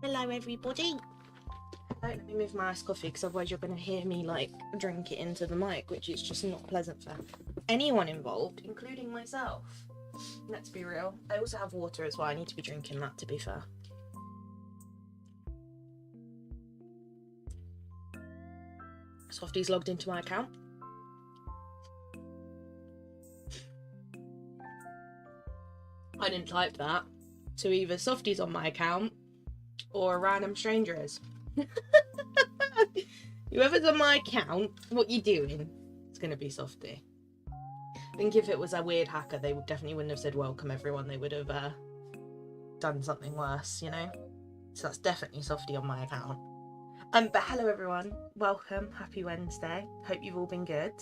Hello everybody. Let me move my iced coffee because otherwise you're going to hear me like drink it into the mic, which is just not pleasant for anyone involved, including myself. Let's be real. I also have water as well. I need to be drinking that, to be fair. Softy's logged into my account. I didn't type that. So either Softy's on my account or a random stranger is. Whoever's on my account, what you doing? It's gonna be Softy. I think if it was a weird hacker, they definitely wouldn't have said welcome everyone. They would have done something worse, you know? So that's definitely Softy on my account. But hello everyone, welcome, happy Wednesday. Hope you've all been good.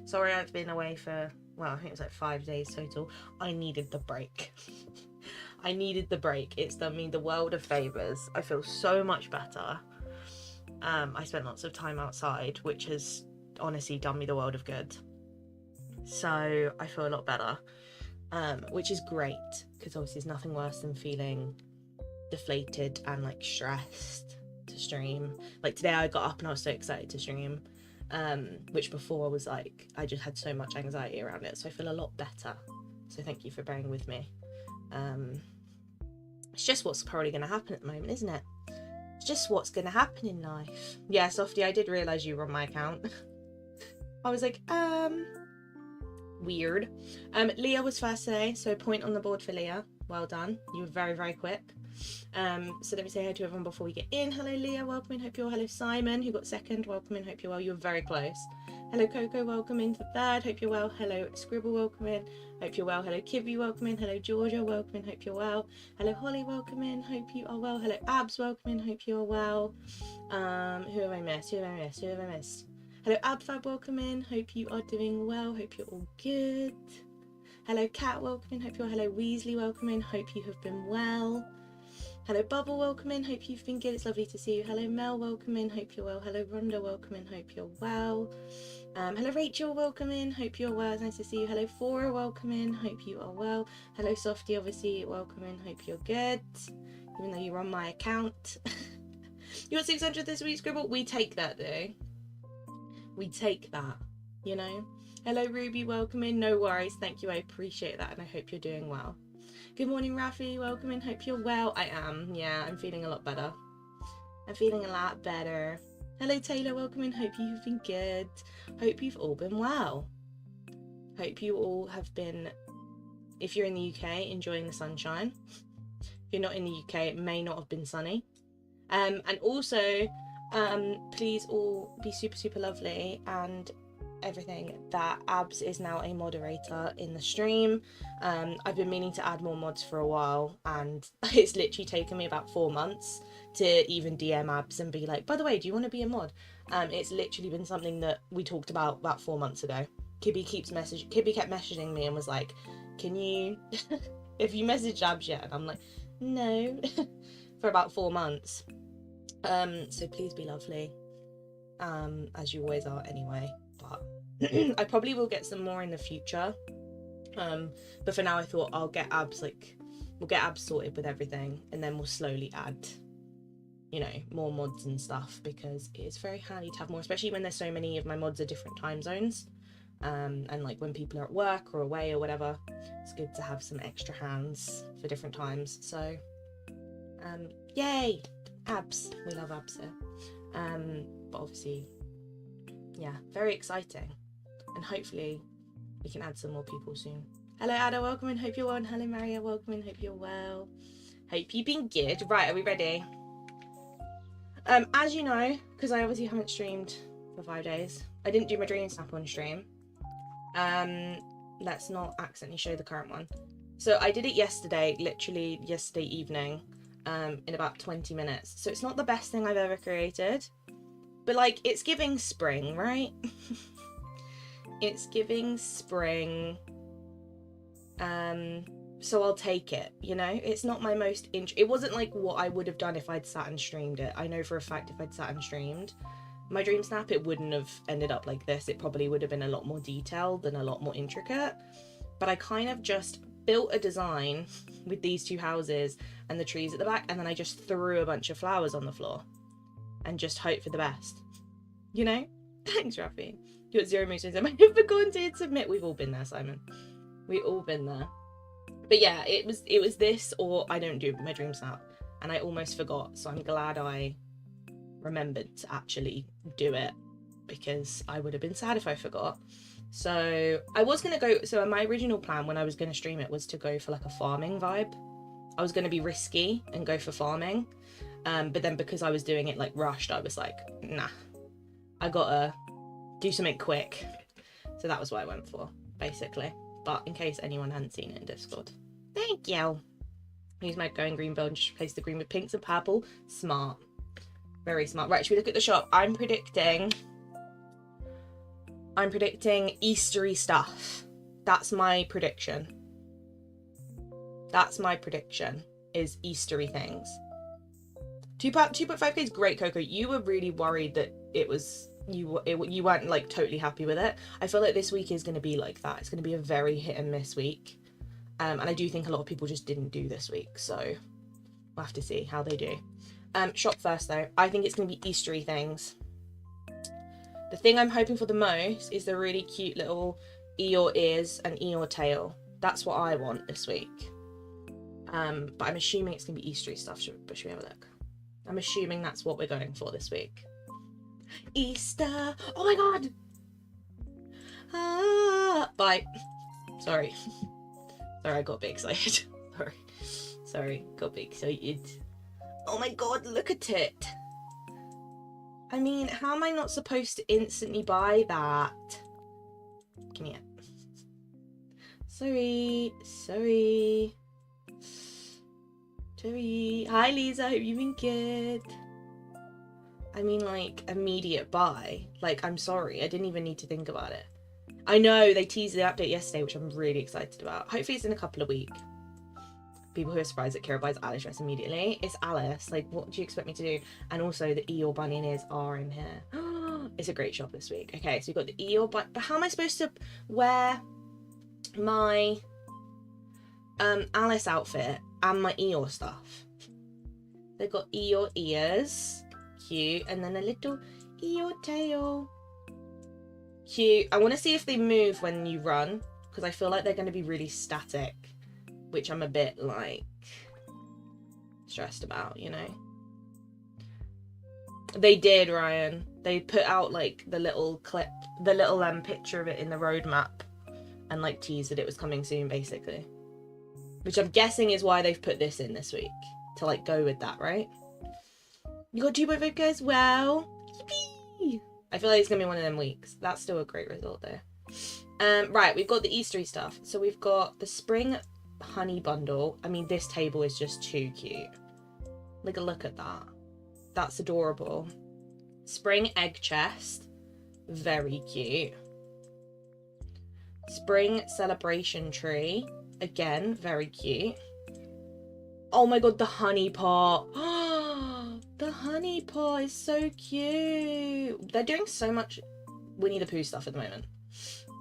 Sorry I've been away for, well, I think it was like 5 days total. I needed the break. I needed the break. It's done me the world of favours. I feel so much better. I spent lots of time outside, which has honestly done me the world of good. So I feel a lot better, which is great, because obviously there's nothing worse than feeling deflated and like stressed to stream. Like today I got up and I was so excited to stream, which before was like, I just had so much anxiety around it. So I feel a lot better. So thank you for bearing with me. It's just what's probably going to happen at the moment, isn't it? It's just what's going to happen in life. Yeah, Softy, I did realise you were on my account. I was like, weird. Leah was first today, so point on the board for Leah. Well done. You were very, very quick. So let me say hi to everyone before we get in. Hello, Leah, welcome in, hope you're well. Hello, Simon, who got second, welcome in, hope you're well. You were very close. Hello, Coco, welcome in for third, hope you're well. Hello, Scribble, welcome in, hope you're well. Hello, Kibby, welcome in. Hello, Georgia, welcome in, hope you're well. Hello, Holly, welcome in, hope you are well. Hello, Abs, welcome in, hope you're well. Who have I missed? Who have I missed? Who have I missed? Hello, Abfab, welcome in, hope you are doing well, hope you're all good. Hello, Kat, welcome in, hope you're well. Hello, Weasley, welcome in, hope you have been well. Hello, Bubble, welcome in, hope you've been good, it's lovely to see you. Hello, Mel, welcome in, hope you're well. Hello, Rhonda, welcome in, hope you're well. Hello, Rachel, welcome in, hope you're well, it's nice to see you. Hello, Fora, welcome in, hope you are well. Hello, Softy, obviously, welcome in, hope you're good, even though you're on my account. You got 600 this week, Scribble? We take that, though. We take that, you know. Hello, Ruby, welcome in, no worries, thank you, I appreciate that, and I hope you're doing well. Good morning, Rafi, welcome in, hope you're well. I am, yeah, I'm feeling a lot better. I'm feeling a lot better. Hello, Taylor, welcome in, hope you've been good. Hope you've all been well. Hope you all have been, if you're in the UK, enjoying the sunshine. If you're not in the UK, it may not have been sunny. And also, please all be super, super lovely and everything that Abs is now a moderator in the stream. I've been meaning to add more mods for a while, and it's literally taken me about 4 months to even DM Abs and be like, by the way, do you want to be a mod? It's literally been something that we talked about 4 months ago. Kibby kept messaging me and was like, can you if you messaged Abs yet? And I'm like, no. For about 4 months. So please be lovely, as you always are anyway. But I probably will get some more in the future, but for now I thought I'll get Abs, like, we'll get Abs sorted with everything, and then we'll slowly add, you know, more mods and stuff, because it is very handy to have more, especially when there's so many of my mods are different time zones, and like when people are at work or away or whatever, it's good to have some extra hands for different times. So yay, Abs, we love Abs here. But obviously, yeah, very exciting, and hopefully we can add some more people soon. Hello, Ada, welcome in, hope you're well. And hello, Maria, welcome in, hope you're well. Hope you've been good. Right, are we ready? As you know, because I obviously haven't streamed for 5 days, I didn't do my dream snap on stream. Let's not accidentally show the current one. So I did it yesterday, literally yesterday evening, in about 20 minutes. So it's not the best thing I've ever created, but like, it's giving spring, right? It's giving spring. So I'll take it, you know? It's not my most it wasn't like what I would have done if I'd sat and streamed it. I know for a fact if I'd sat and streamed my dream snap, it wouldn't have ended up like this. It probably would have been a lot more detailed and a lot more intricate. But I kind of just built a design with these two houses and the trees at the back, and then I just threw a bunch of flowers on the floor and just hope for the best. You know? Thanks, Rafi. You got 0 mood swings. I might have forgotten to submit. We've all been there, Simon. We've all been there. But yeah, it was this or I don't do my dream snap. And I almost forgot, so I'm glad I remembered to actually do it, because I would have been sad if I forgot. So I was going to go, so my original plan when I was going to stream it was to go for like a farming vibe. I was going to be risky and go for farming. But then because I was doing it like rushed, I was like, nah, I gotta do something quick. So that was what I went for, basically. But in case anyone hadn't seen it in Discord. Thank you. Use my going green build and just replace the green with pinks and purple. Smart. Very smart. Right, should we look at the shop? I'm predicting Eastery stuff. That's my prediction. That's my prediction, is Eastery things. 2.5k is great, Coco. You were really worried that it was you weren't like totally happy with it. I feel like this week is going to be like that. It's going to be a very hit and miss week. And I do think a lot of people just didn't do this week, so we'll have to see how they do. Shop first though. I think it's going to be Eastery things. The thing I'm hoping for the most is the really cute little Eeyore ears and Eeyore tail. That's what I want this week. But I'm assuming it's going to be Eastery stuff. Should we have a look? I'm assuming that's what we're going for this week. Easter! Oh my god! Ah! Bye. Sorry. Sorry, I got a bit excited. Sorry, got a bit excited. Oh my god, look at it! I mean, how am I not supposed to instantly buy that? Give me it. Sorry. Hi Lisa, hope you've been good. I mean, like, immediate buy. Like, I'm sorry, I didn't even need to think about it. I know, they teased the update yesterday, which I'm really excited about. Hopefully it's in a couple of weeks. People who are surprised that Kira buys Alice dress immediately. It's Alice, like, what do you expect me to do? And also, the Eeyore bunny and ears are in here. It's a great shop this week. Okay, so we've got the Eeyore bunny, but how am I supposed to wear my Alice outfit and my Eeyore stuff? They've got Eeyore ears. Cute. And then a little Eeyore tail. Cute. I want to see if they move when you run, because I feel like they're going to be really static, which I'm a bit like stressed about, you know. They did, Ryan. They put out like the little clip, the little picture of it in the roadmap, and like teased that it was coming soon, basically. Which I'm guessing is why they've put this in this week, to like go with that, right? You got 2.5k as well. Yippee! I feel like it's gonna be one of them weeks. That's still a great result though. Right, we've got the Eastery stuff. So we've got the spring honey bundle. I mean, this table is just too cute. Like, look at that. That's adorable. Spring egg chest. Very cute. Spring celebration tree. Again, very cute. Oh my god, the honey pot. The honey pot is so cute. They're doing so much Winnie the Pooh stuff at the moment.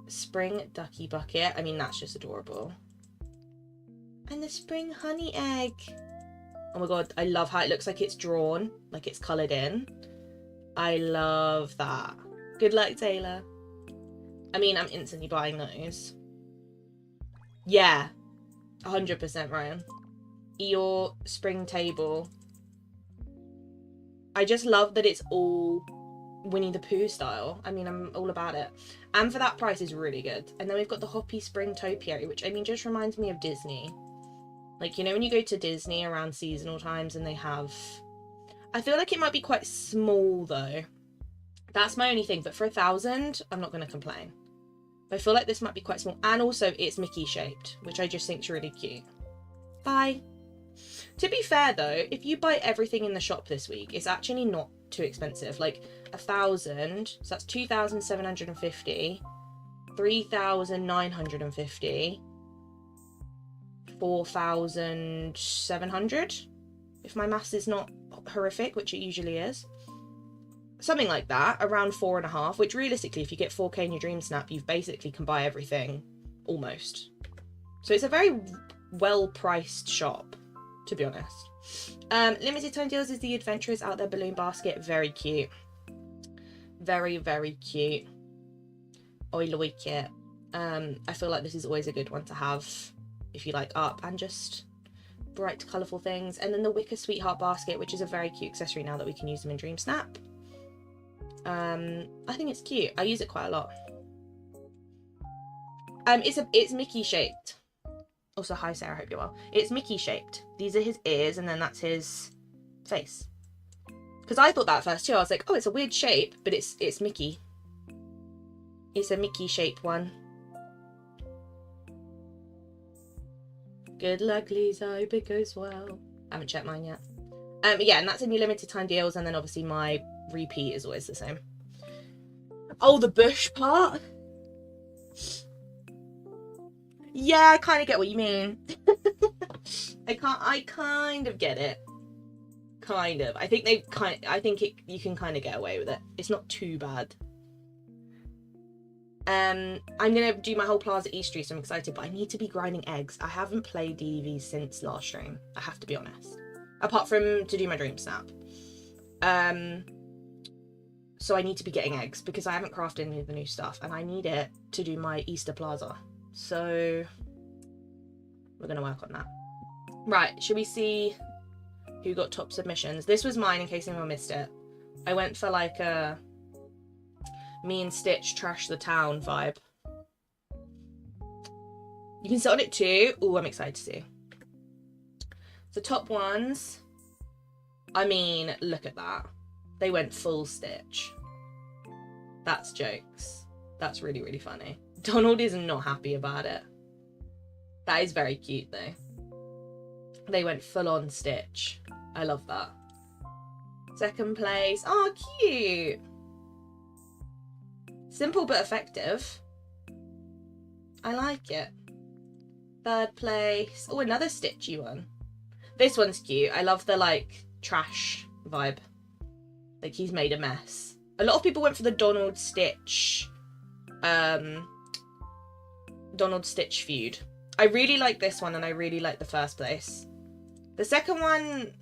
Spring ducky bucket. I mean, that's just adorable. And the spring honey egg. Oh my god, I love how it looks like it's drawn, like it's coloured in. I love that. Good luck, Taylor. I mean, I'm instantly buying those. Yeah, 100% Ryan. Eeyore spring table. I just love that it's all Winnie the Pooh style. I mean, I'm all about it. And for that price is really good. And then we've got the Hoppy Spring Topiary, which I mean just reminds me of Disney. Like, you know when you go to Disney around seasonal times and they have... I feel like it might be quite small though. That's my only thing. But for 1,000, I'm not going to complain. But I feel like this might be quite small. And also it's Mickey shaped, which I just think is really cute. Bye. To be fair though, if you buy everything in the shop this week, it's actually not too expensive. Like 1,000, so that's 2,750, 3,950, 4,700, if my maths is not horrific, which it usually is. Something like that, around 4.5, which realistically, if you get 4k in your dream snap, you basically can buy everything, almost. So it's a very well-priced shop, to be honest. Limited time deals is the Adventurers Out There balloon basket. Very cute. Very, very cute. I like it. I feel like this is always a good one to have if you like art and just bright, colourful things. And then the Wicker Sweetheart basket, which is a very cute accessory now that we can use them in Dream Snap. I think it's cute. I use it quite a lot. It's Mickey shaped. Also, hi Sarah, hope you're well. It's Mickey shaped. These are his ears, and then that's his face. Because I thought that at first too. I was like, oh, it's a weird shape, but it's Mickey. It's a Mickey shaped one. Good luck, Lisa. I hope it goes well. I haven't checked mine yet. Yeah, and that's in your limited time deals, and then obviously my repeat is always the same. Oh, the bush part. Yeah, I kind of get what you mean. I kind of get it. Kind of. I think you can kind of get away with it. It's not too bad. I'm gonna do my whole Plaza Easter, so I'm excited, but I need to be grinding eggs. I haven't played DV since last stream. I have to be honest. Apart from to do my Dream Snap. So I need to be getting eggs because I haven't crafted any of the new stuff, and I need it to do my Easter Plaza. So we're gonna work on that. Right, should we see who got top submissions? This was mine in case anyone missed it. I went for like a me and Stitch trash the town vibe. You can sit on it too. Oh, I'm excited to see. The top ones, I mean, look at that. They went full Stitch. That's jokes. That's really, really funny. Donald is not happy about it. That is very cute though. They went full on Stitch. I love that. Second place. Oh, cute. Simple but effective. I like it. Third place. Oh, another Stitchy one. This one's cute. I love the like trash vibe. Like he's made a mess. A lot of people went for the Donald Stitch feud. I really like this one and I really like the first place. The second one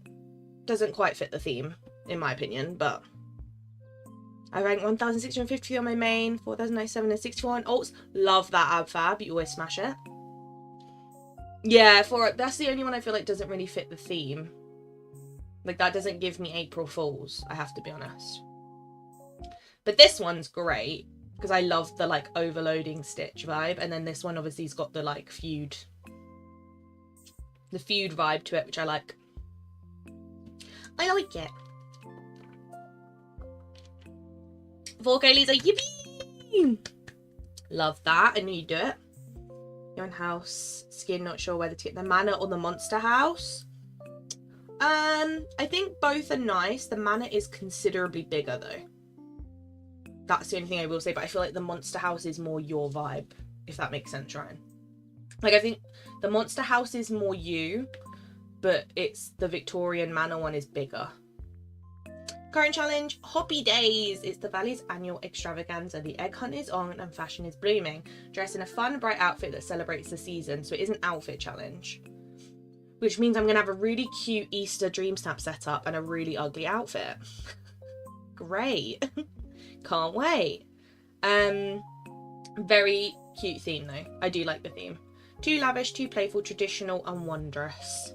doesn't quite fit the theme, in my opinion, but I ranked 1,650 on my main, 4,097 and 64 on alts. Love that ab fab. You always smash it. Yeah, that's the only one I feel like doesn't really fit the theme. Like that doesn't give me April Fools, I have to be honest. But this one's great because I love the like overloading Stitch vibe, and then this one obviously's got the like feud vibe to it, which I like. I like it. 4K Lisa, yippee! Love that. I knew you'd do it. Your own house, skin, not sure whether to get the manor or the monster house. I think both are nice. The manor is considerably bigger though. That's the only thing I will say, but I feel like the monster house is more your vibe, if that makes sense, Ryan. Like I think the monster house is more you, but it's the Victorian manor one is bigger. Current challenge, Hoppy Days. It's the Valley's annual extravaganza. The egg hunt is on and fashion is blooming. Dress in a fun, bright outfit that celebrates the season. So it is an outfit challenge. Which means I'm going to have a really cute Easter Dream Snap setup and a really ugly outfit. Great. Can't wait. Very cute theme though. I do like the theme. Too lavish, too playful, traditional and wondrous.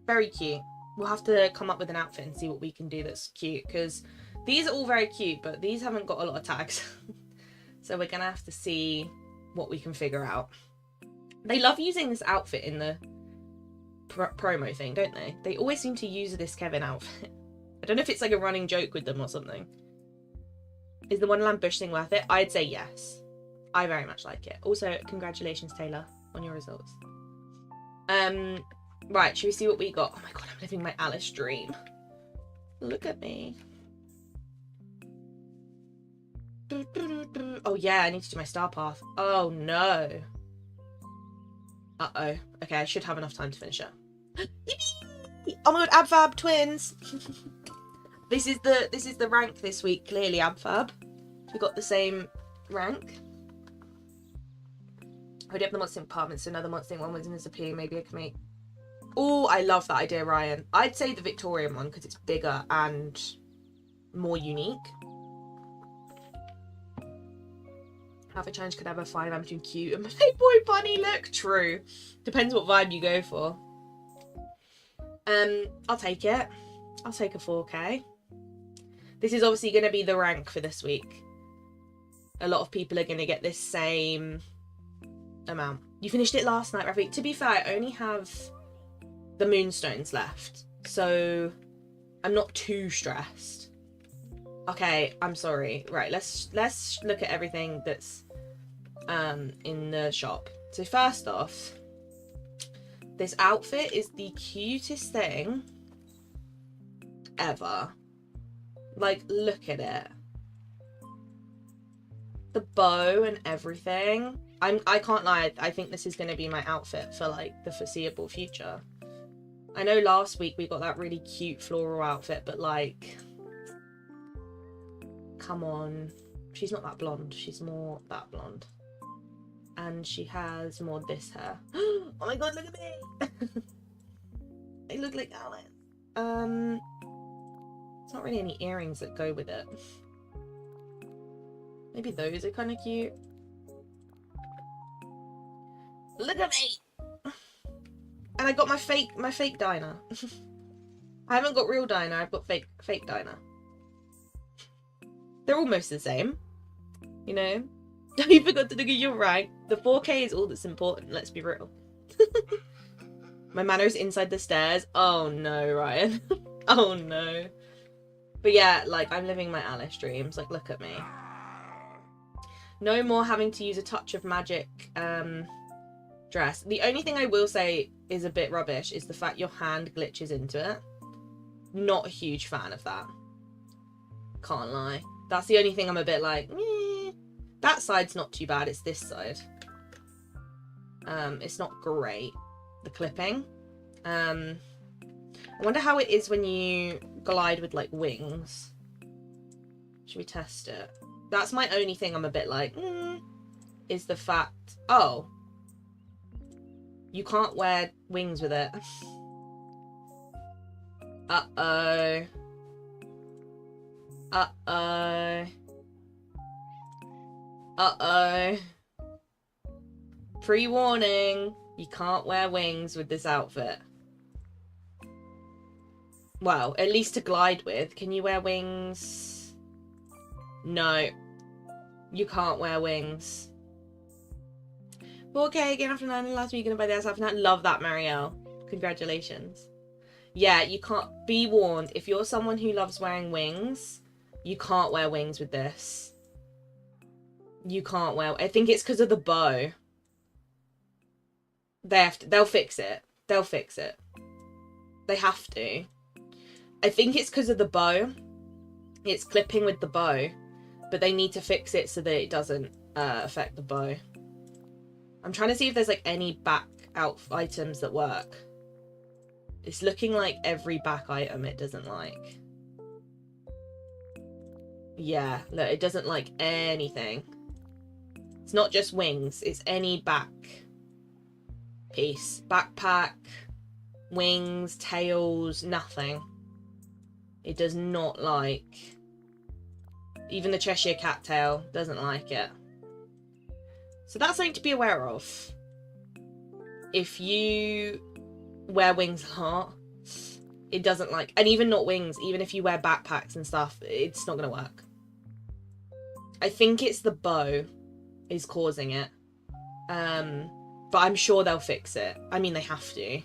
Very cute. We'll have to come up with an outfit and see what we can do that's cute, because these are all very cute, but these haven't got a lot of tags. So we're going to have to see what we can figure out. They love using this outfit in the promo thing, don't they? They always seem to use this Kevin outfit. I don't know if it's like a running joke with them or something. Is the Wonderland Bush thing worth it? I'd say yes. I very much like it. Also, congratulations, Taylor, on your results. Right, should we see what we got? Oh my god, I'm living my Alice dream. Look at me. Oh yeah, I need to do my star path. Oh no. Uh-oh. Okay, I should have enough time to finish it. Oh my god, Abfab twins. This is the rank this week, clearly, Abfab. We got the same rank. I already have the monster compartment, so another monster one was in this appear. Maybe I can make... Oh, I love that idea, Ryan. I'd say the Victorian one because it's bigger and more unique. Half a challenge could have a fine line between cute and Playboy bunny look. True. Depends what vibe you go for. I'll take it. I'll take a 4K. This is obviously going to be the rank for this week. A lot of people are going to get this same amount. You finished it last night, Rafi. To be fair, I only have the moonstones left, so I'm not too stressed. Okay, I'm sorry. Right, let's look at everything that's in the shop. So first off, this outfit is the cutest thing ever. Like, look at it. The bow and everything. I can't lie, I think this is going to be my outfit for like the foreseeable future. I know last week we got that really cute floral outfit, but like, come on. She's not that blonde, she's more that blonde. And she has more this hair. Oh my god, look at me! I look like Alice. There's not really any earrings that go with it. Maybe those are kind of cute. Look at me! And I got my fake diner. I haven't got real diner, I've got fake diner. They're almost the same, you know? You forgot to look at your rank. The 4K is all that's important, let's be real. My manner's inside the stairs. Oh no, Ryan. Oh no. But yeah, like, I'm living my Alice dreams. Like, look at me. No more having to use a touch of magic dress. The only thing I will say is a bit rubbish is the fact your hand glitches into it. Not a huge fan of that. Can't lie. That's the only thing I'm a bit like, eh. That side's not too bad, it's this side. It's not great, the clipping. I wonder how it is when you glide with like wings. Should we test it? That's my only thing I'm a bit like, is the fact, oh, you can't wear wings with it. Uh-oh. Uh-oh. Uh-oh. Pre-warning, you can't wear wings with this outfit. Well, at least to glide with. Can you wear wings? No. You can't wear wings. 4K again after 9 last week, gonna buy the ass after that. Love that, Marielle. Congratulations. Yeah, you can't. Be warned, if you're someone who loves wearing wings, you can't wear wings with this. You can't wear... I think it's because of the bow. They'll fix it. They'll fix it. They have to. I think it's because of the bow. It's clipping with the bow. But they need to fix it so that it doesn't affect the bow. I'm trying to see if there's like any back out items that work. It's looking like every back item it doesn't like. Yeah, look, it doesn't like anything. It's not just wings, it's any back piece. Backpack, wings, tails, nothing. It does not like. Even the Cheshire cat tail doesn't like it. So that's something to be aware of. If you wear wings a lot, it doesn't like, and even not wings, even if you wear backpacks and stuff, it's not going to work. I think it's the bow is causing it. But I'm sure they'll fix it. I mean, they have to.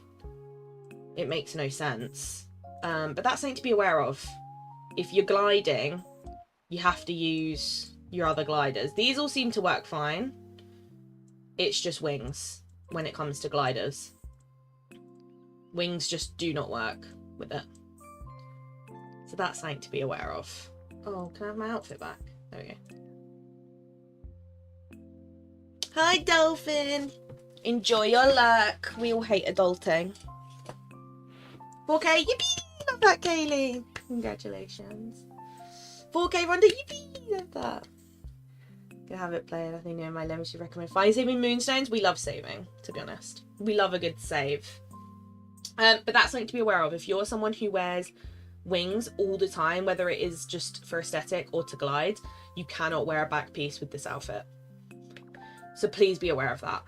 It makes no sense. But that's something to be aware of. If you're gliding, you have to use your other gliders. These all seem to work fine. It's just wings when it comes to gliders. Wings just do not work with it. So that's something to be aware of. Oh, can I have my outfit back? There we go. Hi, Dolphin! Enjoy your luck. We all hate adulting. 4K, yippee! Love that, Kaylee. Congratulations. 4K Ronda, yippee! Love that. Gonna have it play nothing near my limits. You recommend fine saving moonstones? We love saving, to be honest. We love a good save. But that's something to be aware of. If you're someone who wears wings all the time, whether it is just for aesthetic or to glide, you cannot wear a back piece with this outfit. So please be aware of that.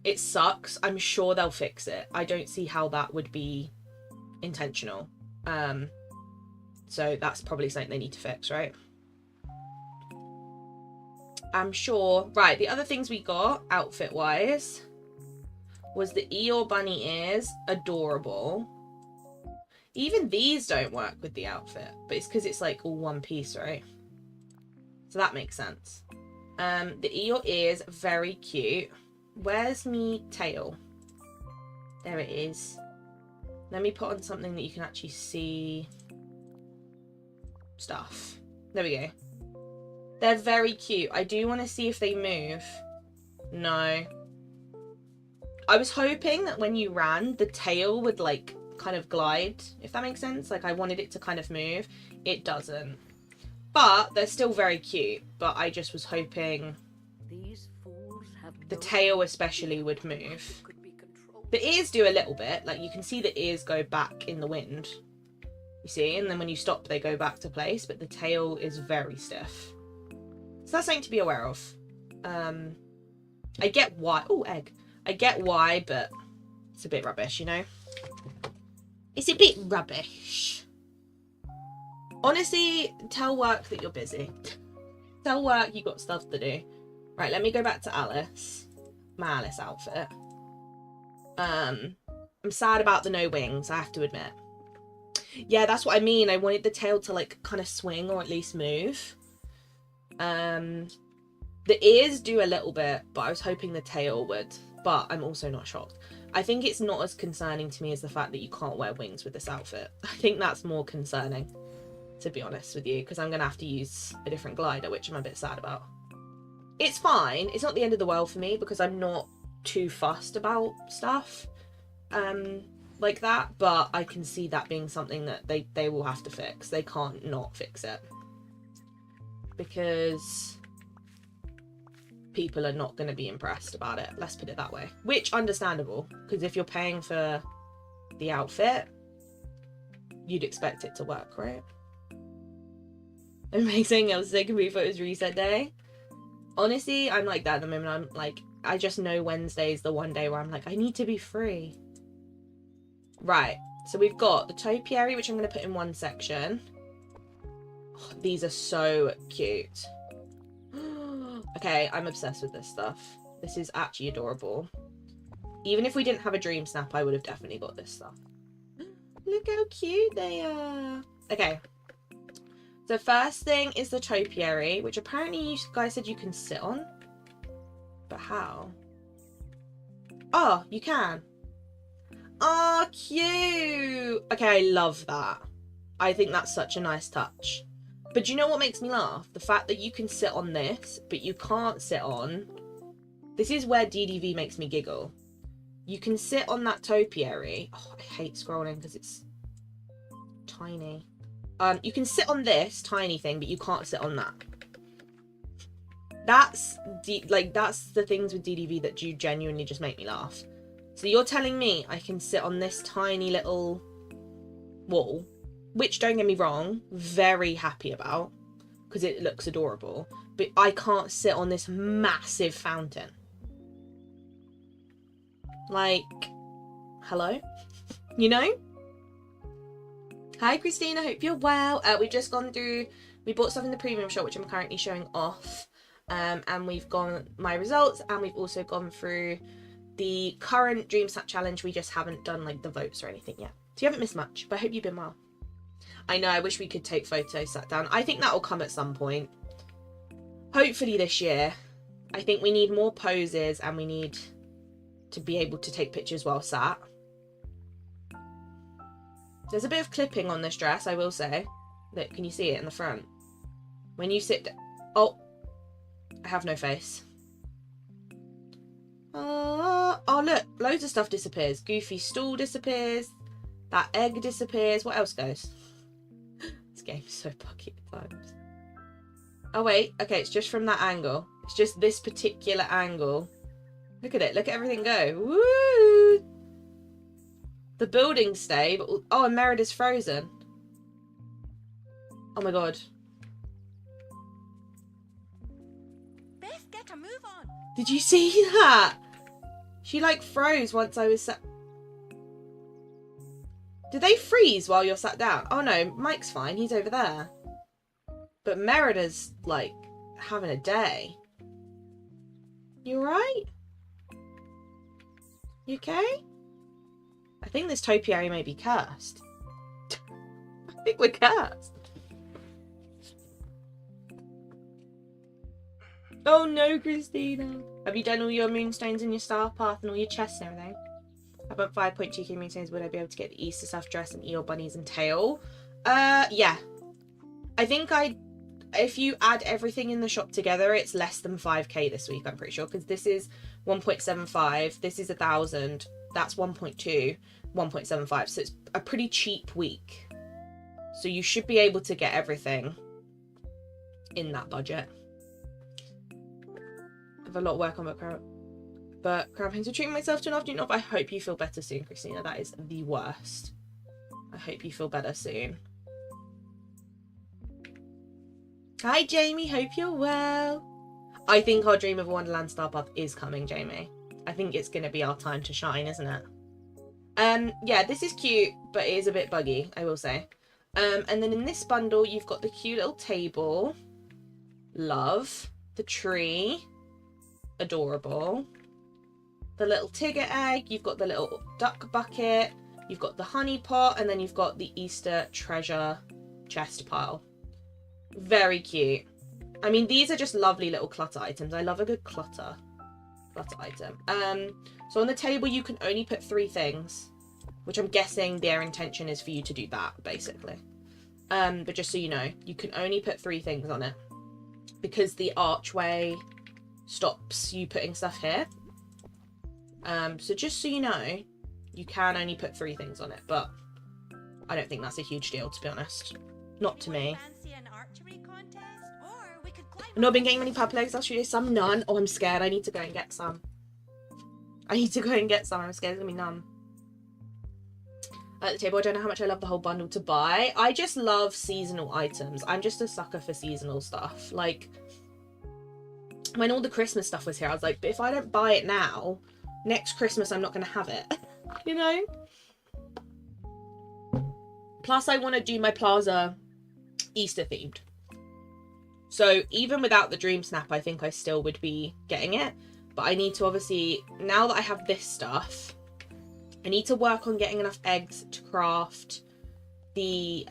It sucks. I'm sure they'll fix it. I don't see how that would be intentional. So that's probably something they need to fix, right? I'm sure. Right, the other things we got outfit-wise was the Eeyore bunny ears. Adorable. Even these don't work with the outfit, but it's because it's like all one piece, right? So that makes sense. The Eeyore ears, very cute. Where's me tail? There it is. Let me put on something that you can actually see stuff. There we go. They're very cute. I do want to see if they move. No. I was hoping that when you ran, the tail would like kind of glide, if that makes sense. Like I wanted it to kind of move. It doesn't. But they're still very cute. But I just was hoping the tail especially would move. The ears do a little bit. Like you can see the ears go back in the wind. You see? And then when you stop, they go back to place. But the tail is very stiff. So that's something to be aware of. I get why. Oh, egg. I get why, but it's a bit rubbish, you know? It's a bit rubbish. Honestly, tell work that you're busy. Tell work you got stuff to do. Right, let me go back to Alice. My Alice outfit. I'm sad about the no wings, I have to admit. Yeah, that's what I mean. I wanted the tail to like kind of swing or at least move. The ears do a little bit, but I was hoping the tail would. But I'm also not shocked. I think it's not as concerning to me as the fact that you can't wear wings with this outfit. I think that's more concerning, to be honest with you, because I'm going to have to use a different glider, which I'm a bit sad about. It's fine. It's not the end of the world for me because I'm not too fussed about stuff like that, but I can see that being something that they will have to fix. They can't not fix it because people are not going to be impressed about it. Let's put it that way. Which, understandable, because if you're paying for the outfit, you'd expect it to work, right? Amazing. I was sick of me photos reset day. Honestly, I'm like that at the moment. I'm like, I just know Wednesday is the one day where I'm like, I need to be free. Right. So we've got the Topiary, which I'm going to put in one section. Oh, these are so cute. Okay, I'm obsessed with this stuff. This is actually adorable. Even if we didn't have a dream snap, I would have definitely got this stuff. Look how cute they are. Okay. The first thing is the Topiary, which apparently you guys said you can sit on. But how? Oh, you can. Oh, cute. Okay, I love that. I think that's such a nice touch. But do you know what makes me laugh? The fact that you can sit on this, but you can't sit on... This is where DDV makes me giggle. You can sit on that Topiary. Oh, I hate scrolling because it's tiny. You can sit on this tiny thing, but you can't sit on that. That's the things with DDV that do genuinely just make me laugh. So you're telling me I can sit on this tiny little wall, which, don't get me wrong, very happy about because it looks adorable, but I can't sit on this massive fountain. Like, hello? You know? Hi, Christina. Hope you're well. We've just gone through... We bought stuff in the premium shop, which I'm currently showing off. And we've gone my results, and we've also gone through the current Dream Snap Challenge. We just haven't done, like, the votes or anything yet. So you haven't missed much, but I hope you've been well. I know, I wish we could take photos sat down. I think that will come at some point. Hopefully this year. I think we need more poses, and we need to be able to take pictures while sat. There's a bit of clipping on this dress, I will say. Look, can you see it in the front? When you sit... Oh, I have no face. Oh, look, loads of stuff disappears. Goofy stool disappears. That egg disappears. What else goes? This game's so buggy at times. Oh wait, okay, it's just from that angle. It's just this particular angle. Look at it, look at everything go. Woo! The buildings stay, but oh, and Merida's frozen. Oh my god. Beth, get a move on. Did you see that? She like froze once I was sat. Did they freeze while you're sat down? Oh no, Mike's fine, he's over there. But Merida's like having a day. You alright? You okay? I think this topiary may be cursed. I think we're cursed. Oh no, Christina. Have you done all your moonstones and your star path and all your chests and everything? I bought 5.2k moonstones. Would I be able to get the Easter stuff dress and Eeyore bunnies and tail? Yeah. I think if you add everything in the shop together, it's less than 5k this week, I'm pretty sure, because this is 1.75, this is 1,000, that's 1.2, 1.75, so it's a pretty cheap week. So you should be able to get everything in that budget. I have a lot of work on but cramping to treating myself to an afternoon off. I hope you feel better soon, Christina. That is the worst. I hope you feel better soon. Hi, Jamie. Hope you're well. I think our Dream of Wonderland Star Path is coming, Jamie. I think it's going to be our time to shine, isn't it? Yeah, this is cute, but it is a bit buggy, I will say. And then in this bundle, you've got the cute little table. Love. The tree. Adorable. The little Tigger egg. You've got the little duck bucket. You've got the honey pot. And then you've got the Easter treasure chest pile. Very cute. I mean, these are just lovely little clutter items. I love a good clutter item. So on the table, you can only put 3 things, which I'm guessing their intention is for you to do that, basically. But just so you know, you can only put 3 things on it because the archway stops you putting stuff here. So just so you know, you can only put 3 things on it, but I don't think that's a huge deal, to be honest. Not to me. I've not been getting many pub legs. I'll show you some. None. Oh, I'm scared. I need to go and get some. I'm scared it's gonna be none. At the table, I don't know how much I love the whole bundle to buy. I just love seasonal items. I'm just a sucker for seasonal stuff. Like, when all the Christmas stuff was here, I was like, but if I don't buy it now, next Christmas I'm not going to have it. You know? Plus, I want to do my Plaza Easter themed. So even without the Dream Snap, I think I still would be getting it. But I need to obviously, now that I have this stuff, I need to work on getting enough eggs to craft the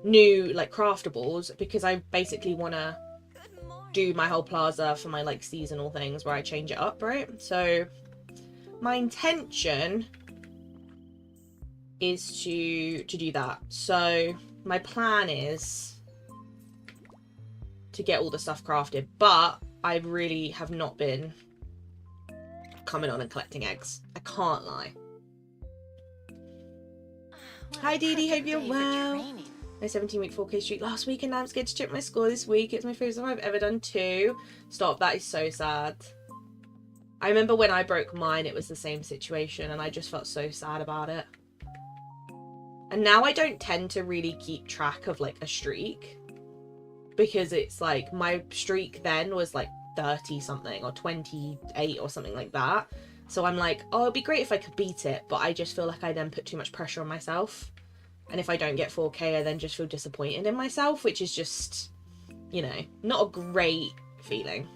new like craftables, because I basically want to do my whole Plaza for my like seasonal things where I change it up, right? So my intention is to do that. So my plan is to get all the stuff crafted, but I really have not been coming on and collecting eggs. I can't lie. Hi Dee Dee, hope you're well. My 17-week 4K streak last week, and now I'm scared to check my score this week. It's my first time I've ever done 2. Stop, that is so sad. I remember when I broke mine, it was the same situation, and I just felt so sad about it. And now I don't tend to really keep track of like a streak, because it's like my streak then was like 30 something or 28 or something like that. So I'm like, oh, it'd be great if I could beat it, but I just feel like I then put too much pressure on myself. And if I don't get 4K, I then just feel disappointed in myself, which is just, you know, not a great feeling.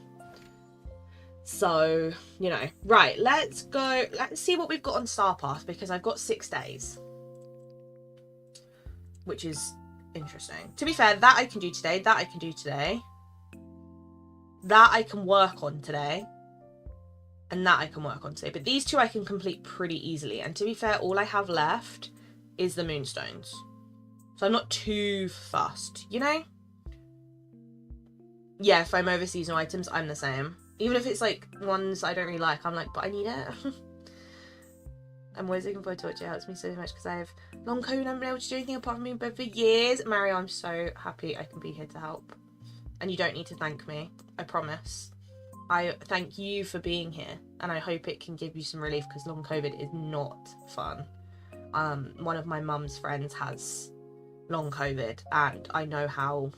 So, you know, right, let's go. Let's see what we've got on Star Path, because I've got 6 days, which is interesting. To be fair, that I can do today, that I can do today, that I can work on today, and that I can work on today. But these 2 I can complete pretty easily. And to be fair, all I have left is the moonstones. So I'm not too fussed, you know? Yeah, if I'm over seasonal items, I'm the same. Even if it's like ones I don't really like, I'm like, but I need it. I'm always looking forward to it. It helps me so much because I have long COVID and I haven't been able to do anything apart from being in bed for years. Mario, I'm so happy I can be here to help. And you don't need to thank me, I promise. I thank you for being here, and I hope it can give you some relief, because long COVID is not fun. One of my mum's friends has long COVID, and I know how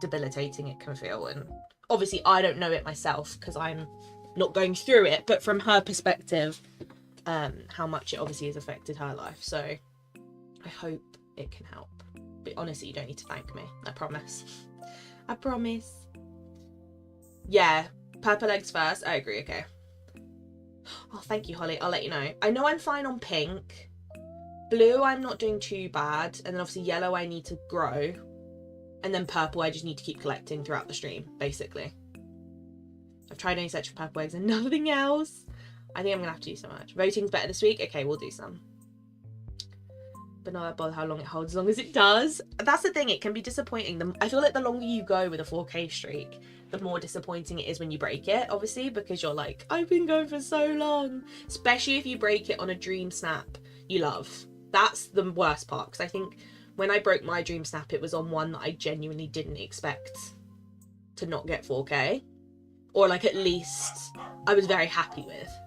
debilitating it can feel, and obviously I don't know it myself because I'm not going through it, but from her perspective, how much it obviously has affected her life. So I hope it can help. But honestly, you don't need to thank me, I promise. I promise. Yeah, purple eggs first. I agree. Okay. Oh, thank you, Holly. I'll let you know. I know I'm fine on pink. Blue, I'm not doing too bad. And then obviously yellow, I need to grow. And then purple, I just need to keep collecting throughout the stream, basically. I've tried only search for purple eggs and nothing else. I think I'm going to have to do so much. Voting's better this week. Okay, we'll do some. But not bother how long it holds, as long as it does. That's the thing, it can be disappointing. I feel like the longer you go with a 4K streak, the more disappointing it is when you break it, obviously, because you're like, I've been going for so long. Especially if you break it on a dream snap you love. That's the worst part, because I think when I broke my dream snap, it was on one that I genuinely didn't expect to not get 4K. Or like at least I was very happy with.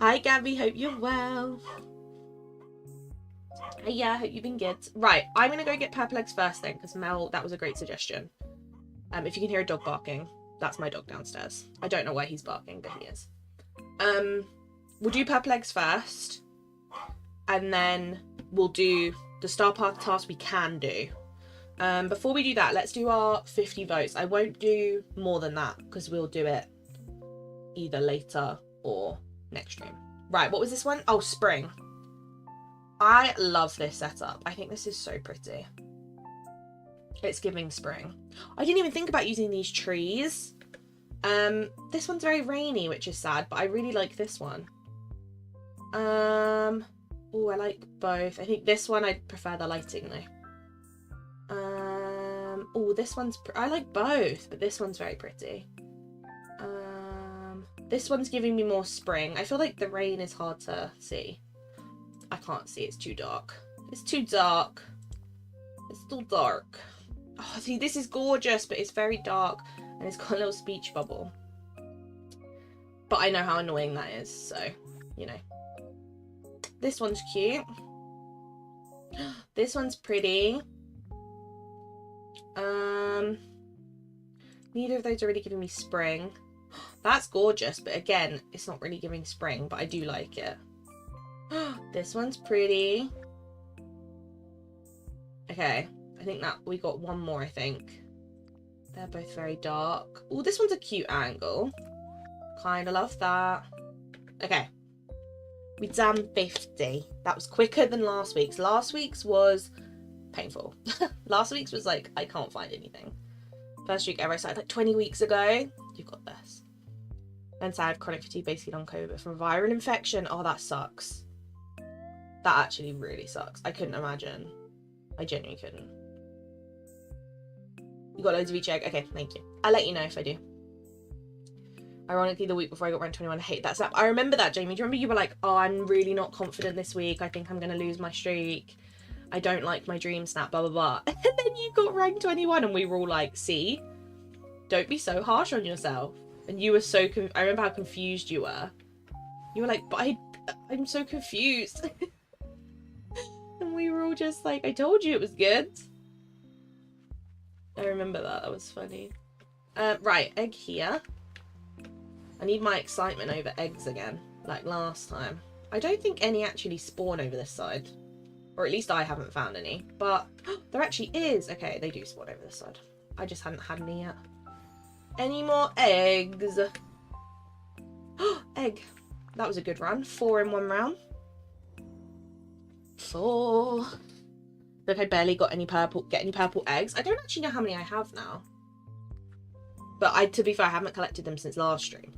Hi Gabby, hope you're well. Yeah, hope you've been good. Right, I'm going to go get purple eggs first then, because Mel, that was a great suggestion. If you can hear a dog barking, that's my dog downstairs. I don't know why he's barking, but he is. We'll do purple eggs first, and then we'll do the star path task we can do. Before we do that, let's do our 50 votes. I won't do more than that, because we'll do it either later or next stream. Right, what was this one? Oh, spring. I love this setup. I think this is so pretty. It's giving spring. I didn't even think about using these trees. This one's very rainy, which is sad, but I really like this one. Oh, I like both. I think this one I'd prefer the lighting though. Oh, this one's I like both, but this one's very pretty. This one's giving me more spring. I feel like the rain is hard to see. I can't see, it's too dark. It's too dark. It's still dark. Oh, see, this is gorgeous, but it's very dark and it's got a little speech bubble. But I know how annoying that is, so, you know. This one's cute. This one's pretty. Neither of those are really giving me spring. That's gorgeous, but again, it's not really giving spring, but I do like it. This one's pretty. Okay, I think that we got one more, I think. They're both very dark. Oh, this one's a cute angle. Kind of love that. Okay. We done 50. That was quicker than last week's. Last week's was painful. Last week's was like, I can't find anything. First streak ever I started like 20 weeks ago. You got this. Then sad chronic fatigue, basically long COVID from viral infection. Oh, that sucks. That actually really sucks. I couldn't imagine. I genuinely couldn't. You got loads of each egg? Okay, thank you. I'll let you know if I do. Ironically, the week before I got rank 21, I hate that snap. I remember that, Jamie. Do you remember you were like, oh, I'm really not confident this week. I think I'm going to lose my streak. I don't like my dream snap, blah, blah, blah. And then you got rank 21 and we were all like, see? Don't be so harsh on yourself. And you were so... I remember how confused you were. You were like, but I'm so confused. And we were all just like, I told you it was good. I remember that. That was funny. Right, egg here. I need my excitement over eggs again, like last time. I don't think any actually spawn over this side. Or at least I haven't found any. But there actually is. Okay, they do spawn over this side. I just hadn't had any yet. Any more eggs? Egg. That was a good run. 4 in one round. 4. Look, I barely got any purple eggs. I don't actually know how many I have now. But to be fair, I haven't collected them since last stream.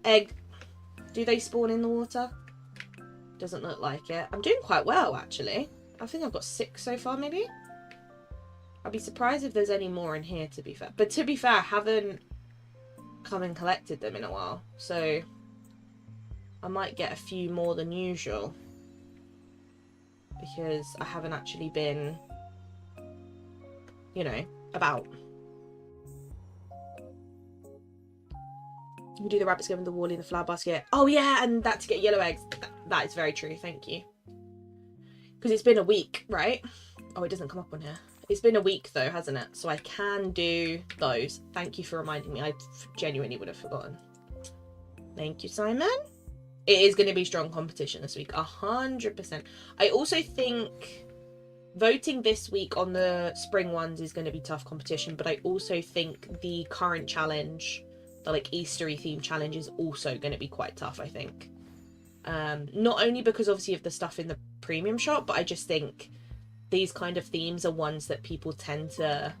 Egg. Do they spawn in the water? Doesn't look like it. I'm doing quite well, actually. I think I've got 6 so far, maybe? I'd be surprised if there's any more in here, to be fair. But to be fair, I haven't come and collected them in a while. So I might get a few more than usual. Because I haven't actually been, you know, about. You do the rabbit skin with the wall in the flower basket. Oh yeah, and that to get yellow eggs. That is very true, thank you. Because it's been a week, right? Oh, it doesn't come up on here. It's been a week though, hasn't it? So I can do those. Thank you for reminding me. I genuinely would have forgotten. Thank you, Simon. It is going to be strong competition this week, 100%. I also think voting this week on the spring ones is going to be tough competition, but I also think the current challenge, the like Eastery theme challenge, is also going to be quite tough, I think. Not only because obviously of the stuff in the premium shop, but I just think these kind of themes are ones that people tend to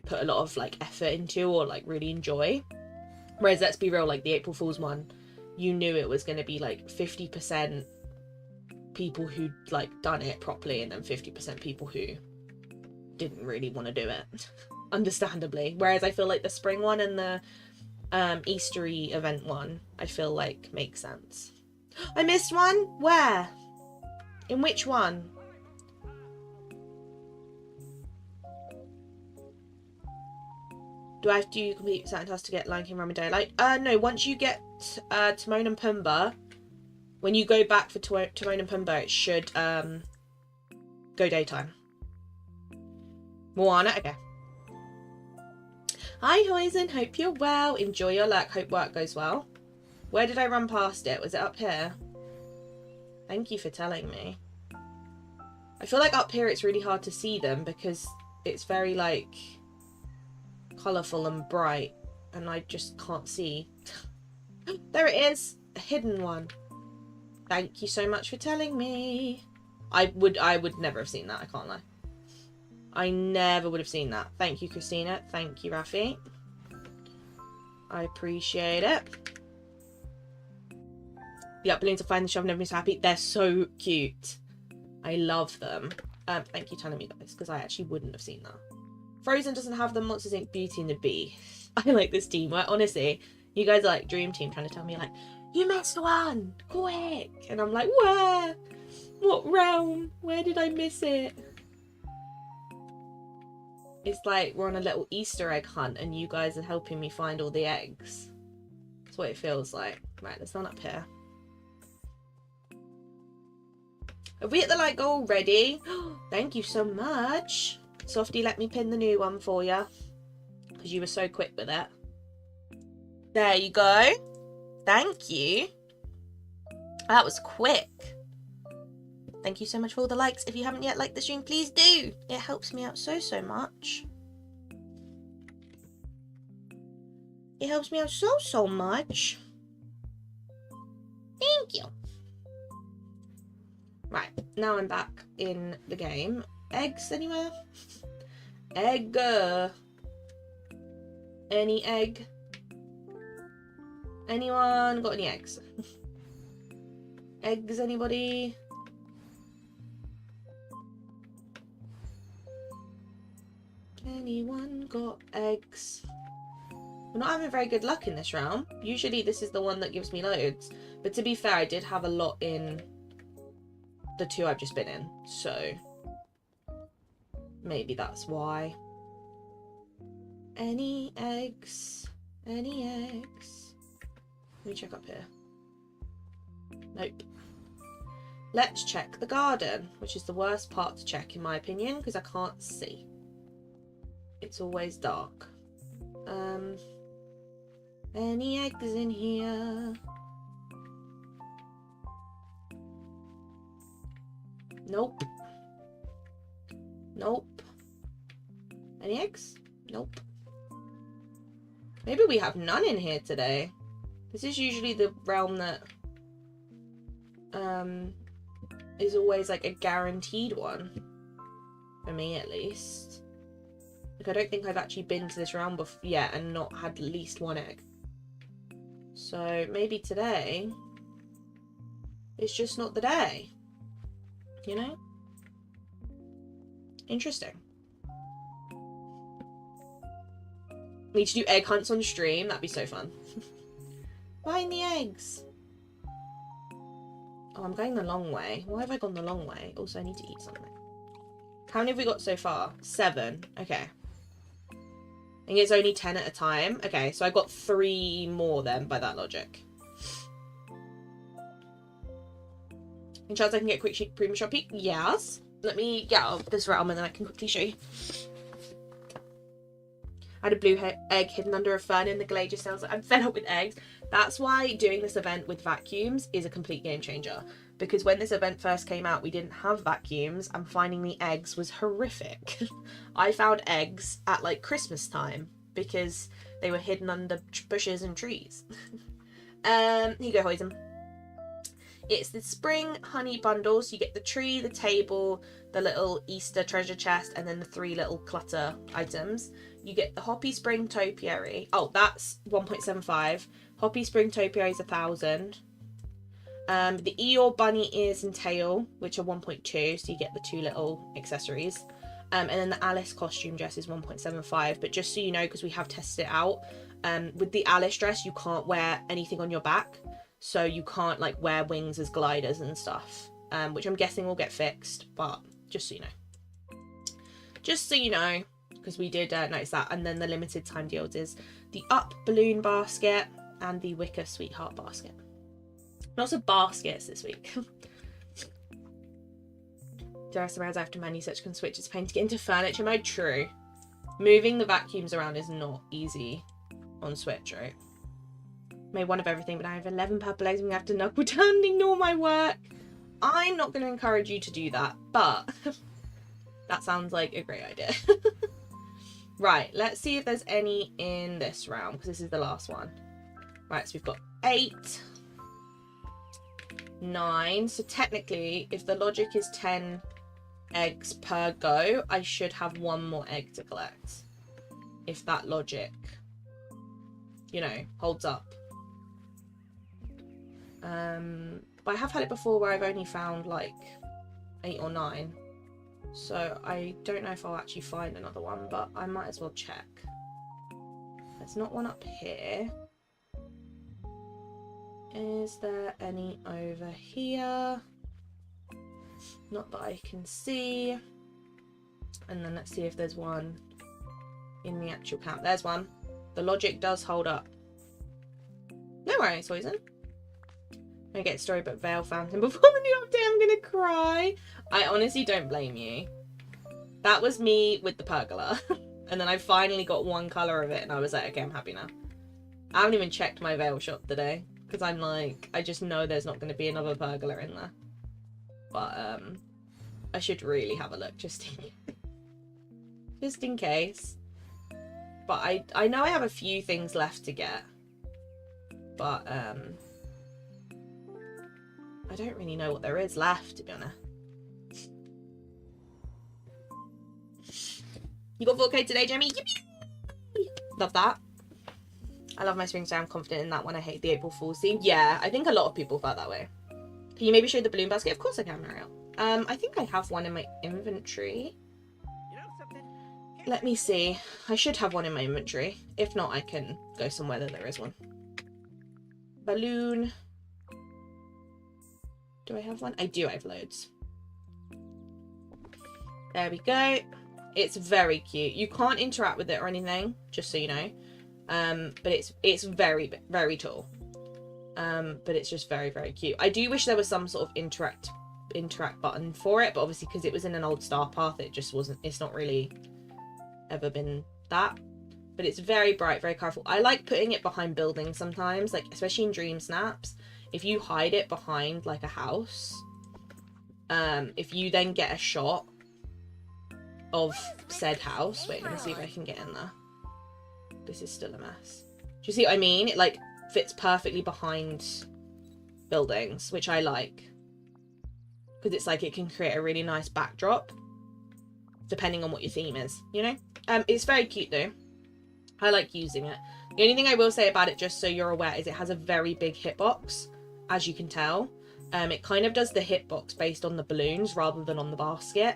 put a lot of like effort into or like really enjoy. Whereas let's be real, like the April Fool's one, you knew it was going to be like 50% people who'd like done it properly and then 50% people who didn't really want to do it, understandably. Whereas I feel like the spring one and the Eastery event one, I feel like makes sense. I missed one? Where? In which one? Do I have to complete certain tasks to get Lion King Rum and Daylight? No, once you get Timon and Pumbaa, when you go back for Timon and Pumbaa, it should go daytime. Moana, okay. Hi, Hoisin, hope you're well. Enjoy your luck, hope work goes well. Where did I run past it? Was it up here? Thank you for telling me. I feel like up here it's really hard to see them because it's very like colourful and bright and I just can't see. There it is, a hidden one. Thank you so much for telling me. I would never have seen that, I can't lie. I never would have seen that. Thank you, Christina. Thank you, Rafi. I appreciate it. The up balloons are fine. The shop never been so happy. They're so cute. I love them. Thank you for telling me guys, because I actually wouldn't have seen that. Frozen doesn't have the Monsters Inc. Beauty and the Beast. I like this team. Honestly, you guys are like Dream Team trying to tell me like, you missed one, quick. And I'm like, where? What realm? Where did I miss it? It's like we're on a little Easter egg hunt and you guys are helping me find all the eggs. That's what it feels like. Right, there's none up here. Have we hit the like goal already? Thank you so much. Softie, let me pin the new one for you. Because you were so quick with it. There you go. Thank you. That was quick. Thank you so much for all the likes. If you haven't yet liked the stream, please do. It helps me out so much. It helps me out so much. Thank you. Right, now I'm back in the game. Eggs anywhere? Egg. Any egg? Anyone got any eggs? Eggs, anybody? Anyone got eggs? We're not having very good luck in this round. Usually this is the one that gives me loads. But to be fair, I did have a lot in the two I've just been in. So maybe that's why. Any eggs? Any eggs? Let me check up here. Nope. Let's check the garden, which is the worst part to check in my opinion, because I can't see. It's always dark. Any eggs in here? Nope. Nope. Any eggs? Nope. Maybe we have none in here today. This is usually the realm that is always like a guaranteed one. For me at least. Like I don't think I've actually been to this realm yet and not had at least one egg. So maybe today it's just not the day. You know? Interesting. We need to do egg hunts on stream. That'd be so fun. Find the eggs. Oh, I'm going the long way. Why have I gone the long way? Also, I need to eat something. How many have we got so far? 7. Okay. think it's only 10 at a time. Okay, so I got 3 more then by that logic. In chance I can get a quick premature peek? Yes. Let me get out of this realm and then I can quickly show you. I had a blue egg hidden under a fern in the glacier cells. I'm fed up with eggs. That's why doing this event with vacuums is a complete game changer. Because when this event first came out, we didn't have vacuums and finding the eggs was horrific. I found eggs at like Christmas time because they were hidden under bushes and trees. Here you go, Hoisen. It's the spring honey bundles. You get the tree, the table, the little Easter treasure chest, and then the 3 little clutter items. You get the Hoppy Spring Topiary. Oh, that's 1.75. Hoppy Spring Topiary is 1,000. The Eeyore bunny ears and tail, which are 1.2, so you get the 2 little accessories. And then the Alice costume dress is 1.75. But just so you know, because we have tested it out, with the Alice dress, you can't wear anything on your back. So you can't like wear wings as gliders and stuff, which I'm guessing will get fixed, but just so you know. Just so you know, because we did notice that. And then the limited time deals is the Up Balloon basket and the Wicker Sweetheart basket. Lots of baskets this week. Just around after menu search can switch its pain to get into furniture mode. True. Moving the vacuums around is not easy on Switch, right? Made one of everything, but I have 11 purple eggs and we have to knuckle down and ignore my work. I'm not going to encourage you to do that, but that sounds like a great idea. Right, let's see if there's any in this round, because this is the last one. Right, so we've got 8, 9. So technically, if the logic is 10 eggs per go, I should have 1 more egg to collect. If that logic, you know, holds up. But I have had it before where I've only found like 8 or 9, so I don't know if I'll actually find another one, but I might as well check. There's not one up here. Is there any over here? Not that I can see. And then let's see if there's one in the actual count. There's one. The logic does hold up. No worries, Poison. I'm gonna get Storybook Veil Fountain before the new update. I'm gonna cry. I honestly don't blame you. That was me with the pergola. And then I finally got one colour of it and I was like, okay, I'm happy now. I haven't even checked my veil shop today because I'm like, I just know there's not going to be another pergola in there. But I should really have a look just in case. But I know I have a few things left to get. But I don't really know what there is left, to be honest. You got 4K today, Jamie? Yippee! Love that. I love my spring, so I'm confident in that one. I hate the April Fool's theme. Yeah, I think a lot of people felt that way. Can you maybe show the balloon basket? Of course I can, Mariel. I think I have one in my inventory. You know something? Let me see. I should have one in my inventory. If not, I can go somewhere that there is one. Balloon. Do I have one? I do. I have loads. There we go. It's very cute. You can't interact with it or anything, just so you know. But it's very, very tall. But it's just very, very cute. I do wish there was some sort of interact button for it, but obviously because it was in an old star path, it just wasn't. It's not really ever been that. But it's very bright, very colourful. I like putting it behind buildings sometimes, like especially in Dream Snaps. If you hide it behind like a house, if you then get a shot of said house. Wait, let me see if I can get in there. This is still a mess. Do you see what I mean? It like fits perfectly behind buildings, which I like. Because it's like it can create a really nice backdrop. Depending on what your theme is, you know? It's very cute though. I like using it. The only thing I will say about it, just so you're aware, is it has a very big hitbox, as you can tell. It kind of does the hitbox based on the balloons rather than on the basket.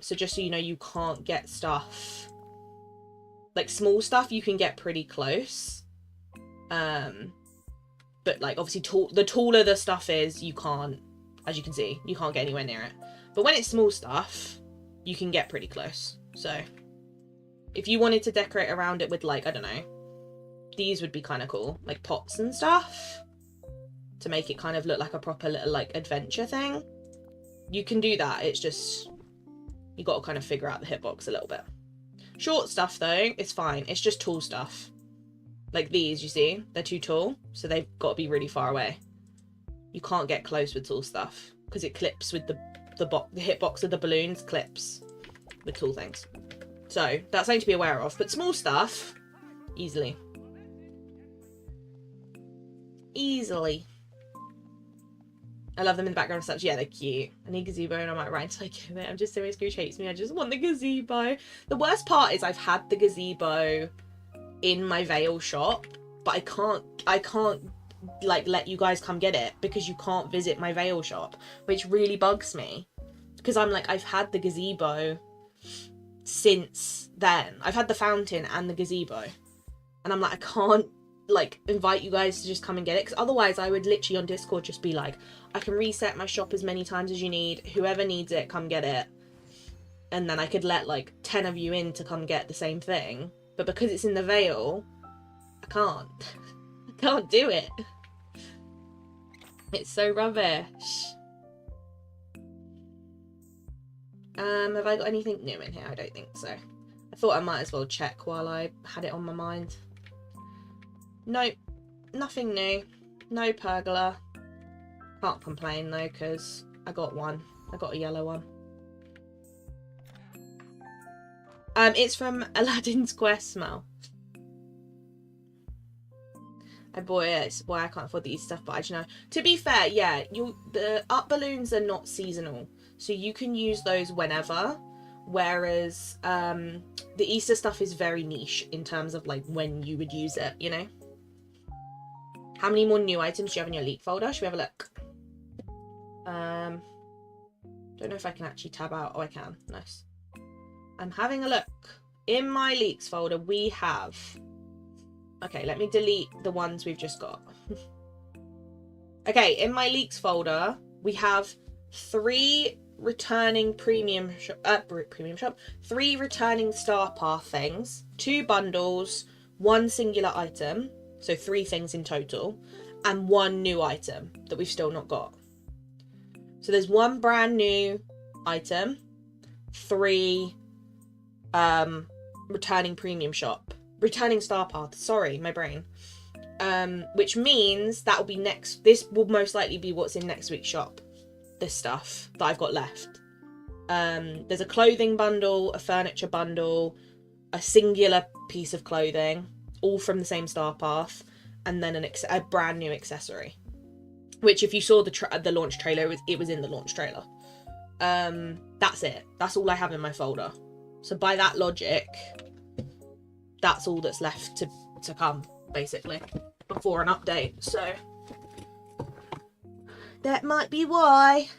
So just so you know, you can't get stuff, like small stuff you can get pretty close. But like obviously the taller the stuff is, you can't, as you can see, you can't get anywhere near it. But when it's small stuff, you can get pretty close. So If you wanted to decorate around it with, like, I don't know, these would be kind of cool, like pots and stuff, to make it kind of look like a proper little, like, adventure thing. You can do that. It's just, you got to kind of figure out the hitbox a little bit. Short stuff, though, it's fine. It's just tall stuff. Like these, you see? They're too tall, so they've got to be really far away. You can't get close with tall stuff, because it clips with the hitbox of the balloons clips with tall things. So, that's something to be aware of. But small stuff, easily. Easily. I love them in the background and such. Yeah, they're cute. I need gazebo and I might write like it. I'm just so Scrooge hates me. I just want the gazebo. The worst part is I've had the gazebo in my Vale shop, but I can't like let you guys come get it because you can't visit my Vale shop, which really bugs me. Because I'm like, I've had the gazebo since then. I've had the fountain and the gazebo. And I'm like, I can't like invite you guys to just come and get it, because otherwise I would literally on Discord just be like, I can reset my shop as many times as you need, whoever needs it, come get it, and then I could let like 10 of you in to come get the same thing. But because it's in the Vale, I can't I can't do it. It's so rubbish. Have I got anything new in here? I don't think so. I thought I might as well check while I had it on my mind. Nope, nothing new. No pergola. Can't complain though, because I got one. I got a yellow one. It's from Aladdin's Quest smell. I bought it. It's why I can't afford the Easter stuff, but I just know. To be fair, yeah, the up balloons are not seasonal, so you can use those whenever. Whereas the Easter stuff is very niche in terms of like when you would use it, you know. How many more new items do you have in your leak folder? Should we have a look? Don't know if I can actually tab out. Oh, I can. Nice. I'm having a look. In my leaks folder, we have... Okay, let me delete the ones we've just got. Okay, in my leaks folder, we have 3 returning premium shop, 3 returning star path things, 2 bundles, 1 singular item, so 3 things in total, and 1 new item that we've still not got. So there's 1 brand new item, 3 returning returning star path, sorry, my brain. Which means that will be next, this will most likely be what's in next week's shop. This stuff that I've got left. There's a clothing bundle, a furniture bundle, a singular piece of clothing, all from the same star path, and then a brand new accessory. Which, if you saw the launch trailer, it was in the launch trailer. That's it. That's all I have in my folder. So by that logic, that's all that's left to come, basically, before an update. So that might be why.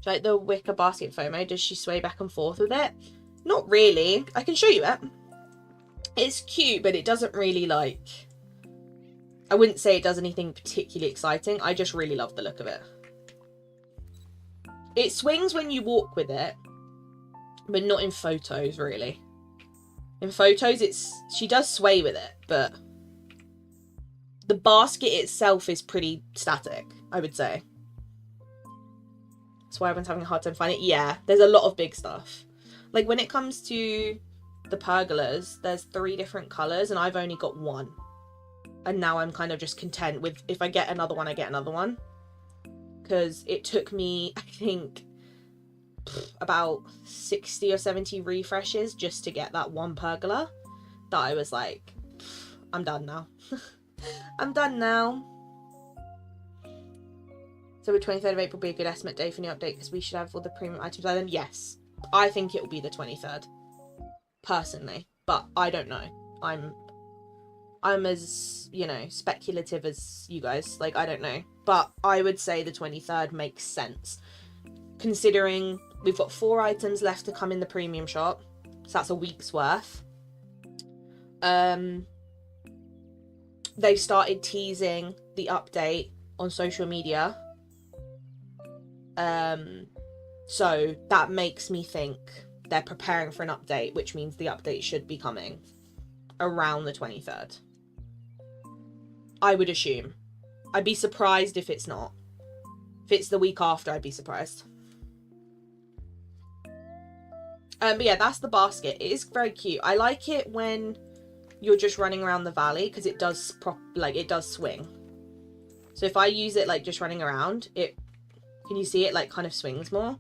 Like the wicker basket FOMO, does she sway back and forth with it? Not really. I can show you it. It's cute, but it doesn't really like... I wouldn't say it does anything particularly exciting. I just really love the look of it. It swings when you walk with it, but not in photos, really. In photos, she does sway with it, but the basket itself is pretty static, I would say. That's why everyone's having a hard time finding it. Yeah, there's a lot of big stuff. Like, when it comes to the pergolas, there's 3 different colours, and I've only got 1. And now I'm kind of just content with, if I get another one, I get another one. Because it took me, I think, about 60 or 70 refreshes just to get that 1 pergola. That I was like, I'm done now. I'm done now. So would 23rd of April be a good estimate day for new update? Because we should have all the premium items by then? Yes. I think it will be the 23rd. Personally. But I don't know. I'm as, you know, speculative as you guys. Like, I don't know. But I would say the 23rd makes sense. Considering we've got 4 items left to come in the premium shop. So that's a week's worth. They started teasing the update on social media. So that makes me think they're preparing for an update, which means the update should be coming around the 23rd. I would assume. I'd be surprised if it's not. If it's the week after, I'd be surprised. But yeah, that's the basket. It is very cute. I like it when you're just running around the valley because it does it does swing. So if I use it like just running around, can you see it like kind of swings more?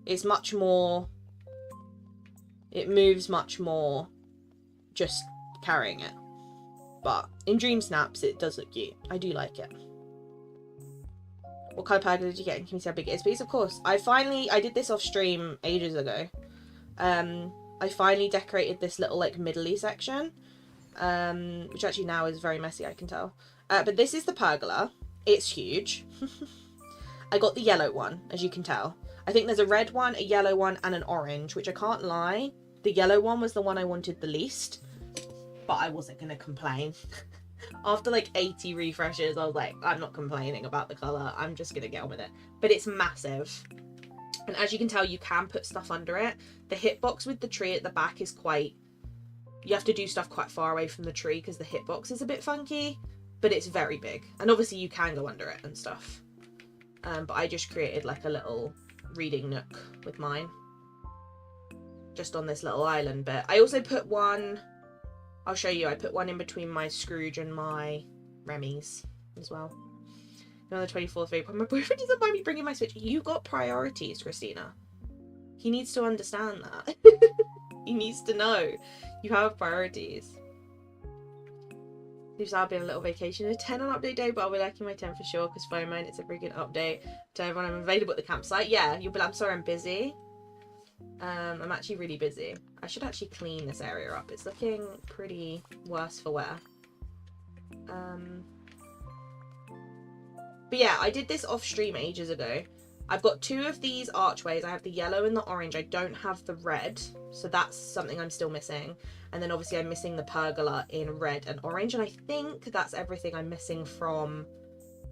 It's much more, it moves much more just carrying it. But in Dream Snaps, it does look cute. I do like it. What kind of pergola did you get? And can you see how big it is? Please, of course. I did this off stream ages ago. I finally decorated this little like middle-y section, which actually now is very messy, I can tell. But this is the pergola. It's huge. I got the yellow one, as you can tell. I think there's a red one, a yellow one, and an orange, which I can't lie. The yellow one was the one I wanted the least, but I wasn't going to complain. After like 80 refreshes, I was like, I'm not complaining about the colour. I'm just going to get on with it. But it's massive. And as you can tell, you can put stuff under it. The hitbox with the tree at the back is you have to do stuff quite far away from the tree because the hitbox is a bit funky, but it's very big. And obviously you can go under it and stuff. But I just created like a little reading nook with mine. Just on this little island bit. I also put one, I'll show you, I put one in between my Scrooge and my Remy's as well. On the 24th of April, my boyfriend doesn't mind me bringing my Switch. You got priorities, Christina. He needs to understand that. He needs to know you have priorities. I'll be on a little vacation. A 10 on update day, but I'll be liking my 10 for sure because FOMO and it's a freaking update. Tell everyone I'm available at the campsite. Yeah, you'll be like, I'm sorry, I'm busy. I'm actually really busy. I should actually clean this area up. It's looking pretty worse for wear. But yeah, I did this off stream ages ago. I've got two of these archways. I have the yellow and the orange. I don't have the red, so that's something I'm still missing. And then obviously I'm missing the pergola in red and orange, and I think that's everything I'm missing from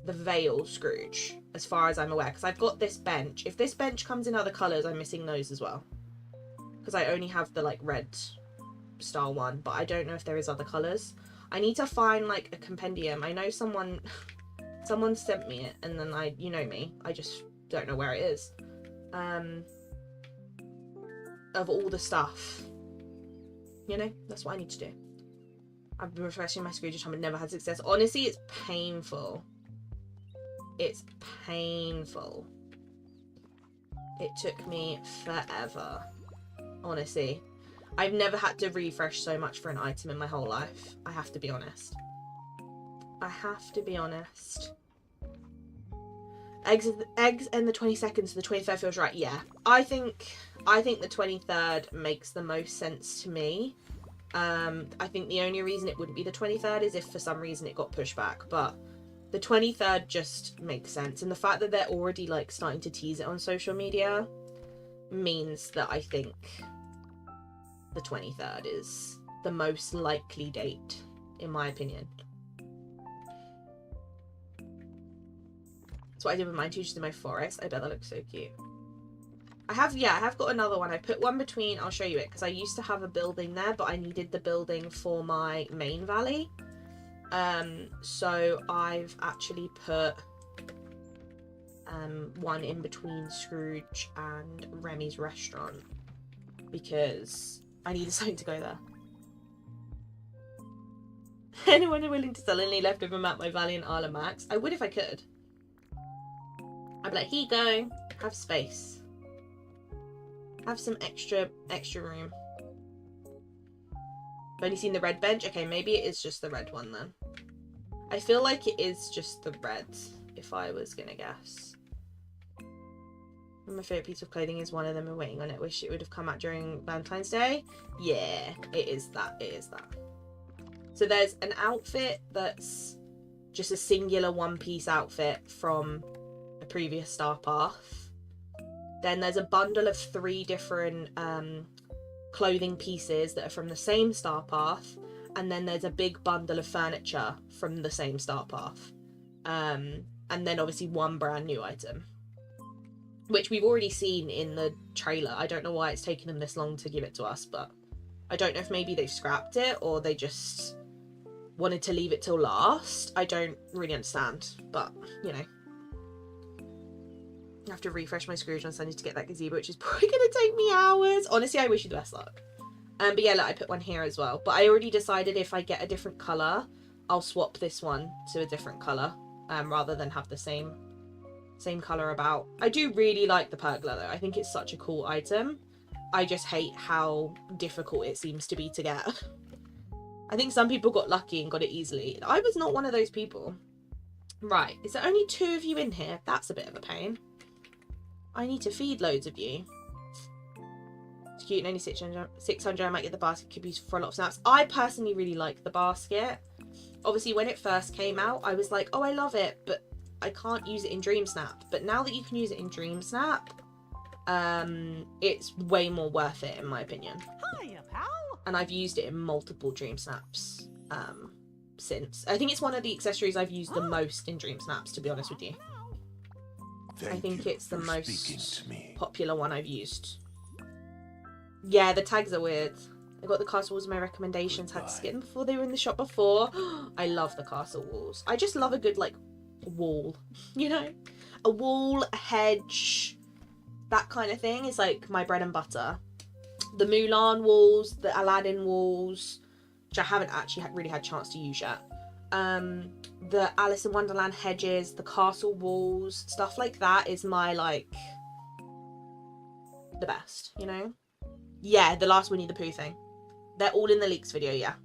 the Vale Scrooge, as far as I'm aware, because I've got this bench. If this bench comes in other colours, I'm missing those as well. Because I only have the like red style one, but I don't know if there is other colours. I need to find like a compendium. I know someone sent me it, and then you know me, I just don't know where it is. Of all the stuff. You know, that's what I need to do. I've been refreshing my Scrooge time and never had success. Honestly, it's painful. It's painful. It took me forever. Honestly. I've never had to refresh so much for an item in my whole life. I have to be honest. I have to be honest. Eggs and the 22nd, so the 23rd feels right. Yeah. I think the 23rd makes the most sense to me. I think the only reason it wouldn't be the 23rd is if for some reason it got pushed back, but the 23rd just makes sense. And the fact that they're already like starting to tease it on social media means that I think the 23rd is the most likely date, in my opinion. That's what I did with mine too, just in my forest. I bet that looks so cute. I have got another one. I put one between, I'll show you it, because I used to have a building there, but I needed the building for my main valley. So I've actually put one in between Scrooge and Remy's restaurant, because I needed something to go there. Anyone willing to sell any leftover map my valley in Isla Max? I would if I could. I'd be like, here you go, have space. Have some extra room. I've only seen the red bench. Okay, maybe it is just the red one then. I feel like it is just the red, if I was gonna guess. My favourite piece of clothing is one of them. I'm waiting on it. Wish it would have come out during Valentine's Day. Yeah, it is that. It is that. So there's an outfit that's just a singular one-piece outfit from a previous Star Path. Then there's a bundle of 3 different clothing pieces that are from the same Star Path. And then there's a big bundle of furniture from the same Star Path. And then obviously one brand new item. which we've already seen in the trailer. I don't know why it's taken them this long to give it to us, but I don't know if maybe they've scrapped it or they just wanted to leave it till last. I don't really understand, but you know. I have to refresh my Scrooge on Sunday to get that gazebo, which is probably going to take me hours. Honestly, I wish you the best luck. But yeah, look, I put one here as well. But I already decided if I get a different colour, I'll swap this one to a different colour, rather than have the same colour about. I do really like the pergola though. I think it's such a cool item. I just hate how difficult it seems to be to get. I think some people got lucky and got it easily. I was not one of those people. Right, is there only 2 of you in here? That's a bit of a pain. I need to feed loads of you. It's cute and only 600. I might get the basket. Could be used for a lot of snaps. I personally really like the basket. Obviously, when it first came out, I was like, oh, I love it, but I can't use it in Dream Snap. But now that you can use it in Dream Snap, it's way more worth it, in my opinion. Hiya, pal. And I've used it in multiple Dream Snaps since. I think it's one of the accessories I've used the most in Dream Snaps, to be honest with you. I think it's the most popular one I've used. Yeah, the tags are weird. I got the castle walls in my recommendations. Had to skip them before they were in the shop before. I love the castle walls. I just love a good, like, wall. You know? A wall, a hedge, that kind of thing is, like, my bread and butter. The Mulan walls, the Aladdin walls, which I haven't actually really had a chance to use yet. The Alice in Wonderland hedges, the castle walls, stuff like that is my, like, the best, you know? Yeah, the last Winnie the Pooh thing. They're all in the leaks video, yeah.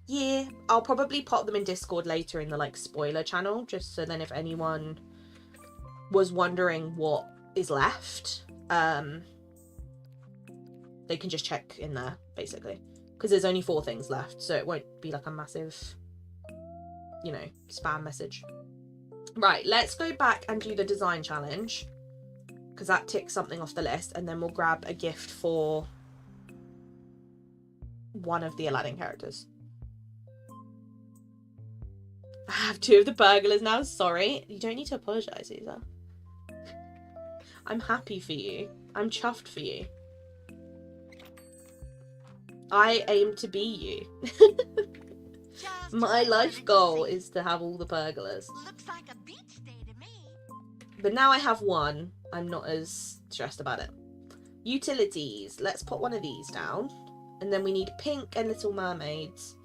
Yeah, I'll probably pop them in Discord later in the, like, spoiler channel, just so then if anyone was wondering what is left, they can just check in there, basically. Because there's only 4 things left, so it won't be, like, a massive, you know, spam message. Right, let's go back and do the design challenge, because that ticks something off the list, and then we'll grab a gift for one of the Aladdin characters. I have 2 of the burglars now, sorry. You don't need to apologise, Caesar. I'm happy for you. I'm chuffed for you. I aim to be you. My life goal is to have all the burglars. Looks like a beach day to me. But now I have one, I'm not as stressed about it. Utilities. Let's put one of these down. And then we need Pink and Little Mermaids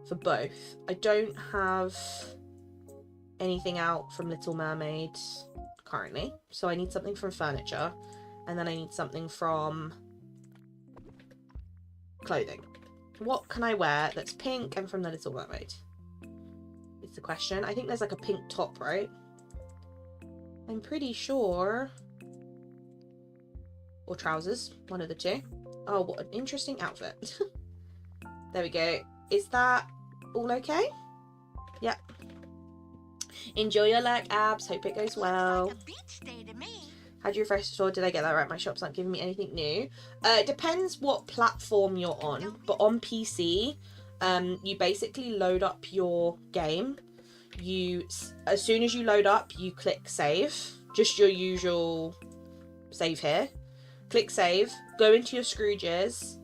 for both. I don't have anything out from Little Mermaid currently. So I need something from furniture. And then I need something from clothing. What can I wear that's pink and from the Little Mermaid? It's the question. I think there's like a pink top, right? I'm pretty sure. Or trousers, one of the 2. Oh, what an interesting outfit. There we go. Is that all okay? Yep. Enjoy your lurk, Abs. Hope it goes well. Looks like a beach day to me. How do you refresh the store? Did I get that right? My shop's not giving me anything new. It depends what platform you're on. But on PC, you basically load up your game. As soon as you load up, you click save. Just your usual save here. Click save. Go into your Scrooges.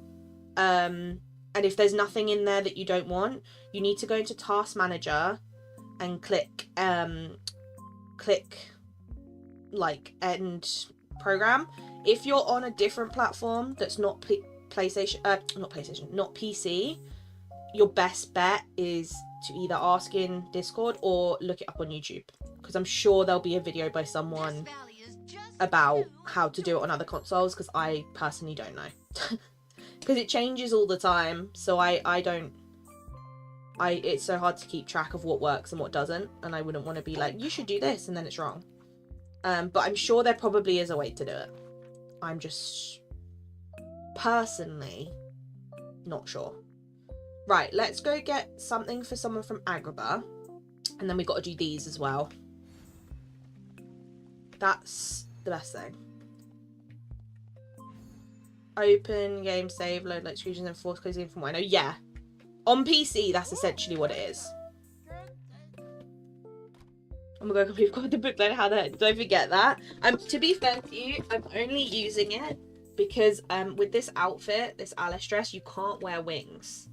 And if there's nothing in there that you don't want, you need to go into Task Manager and click like end program. If you're on a different platform that's not PlayStation, not PC, your best bet is to either ask in Discord or look it up on YouTube, because I'm sure there'll be a video by someone about how to do it on other consoles, because I personally don't know. Because it changes all the time, so it's so hard to keep track of what works and what doesn't, and I wouldn't want to be like, you should do this, and then it's wrong. But I'm sure there probably is a way to do it. I'm just personally not sure. Right, let's go get something for someone from Agrabah, and then we've got to do these as well. That's the best thing. Open, game, save, load like Scrooge, and then force closing from Wino. Yeah. On PC, that's essentially what it is. Oh my god, we've got the booklet, how that, don't forget that. To be fair to you, I'm only using it because with this outfit, this Alice dress, you can't wear wings,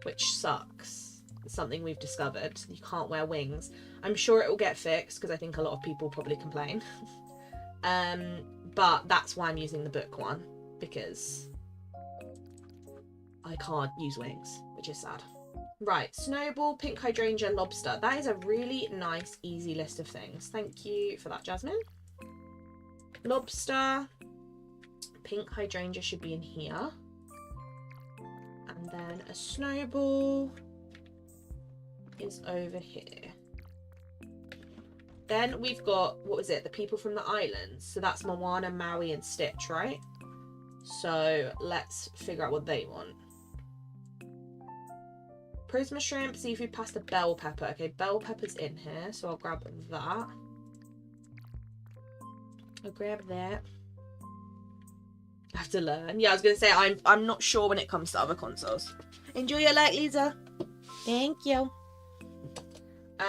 which sucks. It's something we've discovered. You can't wear wings. I'm sure it will get fixed because I think a lot of people probably complain. But that's why I'm using the book one, because I can't use wings, which is sad. Right, snowball, pink hydrangea, lobster. That is a really nice, easy list of things. Thank you for that, Jasmine. Lobster, pink hydrangea should be in here. And then a snowball is over here. Then we've got, what was it? The people from the islands. So that's Moana, Maui, and Stitch, right? So let's figure out what they want. Prisma shrimp, seafood pasta, bell pepper. Okay, bell pepper's in here, so I'll grab that. I'll grab that. I have to learn. Yeah, I was gonna say I'm not sure when it comes to other consoles. Enjoy your light, Lisa. Thank you.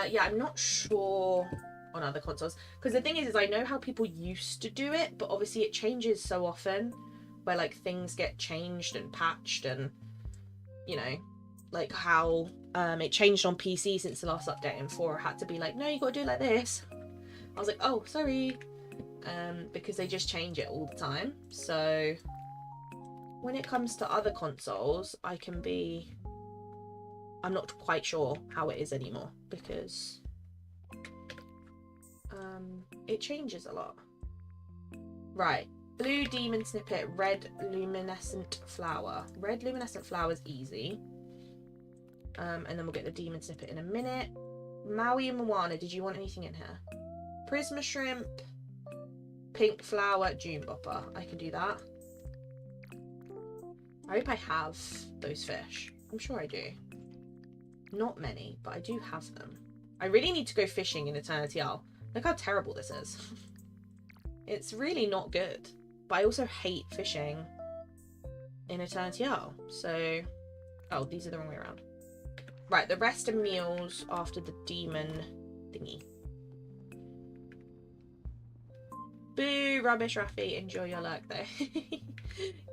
Yeah, I'm not sure on other consoles, because the thing is I know how people used to do it, but obviously it changes so often, where like things get changed and patched, and you know, like how it changed on PC since the last update, and Fora had to be like, no, you gotta do it like this. I was like, oh, sorry, because they just change it all the time. So when it comes to other consoles, I'm not quite sure how it is anymore, because it changes a lot. Right, blue demon snippet, red luminescent flower. Red luminescent flower is easy. And then we'll get the demon snippet in a minute. Maui and Moana, did you want anything in here? Prisma shrimp, pink flower, June bopper. I can do that. I hope I have those fish. I'm sure I do. Not many, but I do have them. I really need to go fishing in Eternity Isle. Look how terrible this is. It's really not good. But I also hate fishing in Eternity Isle. So, oh, these are the wrong way around. Right, the rest are meals after the demon thingy. Boo, rubbish, Rafi. Enjoy your lurk, though.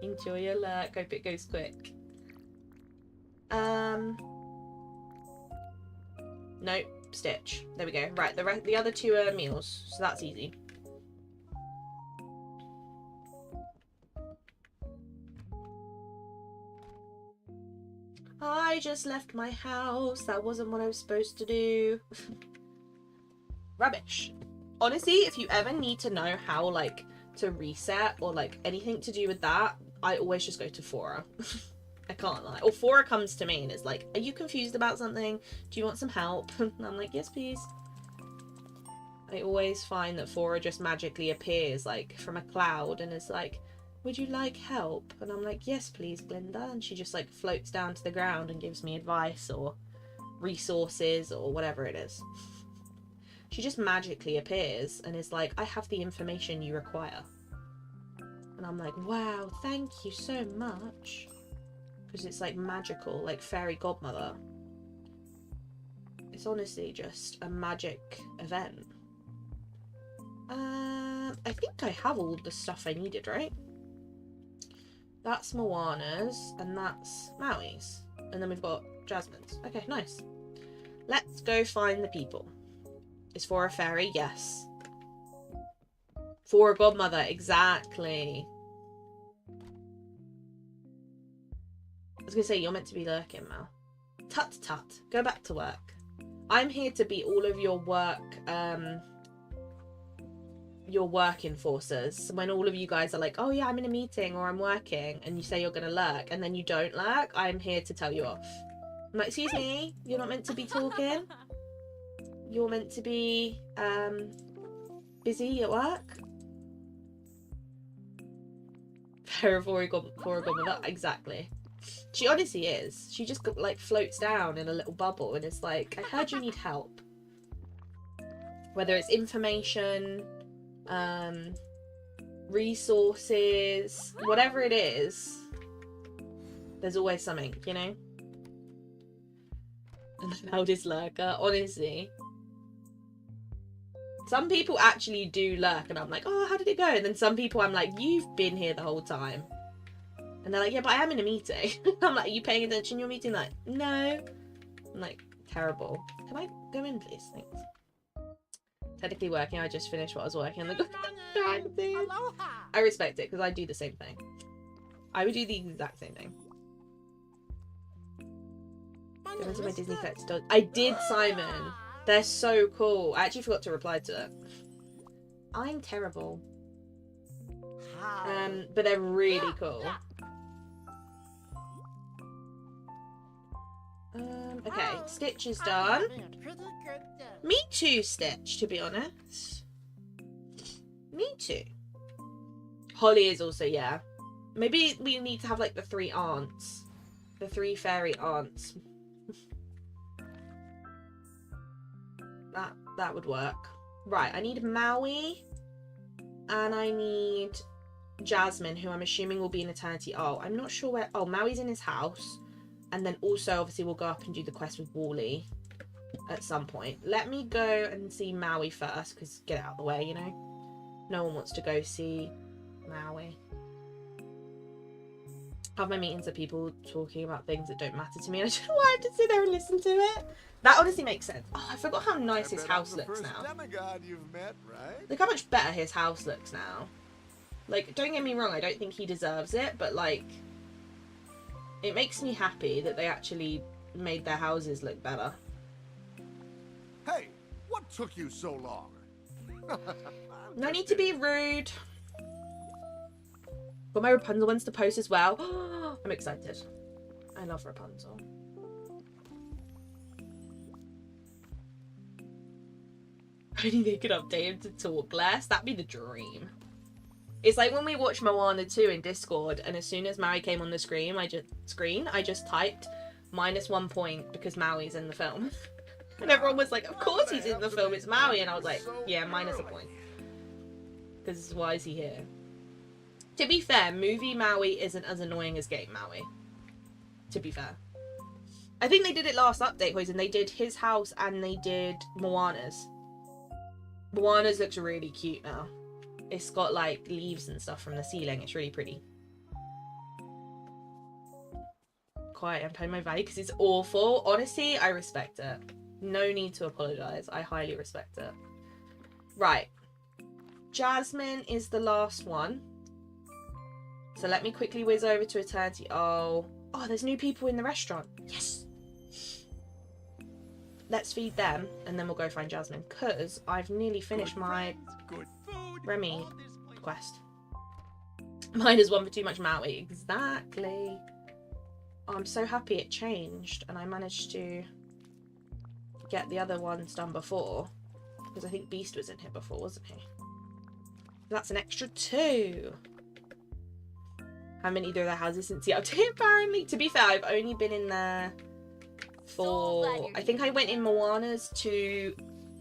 Enjoy your lurk. Hope it goes quick. Nope, Stitch. There we go. Right, the other two are meals, so that's easy. I just left my house. That wasn't what I was supposed to do. Rubbish. Honestly, if you ever need to know how, like, to reset or, like, anything to do with that, I always just go to Fora. I can't lie. Or Fora comes to me and is like, are you confused about something? Do you want some help? And I'm like, yes, please. I always find that Fora just magically appears, like, from a cloud and is like, would you like help? And I'm like, yes, please, Glinda. And she just, like, floats down to the ground and gives me advice or resources or whatever it is. She just magically appears and is like, I have the information you require. And I'm like, wow, thank you so much. Because it's like magical, like fairy godmother. It's honestly just a magic event. I think I have all the stuff I needed, right? That's Moana's and that's Maui's. And then we've got Jasmine's. Okay, nice. Let's go find the people. Is for a fairy? Yes. For a godmother, exactly. I was gonna say, you're meant to be lurking, Mal. Tut tut. Go back to work. I'm here to be all of your work enforcers. When all of you guys are like, oh yeah, I'm in a meeting or I'm working, and you say you're gonna lurk, and then you don't lurk, I'm here to tell you off. I'm like, excuse me, you're not meant to be talking. You're meant to be busy at work. For a godmother, exactly. She honestly is. She just like floats down in a little bubble and it's like, I heard you need help. Whether it's information, resources, whatever it is, there's always something, you know? And the loudest lurker, honestly. Some people actually do lurk and I'm like, oh, how did it go? And then some people I'm like, you've been here the whole time. And they're like, yeah, but I am in a meeting. I'm like, are you paying attention in your meeting? Like, no. I'm like, terrible. Can I go in, please? Thanks. Technically working, I just finished what I was working on. I respect it because I do the same thing. I would do the exact same thing. Go into my Disney pets dog. I did, Simon. They're so cool. I actually forgot to reply to it. I'm terrible. But they're really cool. Okay, Stitch is done. Me too, Stitch, to be honest. Me too. Holly is also, yeah. Maybe we need to have like the 3 aunts. The 3 fairy aunts. That would work. Right, I need Maui. And I need Jasmine, who I'm assuming will be in Eternity. Oh, I'm not sure where... Oh, Maui's in his house. And then also, obviously, we'll go up and do the quest with Wally at some point. Let me go and see Maui first, because get it out of the way, you know? No one wants to go see Maui. Have my meetings of people talking about things that don't matter to me. And I don't know why I have to sit there and listen to it. That honestly makes sense. Oh, I forgot how nice his house looks now. You've met, right? Look how much better his house looks now. Like, don't get me wrong, I don't think he deserves it, but like... It makes me happy that they actually made their houses look better. Hey, what took you so long? No need to be rude. Got my Rapunzel ones to post as well. I'm excited. I love Rapunzel. Only they could update him to talk less. That'd be the dream. It's like when we watched Moana 2 in Discord, and as soon as Maui came on the screen, I just typed -1 point because Maui's in the film. And everyone was like, of course he's in the film, it's Maui. And I was like, yeah, -1 point. Because why is he here? To be fair, movie Maui isn't as annoying as game Maui. To be fair. I think they did it last update, Poison. They did his house and they did Moana's. Moana's looks really cute now. It's got like leaves and stuff from the ceiling. It's really pretty. Quiet, I'm playing my value because it's awful. Honestly, I respect it. No need to apologise. I highly respect it. Right. Jasmine is the last one. So let me quickly whiz over to Eternity. Oh, there's new people in the restaurant. Yes. Let's feed them and then we'll go find Jasmine because I've nearly finished my Remy quest. Mine is one for too much Maui. Exactly. Oh, I'm so happy it changed and I managed to get the other ones done before because I think Beast was in here before, wasn't he? That's an extra 2. Haven't been either of their houses since the update apparently. To be fair, I've only been in there for... I think I went in Moana's to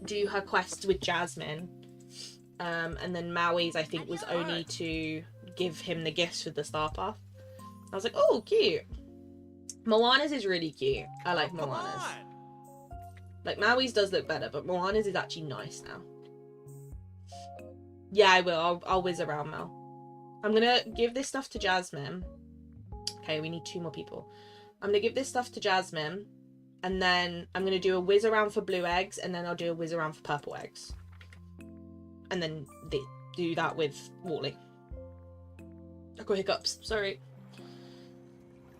do her quest with Jasmine. And then Maui's, I think, was only to give him the gifts for the Star Path. I was like, oh, cute. Moana's is really cute. I like Moana's. Like, Maui's does look better, but Moana's is actually nice now. Yeah, I will. I'll whiz around, Mel. I'm gonna give this stuff to Jasmine. Okay, we need 2 more people. I'm gonna give this stuff to Jasmine. And then I'm gonna do a whiz around for blue eggs. And then I'll do a whiz around for purple eggs. And then do that with Wally. I've got hiccups. Sorry.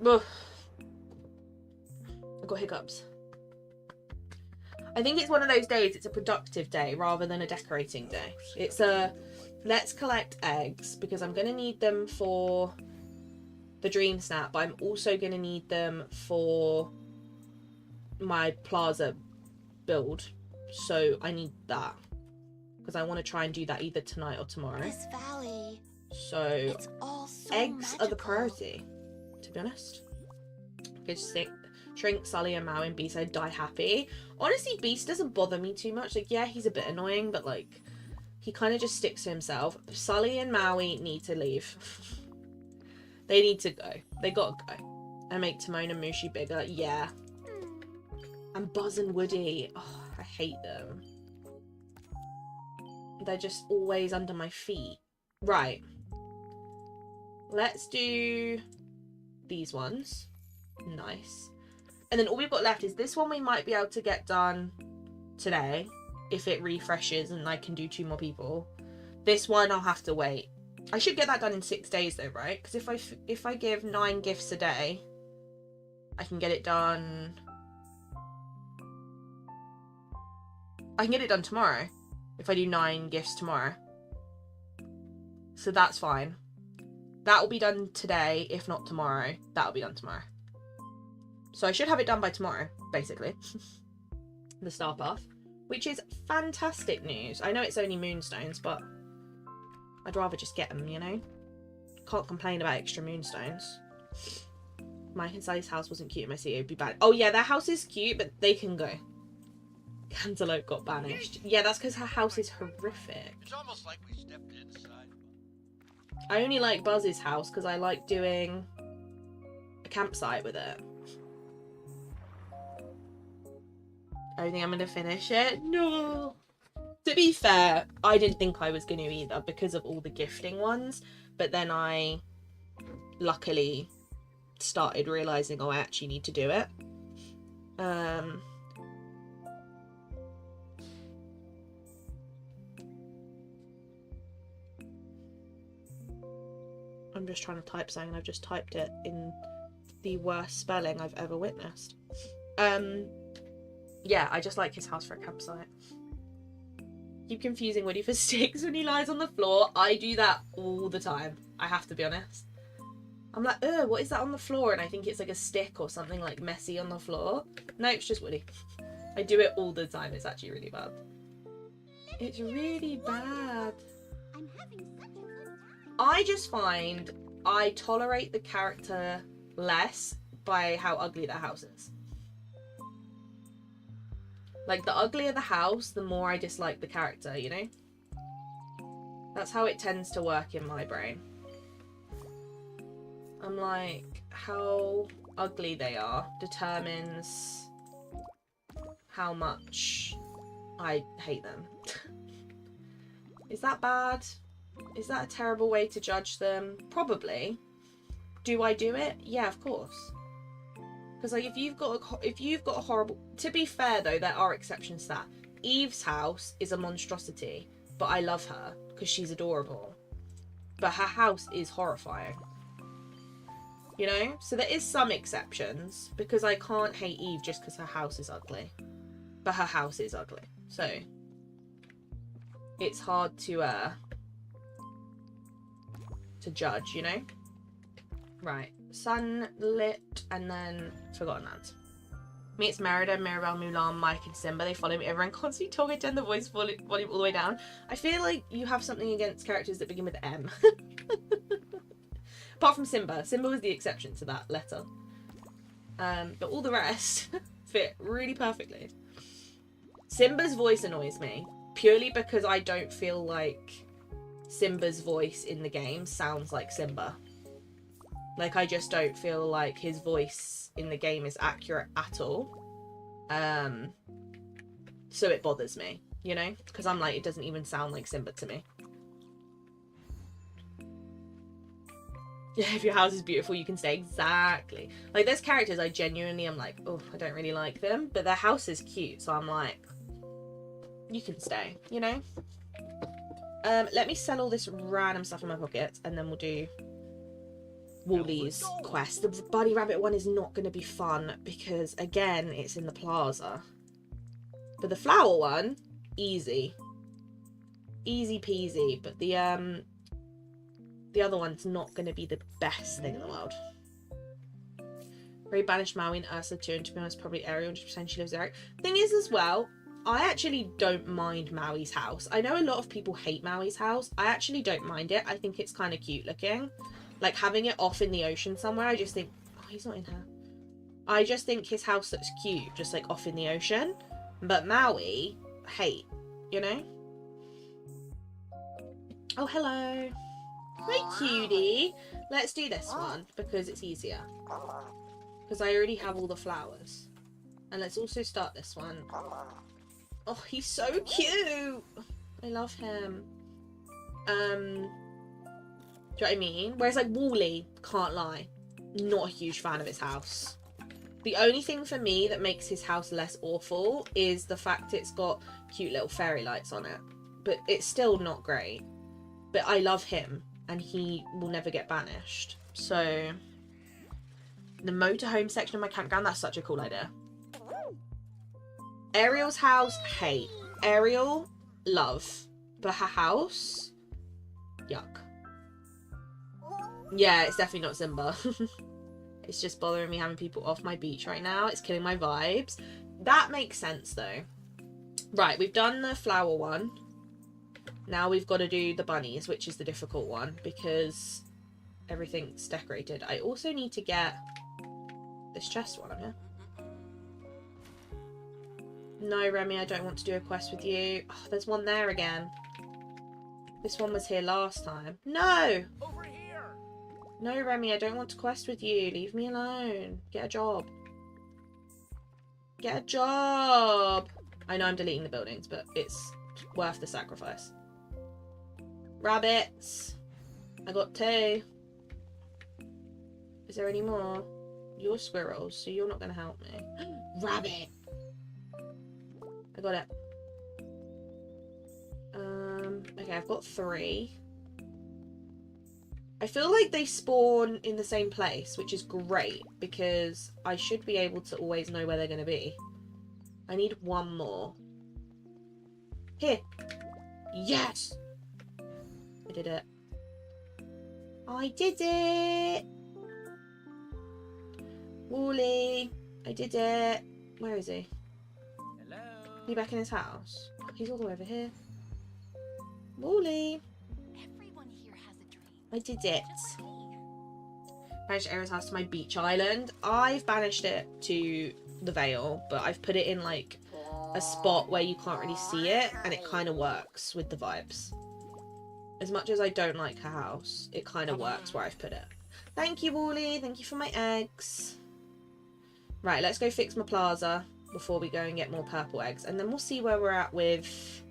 Ugh. I've got hiccups. I think it's one of those days, it's a productive day rather than a decorating day. It's a let's collect eggs because I'm going to need them for the Dream Snap, but I'm also going to need them for my Plaza build. So I need that because I want to try and do that either tonight or tomorrow. This valley. So, it's all so eggs magical. are the priority, to be honest. Because Shrink, Sully, and Mao and Beast, I'd die happy. Honestly, Beast doesn't bother me too much. Like, yeah, he's a bit annoying, but like, he kind of just sticks to himself. Sully and Maui need to leave. They need to go. They gotta go. And make Timon and Mushi bigger. Like, yeah. And Buzz and Woody. Oh, I hate them. They're just always under my feet. Right. Let's do these ones. Nice. And then all we've got left is this one we might be able to get done today if it refreshes and I can do 2 more people. This one I'll have to wait. I should get that done in 6 days though, right? Because if I give 9 gifts a day, I can get it done. I can get it done tomorrow if I do 9 gifts tomorrow. So that's fine. That will be done today, if not tomorrow. That'll be done tomorrow. So I should have it done by tomorrow, basically. The star path, which is fantastic news. I know it's only moonstones, but I'd rather just get them, you know? Can't complain about extra moonstones. Mike and Sally's house wasn't cute in my city, it'd be bad. Oh yeah, their house is cute, but they can go. Cantaloupe got banished. Yeah, that's because her house is horrific. It's almost like we stepped inside. I only like Buzz's house because I like doing a campsite with it. I think I'm going to finish it. No. To be fair, I didn't think I was going to either because of all the gifting ones. But then I luckily started realising, oh, I actually need to do it. I'm just trying to type something and I've just typed it in the worst spelling I've ever witnessed. Yeah, I just like his house for a campsite. Keep confusing Woody for sticks when he lies on the floor. I do that all the time. I have to be honest. I'm like, ugh, what is that on the floor? And I think it's like a stick or something like messy on the floor. No, it's just Woody. I do it all the time. It's actually really bad. It's really bad. I'm having such a good time. I just find I tolerate the character less by how ugly their house is. Like, the uglier the house, the more I dislike the character, you know? That's how it tends to work in my brain. I'm like, how ugly they are determines how much I hate them. Is that bad? Is that a terrible way to judge them? Probably. Do I do it? Yeah, of course. Because like if you've got a horrible... To be fair though, there are exceptions to that. Eve's house is a monstrosity, but I love her because she's adorable. But her house is horrifying. You know? So there is some exceptions because I can't hate Eve just because her house is ugly. But her house is ugly. So it's hard to judge, you know? Right. Sunlit and then Forgotten Lands. Me, it's Merida, Mirabelle, Mulan, Mike and Simba. They follow me. Everyone constantly talking, turn the voice volume all the way down. I feel like you have something against characters that begin with M. Apart from Simba. Simba was the exception to that letter. But all the rest fit really perfectly. Simba's voice annoys me. Purely because I don't feel like Simba's voice in the game sounds like Simba. Like, I just don't feel like his voice in the game is accurate at all. So it bothers me, you know? Because I'm like, it doesn't even sound like Simba to me. Yeah, if your house is beautiful, you can stay. Exactly. Like, there's characters I genuinely am like, oh, I don't really like them. But their house is cute, so I'm like, you can stay, you know? Let me sell all this random stuff in my pockets, and then we'll do Wally's quest. The bunny rabbit one is not going to be fun because, again, it's in the plaza. But the flower one, easy. Easy peasy. But the other one's not going to be the best thing in the world. Ray banished Maui and Ursa too, and to be honest, probably Ariel, 100% she lives there. Thing is as well, I actually don't mind Maui's house. I know a lot of people hate Maui's house. I actually don't mind it. I think it's kind of cute looking. Like, having it off in the ocean somewhere, I just think... Oh, he's not in here. I just think his house looks cute, just, like, off in the ocean. But Maui, hate, you know? Oh, hello. Hi, cutie. Let's do this one, because it's easier. Because I already have all the flowers. And let's also start this one. Oh, he's so cute. I love him. Do you know what I mean? Whereas like Wally, can't lie, not a huge fan of his house. The only thing for me that makes his house less awful is the fact it's got cute little fairy lights on it. But it's still not great. But I love him, and he will never get banished. So, the motorhome section of my campground, that's such a cool idea. Ariel's house, hate. Ariel, love. But her house, yuck. Yeah, it's definitely not Simba. It's just bothering me having people off my beach right now. It's killing my vibes. That makes sense, though. Right, we've done the flower one. Now we've got to do the bunnies, which is the difficult one, because everything's decorated. I also need to get this chest one, yeah? No, Remy, I don't want to do a quest with you. Oh, there's one there again. This one was here last time. No! Over here. No, Remy, I don't want to quest with you. Leave me alone. Get a job. Get a job! I know I'm deleting the buildings, but it's worth the sacrifice. Rabbits! I got 2. Is there any more? You're squirrels, so you're not going to help me. Rabbit! I got it. Okay, I've got 3. I feel like they spawn in the same place, which is great, because I should be able to always know where they're going to be. I need 1 more. Here! Yes! I did it. I did it! Wally! I did it! Where is he? Hello. Is he back in his house? Oh, he's all the way over here. Wally! Everyone here has a dream. I did it. Just like me. Banished Ares house to my beach island. I've banished it to the Vale, but I've put it in like a spot where you can't really see it, and it kind of works with the vibes. As much as I don't like her house, it kind of works where I've put it. Thank you, Wally. Thank you for my eggs. Right, let's go fix my plaza before we go and get more purple eggs, and then we'll see where we're at with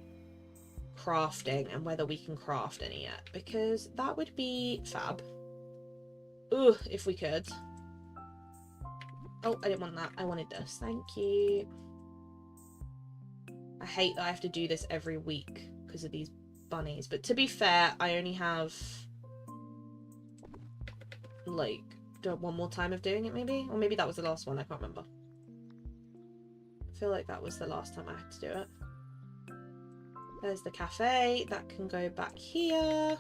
crafting and whether we can craft any yet, because that would be fab. Ugh, if we could. Oh, I didn't want that. I wanted this. Thank you. I hate that I have to do this every week because of these bunnies. But to be fair, I only have like 1 more time of doing it, maybe? Or maybe that was the last one. I can't remember. I feel like that was the last time I had to do it. There's the cafe. That can go back here.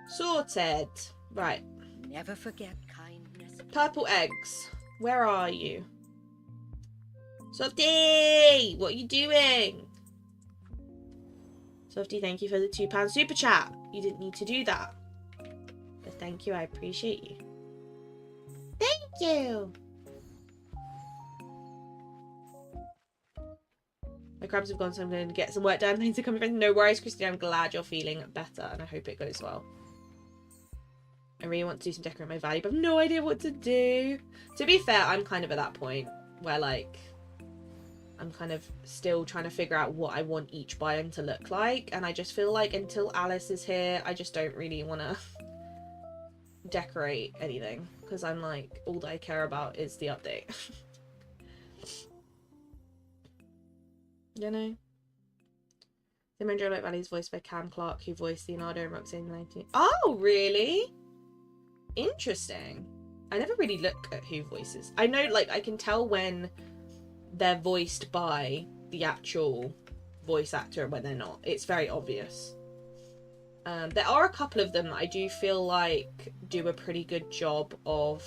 Sorted. Right. Never forget kindness. Purple eggs. Where are you? Softy! What are you doing? Softy, thank you for the £2 super chat. You didn't need to do that. But thank you, I appreciate you. Thank you! My crabs have gone, so I'm going to get some work done. Thanks for coming, friends. No worries, Christine. I'm glad you're feeling better, and I hope it goes well. I really want to do some decorating my valley, but I have no idea what to do. To be fair, I'm kind of at that point where, like, I'm kind of still trying to figure out what I want each biome to look like, and I just feel like until Alice is here, I just don't really want to decorate anything, because I'm like, all that I care about is the update. You know? The Dreamlight Valley is voiced by Cam Clark, who voiced Leonardo and Roxanne in the 19... Oh, really? Interesting. I never really look at who voices. I know, like, I can tell when they're voiced by the actual voice actor and when they're not. It's very obvious. There are a couple of them that I do feel like do a pretty good job of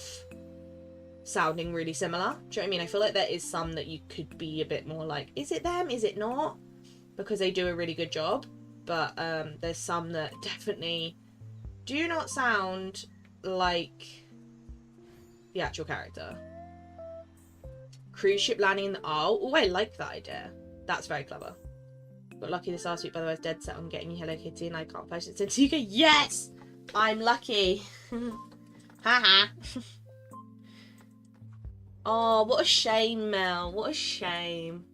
sounding really similar. Do you know what I mean? I feel like there is some that you could be a bit more like, is it them? Is it not? Because they do a really good job. But there's some that definitely do not sound like the actual character. Cruise ship landing in the Isle. Oh, I like that idea. That's very clever. Got lucky this last week, by the way. I was dead set on getting you Hello Kitty, and I can't post it since UK. Yes! I'm lucky. Haha. Oh, what a shame, Mel. What a shame.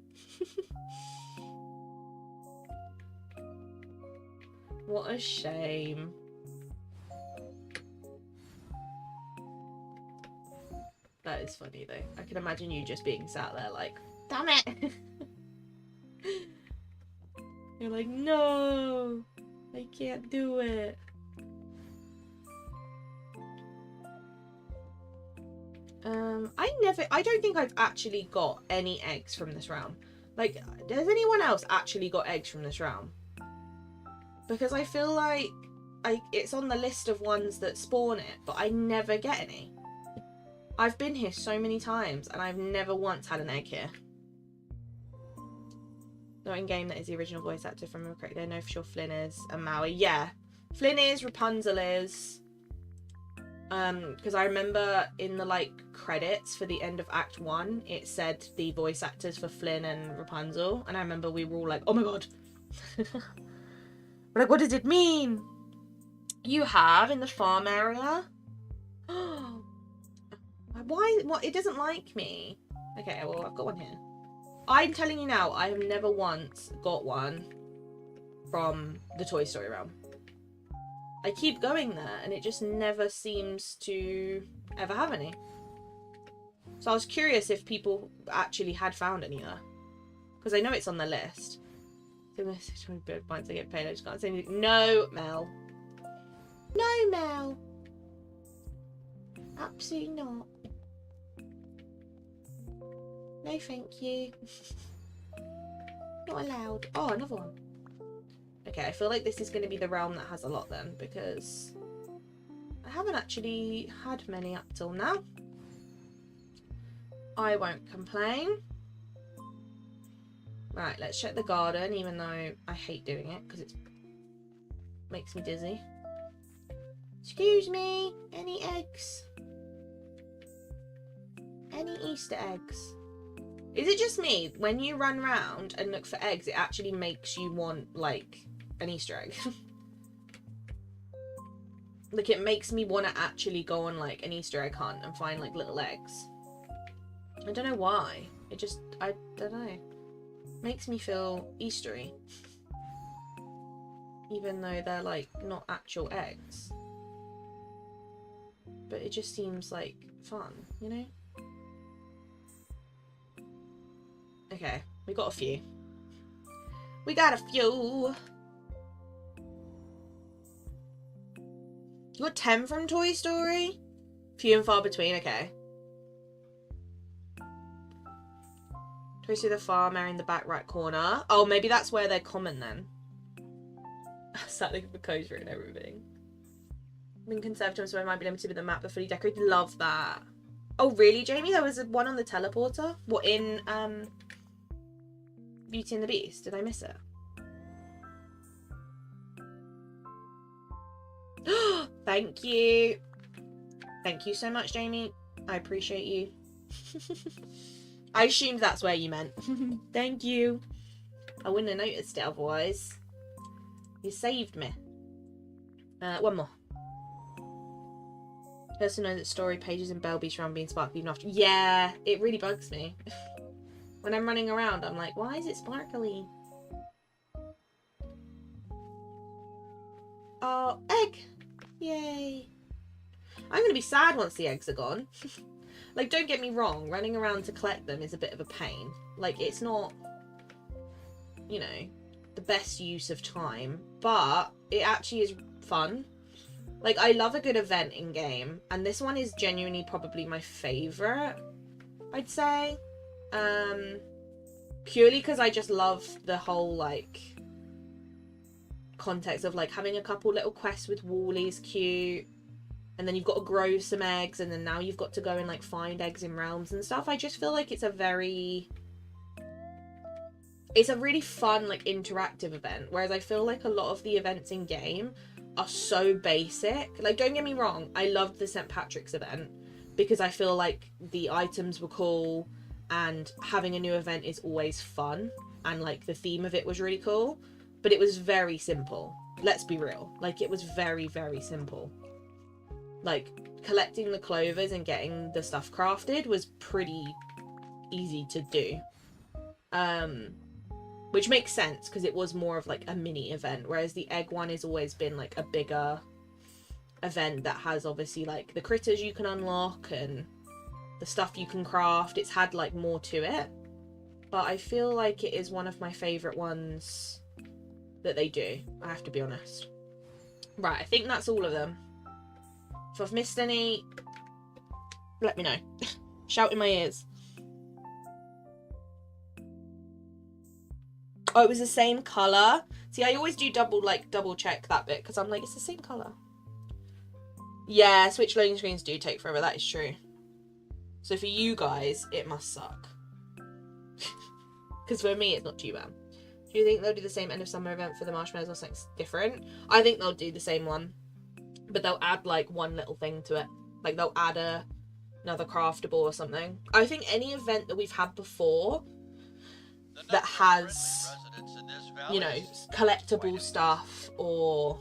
What a shame. That is funny though. I can imagine you just being sat there like, damn it! You're like, no! I can't do it. I don't think I've actually got any eggs from this realm. Like, has anyone else actually got eggs from this realm? Because I feel like it's on the list of ones that spawn it, but I never get any. I've been here so many times and I've never once had an egg here. Not in game that is the original voice actor from correctly. I know for sure Flynn is and Maui. Yeah. Flynn is, Rapunzel is. Because I remember in the like credits for the end of Act 1, it said the voice actors for Flynn and Rapunzel, and I remember we were all like, oh my god. We're like, what does it mean? You have in the farm area? Why? What? It doesn't like me. Okay, well, I've got one here. I'm telling you now, I have never once got one from the Toy Story realm. I keep going there and it just never seems to ever have any. So I was curious if people actually had found any there. Because I know it's on the list. Once I get paid, I just can't say anything. No, Mel. No, Mel. Absolutely not. No, thank you. Not allowed. Oh, another one. Okay, I feel like this is going to be the realm that has a lot then, because I haven't actually had many up till now. I won't complain. Right, let's check the garden, even though I hate doing it because it makes me dizzy. Excuse me, any eggs? Any Easter eggs? Is it just me? When you run around and look for eggs, it actually makes you want, like, an Easter egg. Like, it makes me want to actually go on, like, an Easter egg hunt and find, like, little eggs. I don't know why. It just, I don't know. Makes me feel Eastery. Even though they're, like, not actual eggs. But it just seems, like, fun, you know? Okay, we got a few. We got a few. You got 10 from Toy Story? Few and far between, okay. Toy Story the farm area in the back right corner. Oh, maybe that's where they're common then. Start looking for codes and everything. Been conservative, so I might be limited with the map, but fully decorated. Love that. Oh, really, Jamie? There was one on the teleporter? What, in, Beauty and the Beast? Did I miss it? Thank you. Thank you so much, Jamie. I appreciate you. I assumed that's where you meant. Thank you. I wouldn't have noticed it otherwise. You saved me. One more. Person knows that story pages in Bell Beach around being sparkly even after. Yeah, it really bugs me. When I'm running around, I'm like, why is it sparkly? Oh, egg! Yay! I'm gonna be sad once the eggs are gone. Like, don't get me wrong, running around to collect them is a bit of a pain. Like, it's not, you know, the best use of time, but it actually is fun. Like, I love a good event in game, and this one is genuinely probably my favourite, I'd say. Purely because I just love the whole, like, context of, like, having a couple little quests with Wall-E is cute, and then you've got to grow some eggs, and then now you've got to go and, like, find eggs in realms and stuff. I just feel like it's a really fun, like, interactive event, whereas I feel like a lot of the events in game are so basic. Like, don't get me wrong, I loved the St. Patrick's event because I feel like the items were cool, and having a new event is always fun, and, like, the theme of it was really cool, but it was very simple. Let's be real. Like, it was very, very simple. Like, collecting the clovers and getting the stuff crafted was pretty easy to do. which makes sense because it was more of like a mini event, whereas the egg one has always been like a bigger event that has obviously like the critters you can unlock and the stuff you can craft. It's had like more to it, but I feel like it is one of my favorite ones that they do, I have to be honest. Right, I think that's all of them. If I've missed any, let me know. Shout in my ears. Oh, it was the same colour. See, I always do double check that bit because I'm like, it's the same colour. Yeah, Switch loading screens do take forever, that is true. So for you guys, it must suck. Because for me, it's not too bad. Do you think they'll do the same end of summer event for the marshmallows or something different? I think they'll do the same one, but they'll add like one little thing to it. Like they'll add another craftable or something. I think any event that we've had before that has, you know, collectible stuff or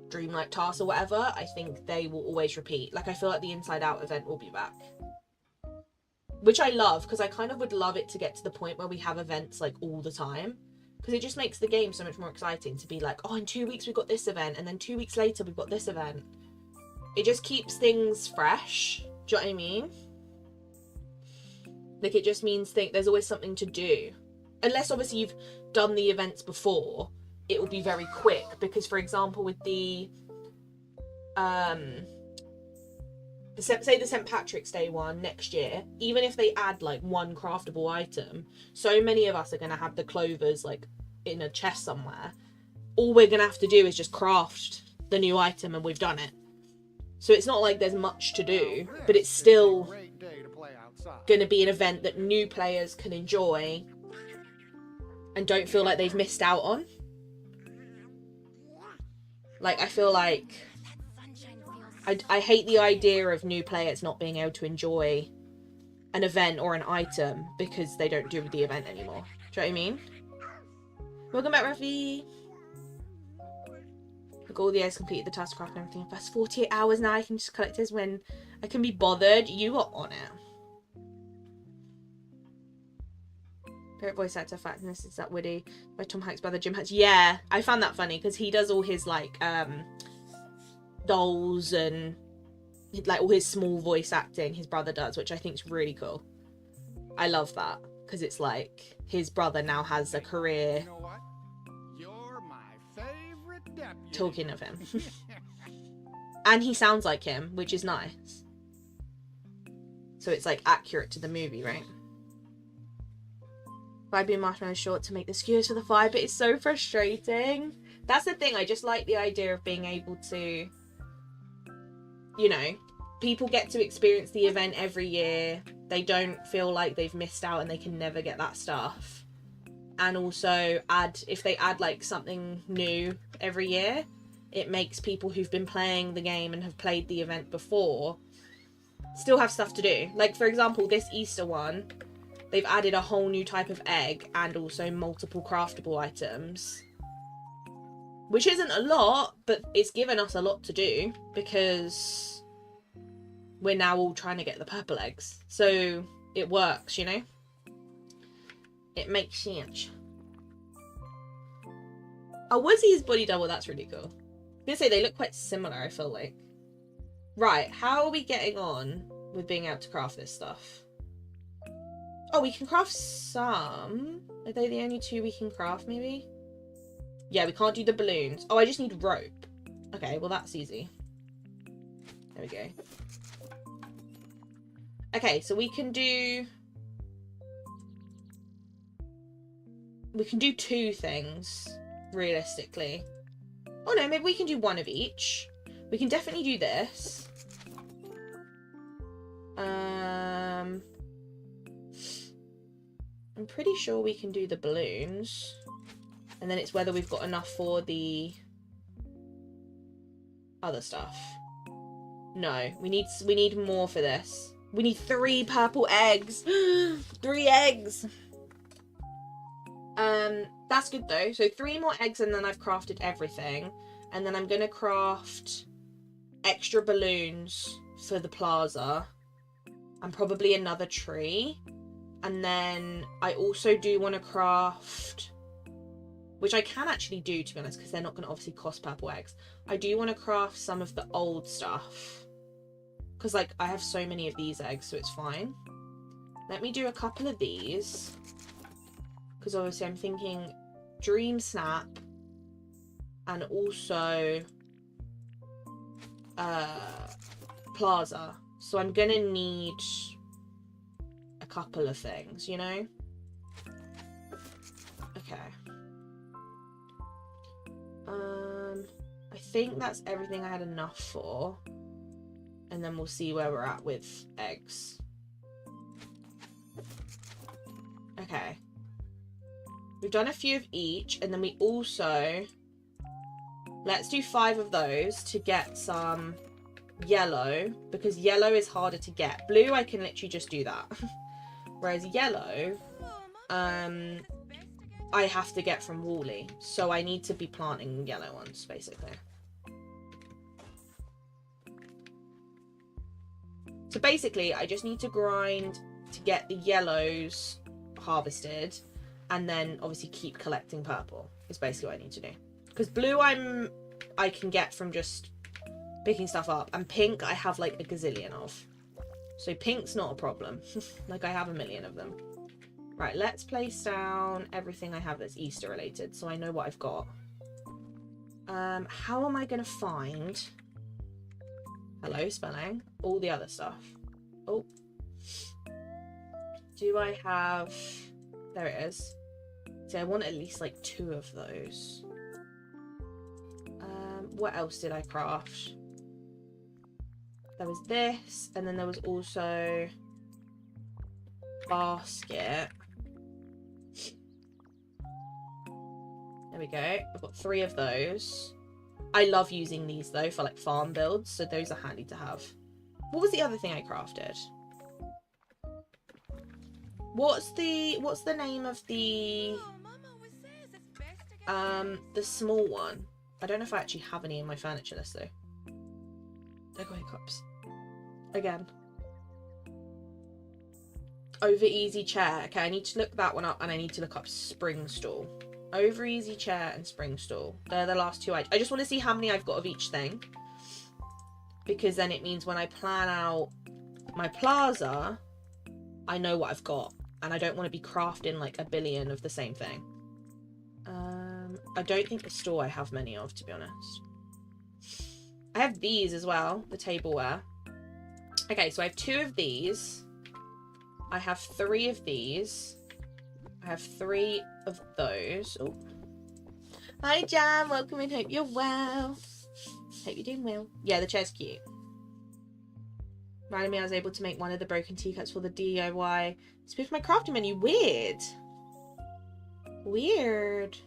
Dreamlight tasks or whatever, I think they will always repeat. Like I feel like the Inside Out event will be back. Which I love, because I kind of would love it to get to the point where we have events like all the time. Because it just makes the game so much more exciting to be like, oh, in 2 weeks we've got this event, and then 2 weeks later we've got this event. It just keeps things fresh. Do you know what I mean? Like it just means there's always something to do. Unless obviously you've done the events before, it will be very quick. Because for example with the say the St. Patrick's Day one next year, even if they add like one craftable item, so many of us are going to have the clovers like in a chest somewhere. All we're going to have to do is just craft the new item and we've done it. So it's not like there's much to do, but it's still going to be an event that new players can enjoy and don't feel like they've missed out on. Like I feel like I hate the idea of new players not being able to enjoy an event or an item because they don't do the event anymore. Do you know what I mean? Welcome back, Ruffy. Look, all the eggs completed the task craft and everything. That's 48 hours now. I can just collect this when I can be bothered. You are on it. Favorite voice actor fact in this is that Woody by Tom Hanks' brother Jim Hanks. Yeah, I found that funny because he does all his like dolls and like all his small voice acting his brother does, which I think is really cool. I love that because it's like his brother now has a career. You know what? You're my favorite deputy. Talking of him. And he sounds like him, which is nice. So it's like accurate to the movie, right? Vibing marshmallow short to make the skewers for the fire, but it's so frustrating. That's the thing, I just like the idea of being able to, you know, people get to experience the event every year. They don't feel like they've missed out and they can never get that stuff. And also if they add like something new every year, it makes people who've been playing the game and have played the event before still have stuff to do. Like for example, this Easter one, they've added a whole new type of egg and also multiple craftable items. Which isn't a lot, but it's given us a lot to do because we're now all trying to get the purple eggs. So it works, you know? It makes sense. Oh, was he his body double? That's really cool. I was gonna say they look quite similar, I feel like. Right, how are we getting on with being able to craft this stuff? Oh, we can craft some. Are they the only two we can craft, maybe? Yeah, we can't do the balloons. Oh, I just need rope. Okay, well that's easy. There we go. Okay, so we can do two things, realistically. Oh no, maybe we can do one of each. We can definitely do this. I'm pretty sure we can do the balloons. And then it's whether we've got enough for the other stuff. No, we need more for this. We need 3 purple eggs. 3 eggs. That's good though. So 3 more eggs and then I've crafted everything. And then I'm gonna craft extra balloons for the plaza. And probably another tree. And then I also do want to craft, which I can actually do, to be honest, because they're not going to obviously cost purple eggs. I do want to craft some of the old stuff. Because, like, I have so many of these eggs, so it's fine. Let me do a couple of these. Because obviously I'm thinking Dream Snap. And also Plaza. So I'm going to need a couple of things, you know? Okay. I think that's everything I had enough for. And then we'll see where we're at with eggs. Okay. We've done a few of each, and then we also... Let's do 5 of those to get some yellow, because yellow is harder to get. Blue, I can literally just do that. Whereas yellow, I have to get from Wally. So I need to be planting yellow ones, basically. So basically, I just need to grind to get the yellows harvested, and then obviously keep collecting purple, is basically what I need to do. Because blue I can get from just picking stuff up, and pink I have like a gazillion of. So pink's not a problem. Like, I have a million of them. Right, let's place down everything I have that's Easter related, so I know what I've got. How am I going to find... Hello, spelling. All the other stuff. Oh. Do I have... There it is. See, I want at least like 2 of those. What else did I craft? There was this, and then there was also... basket. There we go. I've got 3 of those. I love using these though for like farm builds, so those are handy to have. What was the other thing I crafted? What's the name of the small one? I don't know if I actually have any in my furniture list though. There go hiccups. Again. Over easy chair. Okay, I need to look that one up, and I need to look up spring stool. Over easy chair and spring stool. They're the last 2 I just want to see how many I've got of each thing. Because then it means when I plan out my plaza, I know what I've got. And I don't want to be crafting like a billion of the same thing. I don't think the store I have many of, to be honest. I have these as well, the tableware. Okay, so I have 2 of these. I have 3 of these. I have 3 of those. Oh. Hi, Jan. Welcome in. Hope you're well. Hope you're doing well. Yeah, the chair's cute. Randomly, I was able to make one of the broken teacups for the DIY. Spoof my crafting menu. Weird. Weird.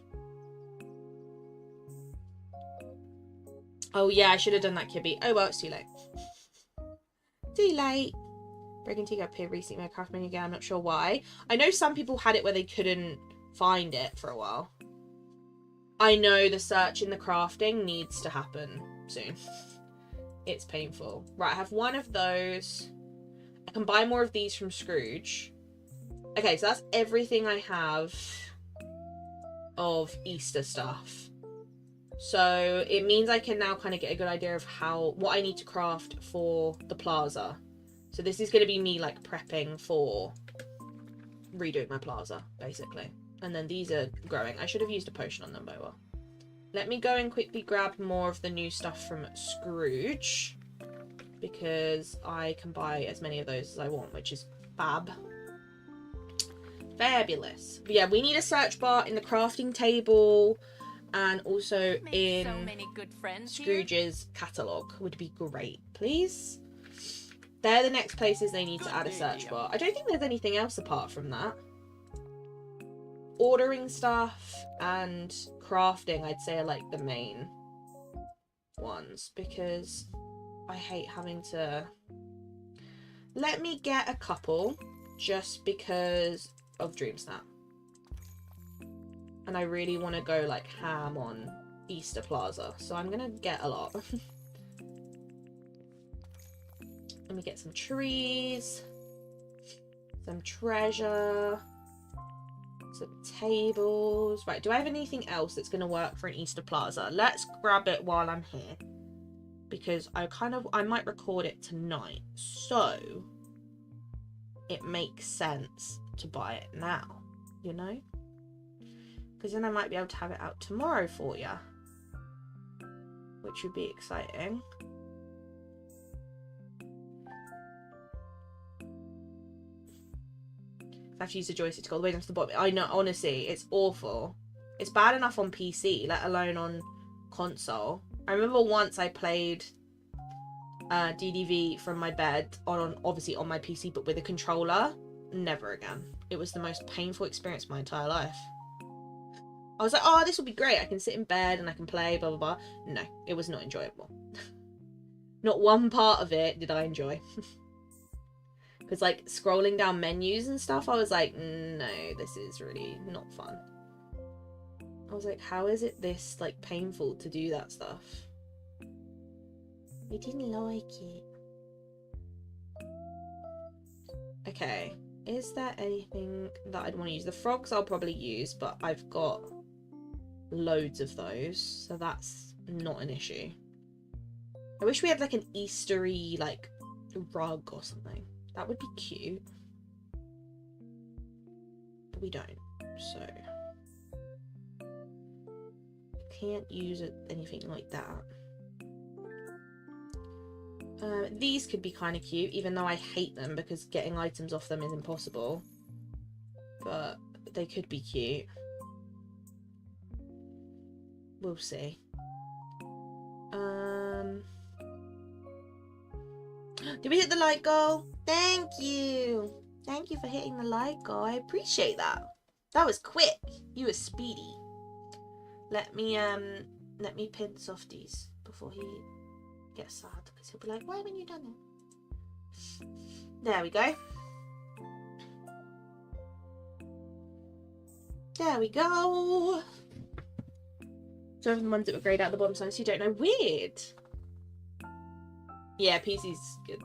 Oh, yeah, I should have done that, Kibby. Oh, well, it's too late. Too late. Broken teacup here recently, my craft menu again. I'm not sure why. I know some people had it where they couldn't find it for a while. I know the search in the crafting needs to happen soon. It's painful. Right, I have 1 of those. I can buy more of these from Scrooge. Okay, so that's everything I have of Easter stuff. So it means I can now kind of get a good idea of what I need to craft for the plaza. So this is going to be me like prepping for redoing my plaza, basically. And then these are growing. I should have used a potion on them, but well. Let me go and quickly grab more of the new stuff from Scrooge, because I can buy as many of those as I want, which is fab. Fabulous. But yeah, we need a search bar in the crafting table, and also in so many good friends Scrooge's catalogue would be great, please. They're the next places they need to add a search bar. I don't think there's anything else apart from that. Ordering stuff and crafting, I'd say, are like the main ones, because I hate having to... Let me get a couple just because of Dream Snap. And I really want to go like ham on Easter Plaza, so I'm gonna get a lot. Let me get some trees. Some treasure. Some tables. Right, do I have anything else that's going to work for an Easter Plaza? Let's grab it while I'm here. Because I might record it tonight. So, it makes sense to buy it now. You know? Because then I might be able to have it out tomorrow for you. Which would be exciting. I have to use the joystick to go all the way down to the bottom. I know, honestly, it's awful. It's bad enough on PC, let alone on console. I remember once I played DDV from my bed, obviously on my PC, but with a controller. Never again. It was the most painful experience of my entire life. I was like, oh, this will be great. I can sit in bed and I can play, blah, blah, blah. No, it was not enjoyable. Not one part of it did I enjoy. Because, like, scrolling down menus and stuff, I was like, no, this is really not fun. I was like, how is it this, like, painful to do that stuff? I didn't like it. Okay. Is there anything that I'd want to use? The frogs I'll probably use, but I've got loads of those, so that's not an issue. I wish we had, like, an Eastery, like, rug or something. That would be cute. But we don't, so can't use anything like that. These could be kind of cute, even though I hate them because getting items off them is impossible. But they could be cute. We'll see. Did we hit the like goal? Thank you. Thank you for hitting the like goal. I appreciate that. That was quick. You were speedy. Let me pin Softies before he gets sad, because he'll be like, why haven't you done it? There we go. There we go. So the ones that were grayed out the bottom side, so you don't know. Weird. Yeah, PC's good.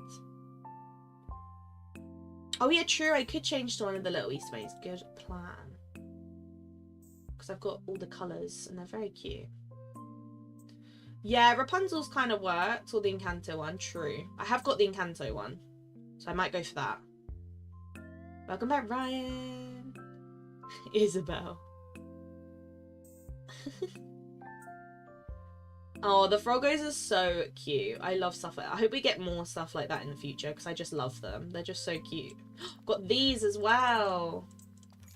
Oh yeah, true. I could change to one of the little Easter eggs. Good plan. Because I've got all the colours and they're very cute. Yeah, Rapunzel's kind of worked, or the Encanto one. True. I have got the Encanto one, so I might go for that. Welcome back, Ryan. Isabel. Oh, the Froggos are so cute. I love stuff like that. I hope we get more stuff like that in the future because I just love them. They're just so cute. Got these as well.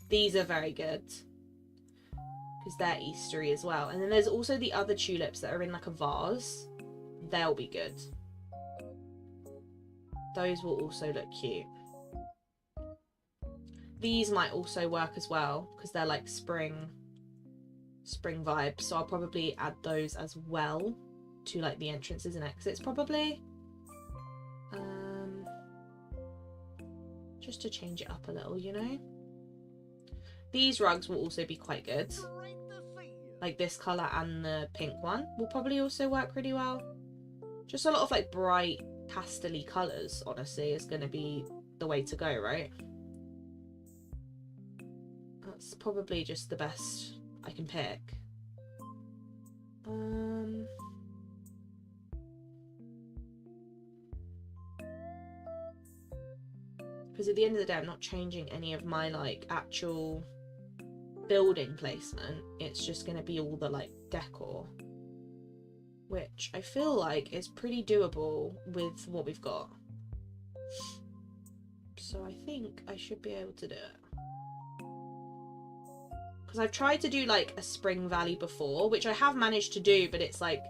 These are very good because they're Eastery as well. And then there's also the other tulips that are in like a vase. They'll be good. Those will also look cute. These might also work as well because they're like spring vibes, so I'll probably add those as well to like the entrances and exits probably, just to change it up a little, you know. These rugs will also be quite good, like this colour and the pink one will probably also work pretty well. Just a lot of like bright pastel-y colours honestly is going to be the way to go, right? That's probably just the best I can pick. Because at the end of the day, I'm not changing any of my like actual building placement. It's just going to be all the like decor, which I feel like is pretty doable with what we've got. So I think I should be able to do it. Because I've tried to do like a Spring Valley before, which I have managed to do, but it's like,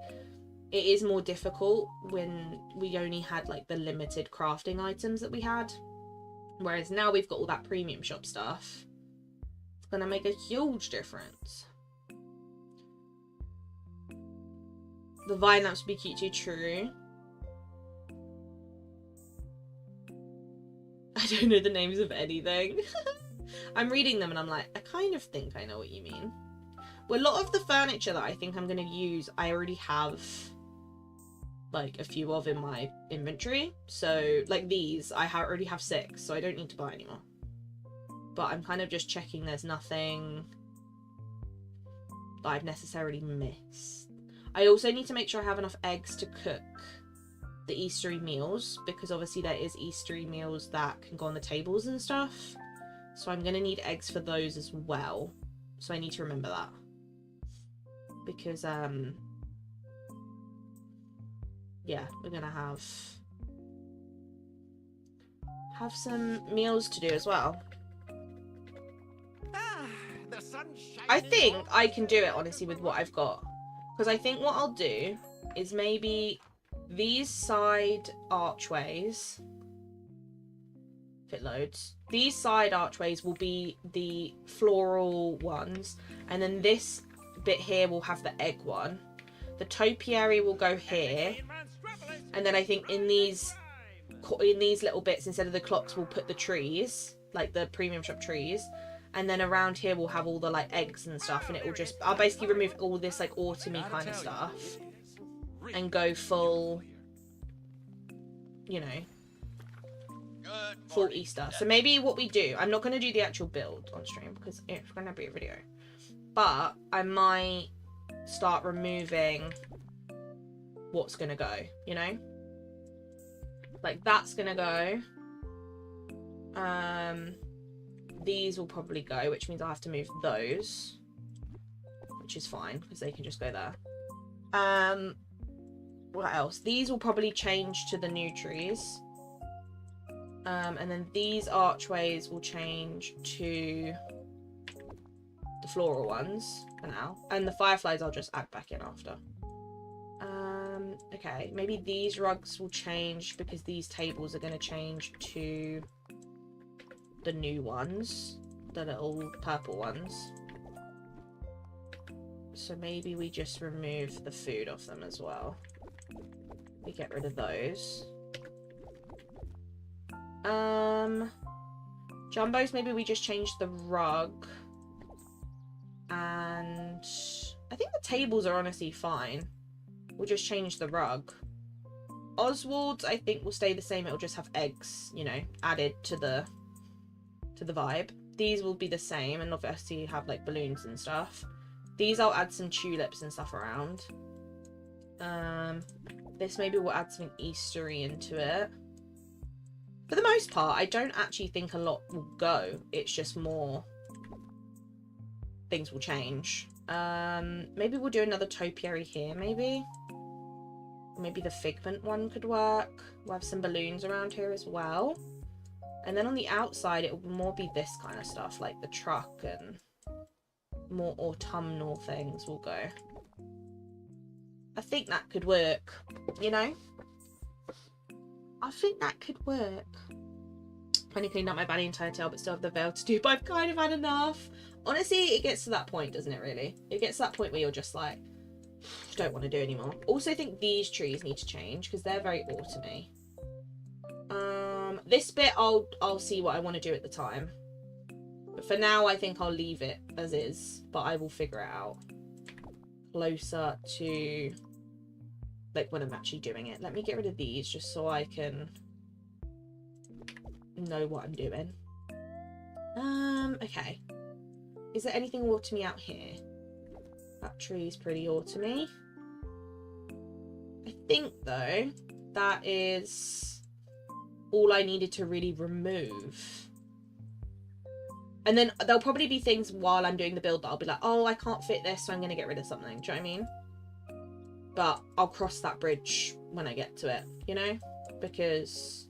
it is more difficult when we only had like the limited crafting items that we had. Whereas now we've got all that premium shop stuff. It's going to make a huge difference. The vine lamps would be cute too, true. I don't know the names of anything. I'm reading them and I'm like, I kind of think I know what you mean. Well, a lot of the furniture that I think I'm going to use, I already have like a few of in my inventory. So like these, I already have 6, so I don't need to buy anymore. but I'm kind of just checking there's nothing that I've necessarily missed. I also need to make sure I have enough eggs to cook the Eastery meals, because obviously there is Eastery meals that can go on the tables and stuff. So I'm going to need eggs for those as well. So I need to remember that. Because, yeah, we're going to have some meals to do as well. The sun's shining. I think I can do it, honestly, with what I've got. Because I think what I'll do is maybe these side archways, if it loads, these side archways will be the floral ones, and then this bit here will have the egg one. The topiary will go here, and then I think in these little bits, instead of the clocks, we'll put the trees, like the premium shop trees, and then around here we'll have all the like eggs and stuff, and it will just, I'll basically remove all this like autumny kind of stuff and go full, you know, full Easter. So maybe what we do, I'm not going to do the actual build on stream because it's going to be a video, but I might start removing what's going to go, you know, like that's going to go. These will probably go, which means I'll have to move those, which is fine because they can just go there. What else? These will probably change to the new trees. And then these archways will change to the floral ones for now. And the fireflies I'll just add back in after. Okay, maybe these rugs will change because these tables are going to change to the new ones, the little purple ones. So maybe we just remove the food off them as well. We get rid of those. Jumbos, maybe we just change the rug. And I think the tables are honestly fine. We'll just change the rug. Oswald's, I think, will stay the same. It'll just have eggs, you know, added to the vibe. These will be the same, and obviously have like balloons and stuff. These I'll add some tulips and stuff around. This maybe we'll add something Eastery into it. For the most part, I don't actually think a lot will go. It's just more things will change. Maybe we'll do another topiary here, maybe. Maybe the figment one could work. We'll have some balloons around here as well. And then on the outside, it will more be this kind of stuff, like the truck and more autumnal things will go. I think that could work, you know? I think that could work. I've only cleaned up my body entire tail, but still have the veil to do, but I've kind of had enough. Honestly, it gets to that point, doesn't it, really? It gets to that point where you're just like, don't want to do anymore. Also, I think these trees need to change because they're very autumny. This bit, I'll see what I want to do at the time. But for now, I think I'll leave it as is, but I will figure it out closer to, like, when I'm actually doing it. Let me get rid of these just so I can know what I'm doing. Okay. Is there anything autumny out here? That tree's pretty autumny. I think, though, that is all I needed to really remove. And then there'll probably be things while I'm doing the build that I'll be like, oh, I can't fit this, so I'm going to get rid of something. Do you know what I mean? But I'll cross that bridge when I get to it, you know? Because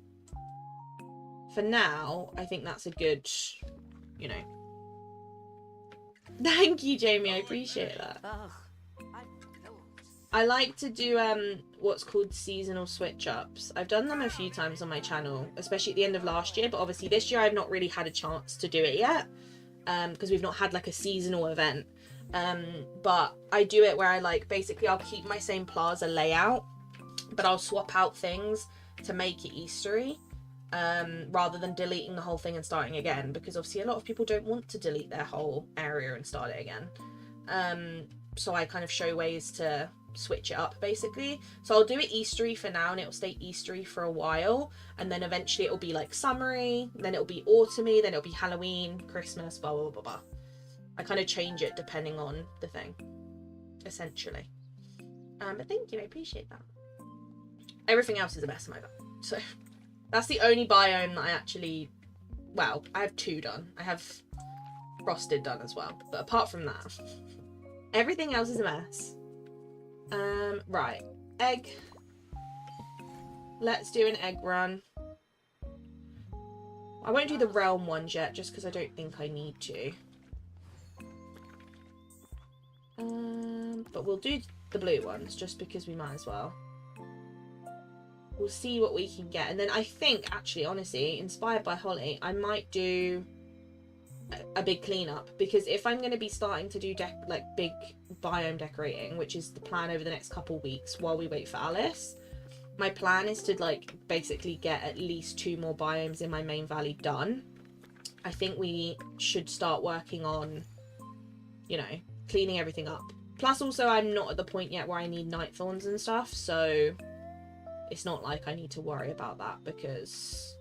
for now, I think that's a good, you know. Thank you, Jamie. I appreciate that. I like to do what's called seasonal switch ups. I've done them a few times on my channel, especially at the end of last year, but obviously this year I've not really had a chance to do it yet because we've not had like a seasonal event. But I do it where I like, basically I'll keep my same Plaza layout, but I'll swap out things to make it Eastery rather than deleting the whole thing and starting again, because obviously a lot of people don't want to delete their whole area and start it again. So I kind of show ways to switch it up basically. So I'll do it Eastery for now, and it'll stay Eastery for a while, and then eventually it'll be like summery, then it'll be autumny, then it'll be Halloween, Christmas, blah blah blah blah. I kind of change it depending on the thing, essentially. But thank you, I appreciate that. Everything else is a mess in my bag. So that's the only biome that I actually, well, I have 2 done. I have frosted done as well, but apart from that, everything else is a mess. Right, egg. Let's do an egg run. I won't do the realm ones yet, just because I don't think I need to. But we'll do the blue ones, just because we might as well. We'll see what we can get. And then I think, actually, honestly, inspired by Holly, I might do a big cleanup, because if I'm going to be starting to do like big biome decorating, which is the plan over the next couple weeks while we wait for Alice, my plan is to like basically get at least 2 more biomes in my main valley done. I think we should start working on, you know, cleaning everything up. Plus also I'm not at the point yet where I need night thorns and stuff, so it's not like I need to worry about that, because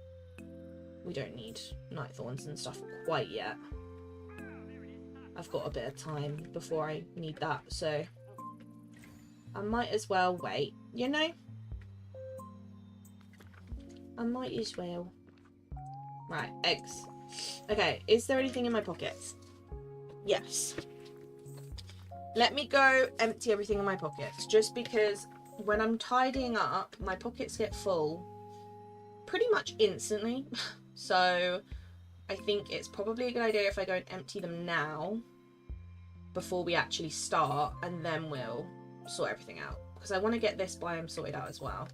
we don't need night thorns and stuff quite yet. I've got a bit of time before I need that, so I might as well wait, you know? I might as well. Right, eggs. Okay, is there anything in my pockets? Yes. Let me go empty everything in my pockets, just because when I'm tidying up, my pockets get full pretty much instantly. So I think it's probably a good idea if I go and empty them now before we actually start, and then we'll sort everything out, because I want to get this biome sorted out as well.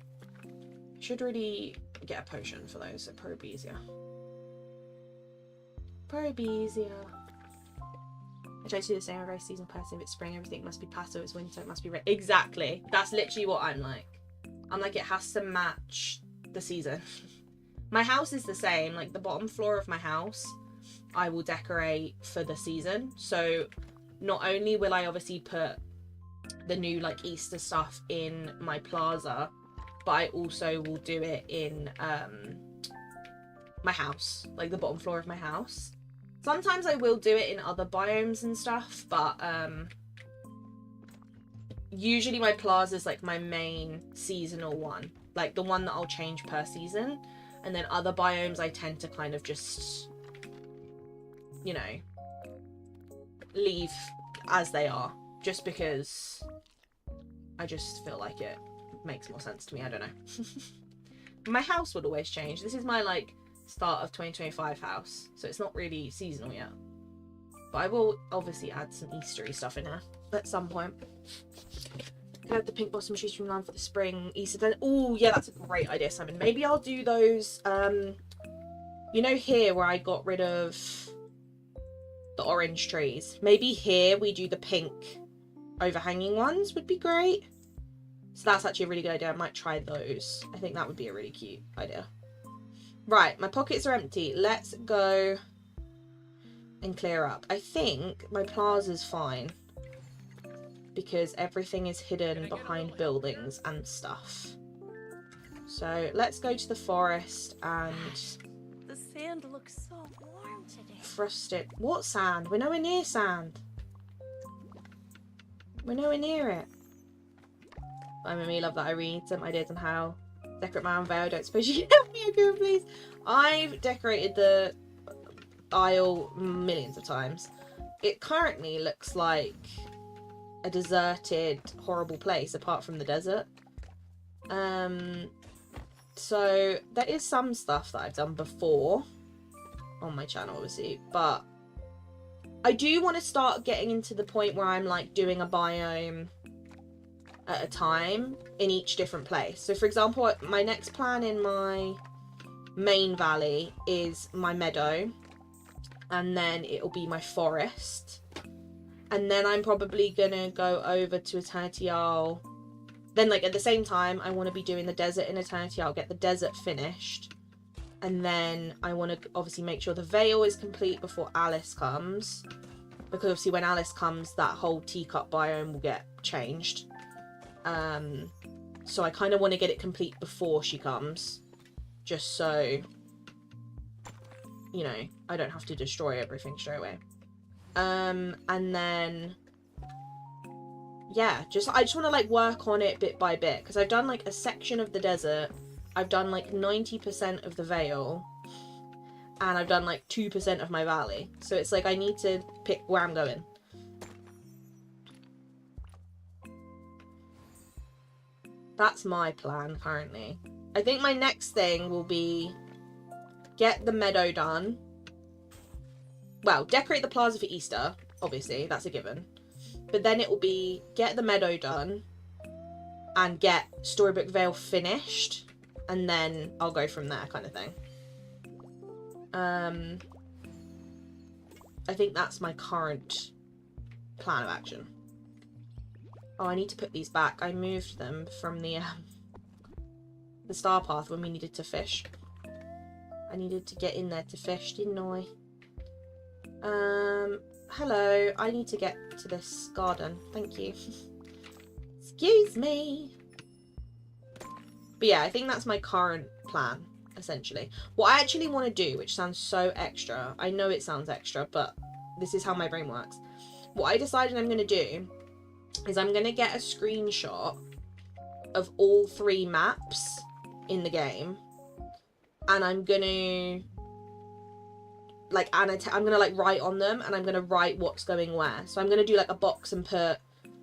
Should really get a potion for those, it'd probably be easier. Probably easier. I try to do the same every season person. If it's spring, everything must be past, so it's winter, it must be red. Exactly. That's literally what I'm like. I'm like, it has to match the season. My house is the same. Like, the bottom floor of my house, I will decorate for the season. So not only will I obviously put the new, like, Easter stuff in my plaza, but I also will do it in my house, like the bottom floor of my house. Sometimes I will do it in other biomes and stuff, but usually my plaza is like my main seasonal one, like the one that I'll change per season. And then other biomes I tend to kind of just, you know, leave as they are, just because I just feel like it makes more sense to me. I don't know. My house would always change. This is my like start of 2025 house, so it's not really seasonal yet, but I will obviously add some Eastery stuff in here at some point. Could add the pink blossom trees from land for the spring Easter then. Oh yeah, that's a great idea, Simon. Maybe I'll do those you know, here where I got rid of the orange trees, maybe here we do the pink overhanging ones would be great. So that's actually a really good idea. I might try those. I think that would be a really cute idea. Right, my pockets are empty. Let's go and clear up. I think my plaza's fine, because everything is hidden behind buildings and stuff. So let's go to the forest and... The sand looks so warm today. Frost it. What sand? We're nowhere near sand. We're nowhere near it. I made me love that I read some ideas on how decorate my own veil. Don't suppose you can help me, okay, please? I've decorated the aisle millions of times. It currently looks like a deserted, horrible place apart from the desert. So there is some stuff that I've done before on my channel, obviously, but I do want to start getting into the point where I'm like doing a biome at a time in each different place. So for example, my next plan in my main valley is my meadow, and then it'll be my forest, and then I'm probably gonna go over to Eternity Isle. Then like at the same time I want to be doing the desert in Eternity Isle, get the desert finished, and then I want to obviously make sure the veil is complete before Alice comes, because obviously when Alice comes that whole teacup biome will get changed. So I kind of want to get it complete before she comes, just so, you know, I don't have to destroy everything straight away. And then, yeah, I just want to like work on it bit by bit, because I've done like a section of the desert, I've done like 90% of the Vale, and I've done like 2% of my valley. So it's like I need to pick where I'm going. That's my plan currently. I think my next thing will be get the meadow done. Well, decorate the plaza for Easter, obviously, that's a given. But then it will be get the meadow done and get Storybook Vale finished, and then I'll go from there, kind of thing. I think that's my current plan of action. Oh, I need to put these back. I moved them from the star path when we needed to fish. I needed to get in there to fish, didn't I? Hello. I need to get to this garden. Thank you. Excuse me. But yeah, I think that's my current plan, essentially. What I actually want to do, which sounds so extra, I know it sounds extra, but this is how my brain works. What I decided I'm going to do is I'm going to get a screenshot of all 3 maps in the game, and I'm going to like annotate, I'm going to like write on them, and I'm going to write what's going where. So I'm going to do like a box and put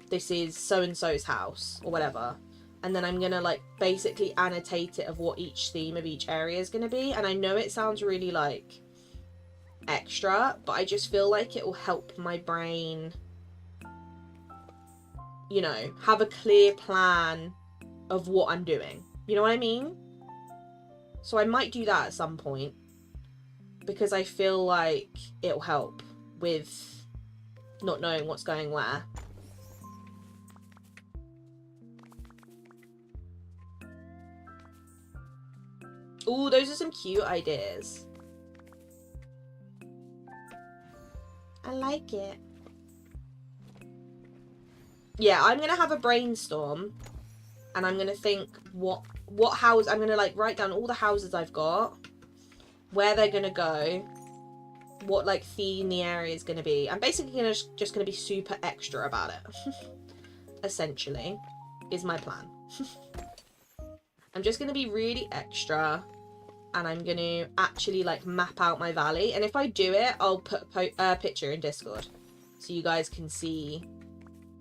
this is so-and-so's house or whatever, and then I'm going to like basically annotate it of what each theme of each area is going to be. And I know it sounds really like extra, but I just feel like it will help my brain, you know, have a clear plan of what I'm doing. You know what I mean? So I might do that at some point, because I feel like it'll help with not knowing what's going where. Ooh, those are some cute ideas. I like it. Yeah, I'm gonna have a brainstorm, and I'm gonna think what house I'm gonna like write down all the houses I've got, where they're gonna go, what like theme the area is gonna be. I'm basically just gonna be super extra about it. Essentially, is my plan. I'm just gonna be really extra, and I'm gonna actually like map out my valley. And if I do it, I'll put a picture in Discord so you guys can see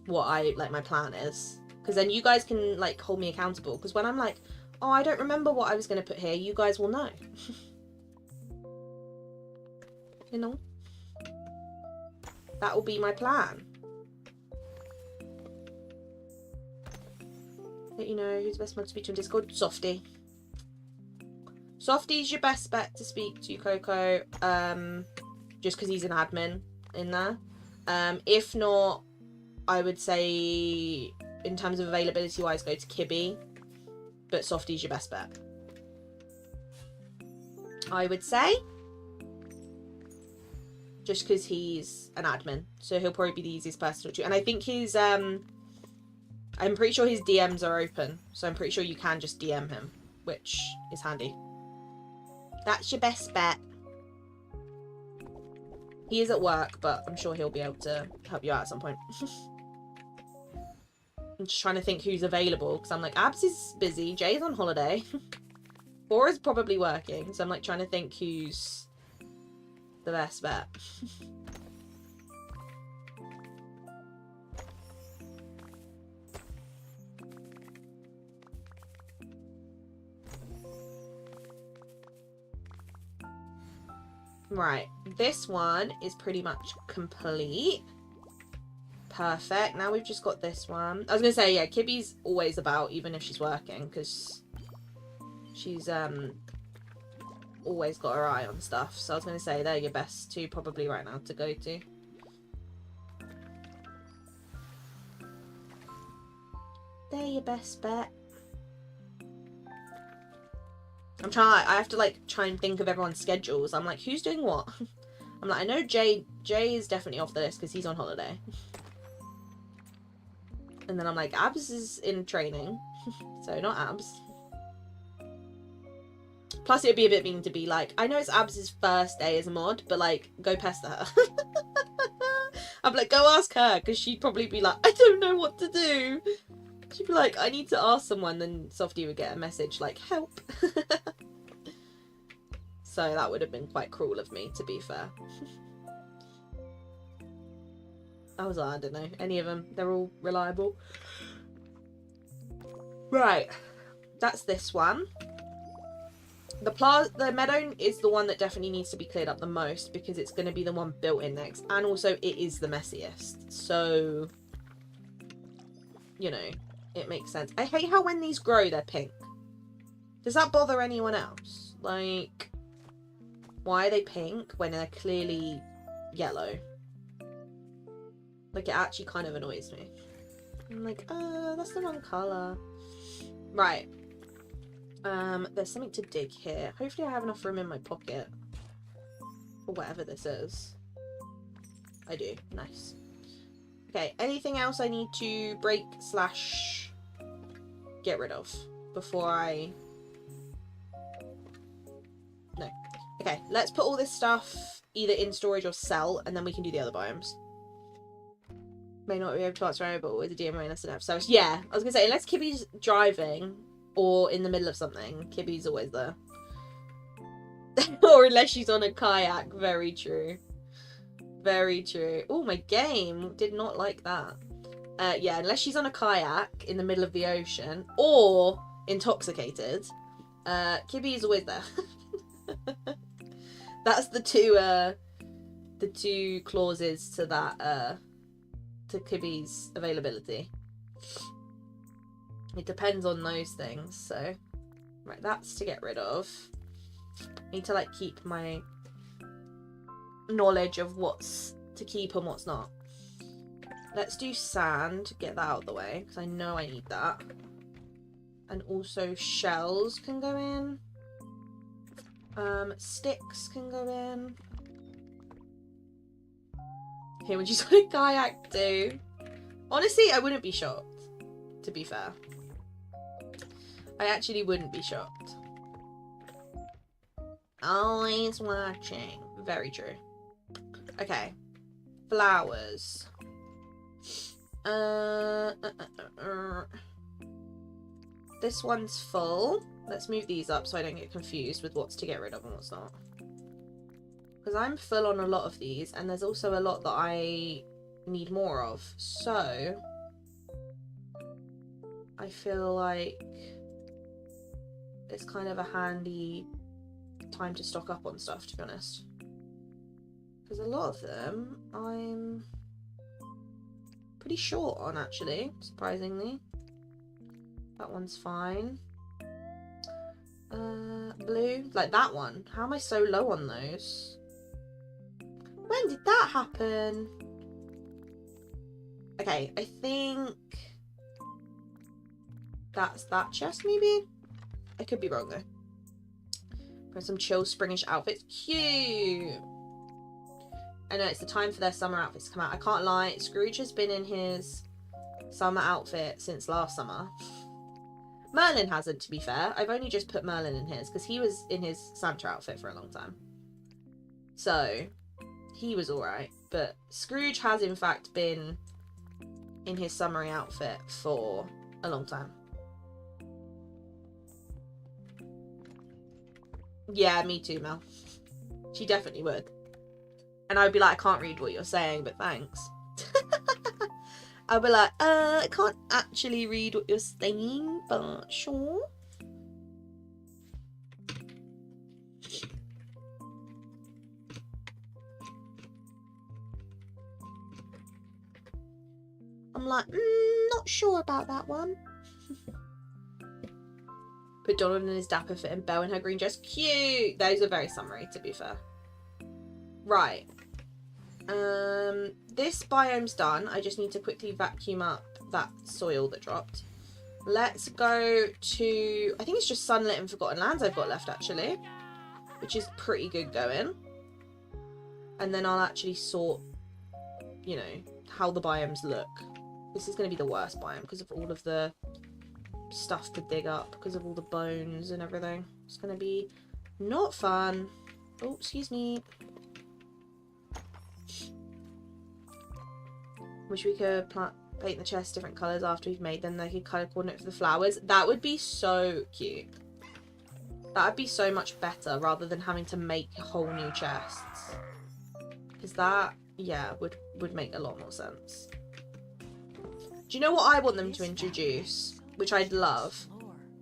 what my plan is, because then you guys can like hold me accountable, because when I'm like, oh, I don't remember what I was going to put here, you guys will know. You know, that will be my plan. Let you know who's the best one to speak to in Discord. Softy. Softy's your best bet to speak to, Coco, just because he's an admin in there. If not, I would say, in terms of availability wise, go to Kibby, but Softy's your best bet, I would say, just because he's an admin, so he'll probably be the easiest person to talk to. And I think his I'm pretty sure his DMs are open, so I'm pretty sure you can just DM him, which is handy. That's your best bet. He is at work, but I'm sure he'll be able to help you out at some point. I'm just trying to think who's available, because I'm like, Abs is busy, Jay's on holiday, Fora's probably working, so I'm like trying to think who's the best bet. Right, this one is pretty much complete. Perfect. Now we've just got this one. I was gonna say, yeah, Kibby's always about, even if she's working, because she's always got her eye on stuff. So I was gonna say they're your best two probably right now to go to. They're your best bet. I have to like try and think of everyone's schedules. I'm like, who's doing what? I'm like, I know Jay is definitely off the list because he's on holiday. And then I'm like, Abs is in training, so not Abs. Plus, it'd be a bit mean to be like, I know it's Abs' first day as a mod, but like, go pester her. I'm like, go ask her, because she'd probably be like, I don't know what to do. She'd be like, I need to ask someone, then Softy would get a message like, help. So that would have been quite cruel of me, to be fair. I was like, I don't know, any of them, they're all reliable. Right, that's this one. The meadow is the one that definitely needs to be cleared up the most because it's going to be the one built in next. And also it is the messiest. So, you know, it makes sense. I hate how when these grow, they're pink. Does that bother anyone else? Like, why are they pink when they're clearly yellow? Like, it actually kind of annoys me. I'm like, that's the wrong colour. Right. There's something to dig here. Hopefully I have enough room in my pocket for whatever this is. I do. Nice. Okay, anything else I need to break / get rid of before I... No. Okay, let's put all this stuff either in storage or sell, and then we can do the other biomes. May not be able to answer but with the DMA unless it have service. Yeah, I was gonna say, unless Kibby's driving or in the middle of something, Kibby's always there. Or unless she's on a kayak. Very true. Very true. Oh, my game did not like that. Yeah, unless she's on a kayak in the middle of the ocean or intoxicated, Kibby is always there. That's the two clauses to that to Kibby's availability. It depends on those things. So right, that's to get rid of. I need to like keep my knowledge of what's to keep and what's not. Let's do sand, get that out of the way because I know I need that. And also shells can go in. Sticks can go in. Okay, would you sort of kayak do? Honestly, I wouldn't be shocked, to be fair. I actually wouldn't be shocked. Always watching. Very true. Okay. Flowers. This one's full. Let's move these up so I don't get confused with what's to get rid of and what's not. Because I'm full on a lot of these, and there's also a lot that I need more of. So, I feel like it's kind of a handy time to stock up on stuff, to be honest. Because a lot of them I'm pretty short on, actually, surprisingly. That one's fine. Blue, like that one. How am I so low on those? When did that happen? Okay, I think that's that chest, maybe? I could be wrong, though. For some chill springish outfits. Cute! I know, it's the time for their summer outfits to come out. I can't lie, Scrooge has been in his summer outfit since last summer. Merlin hasn't, to be fair. I've only just put Merlin in his, because he was in his Santa outfit for a long time. So, he was alright. But Scrooge has, in fact, been in his summery outfit for a long time. Yeah, me too, Mel. She definitely would. And I'd be like, I can't read what you're saying, but thanks. I'd be like, I can't actually read what you're saying, but sure. I'm like, not sure about that one. Put Donovan in his dapper fit and Belle in her green dress. Cute! Those are very summery, to be fair. Right. This biome's done. I just need to quickly vacuum up that soil that dropped. Let's go to... I think it's just Sunlit and Forgotten Lands I've got left, actually. Which is pretty good going. And then I'll actually sort, you know, how the biomes look This is going to be the worst biome because of all of the stuff to dig up, because of all the bones and everything. It's going to be not fun. Oh, excuse me. Wish we could paint the chest different colours after we've made them. They could colour coordinate for the flowers. That would be so cute. That would be so much better rather than having to make whole new chests. Because that, yeah, would make a lot more sense. Do you know what I want them to introduce? Which I'd love.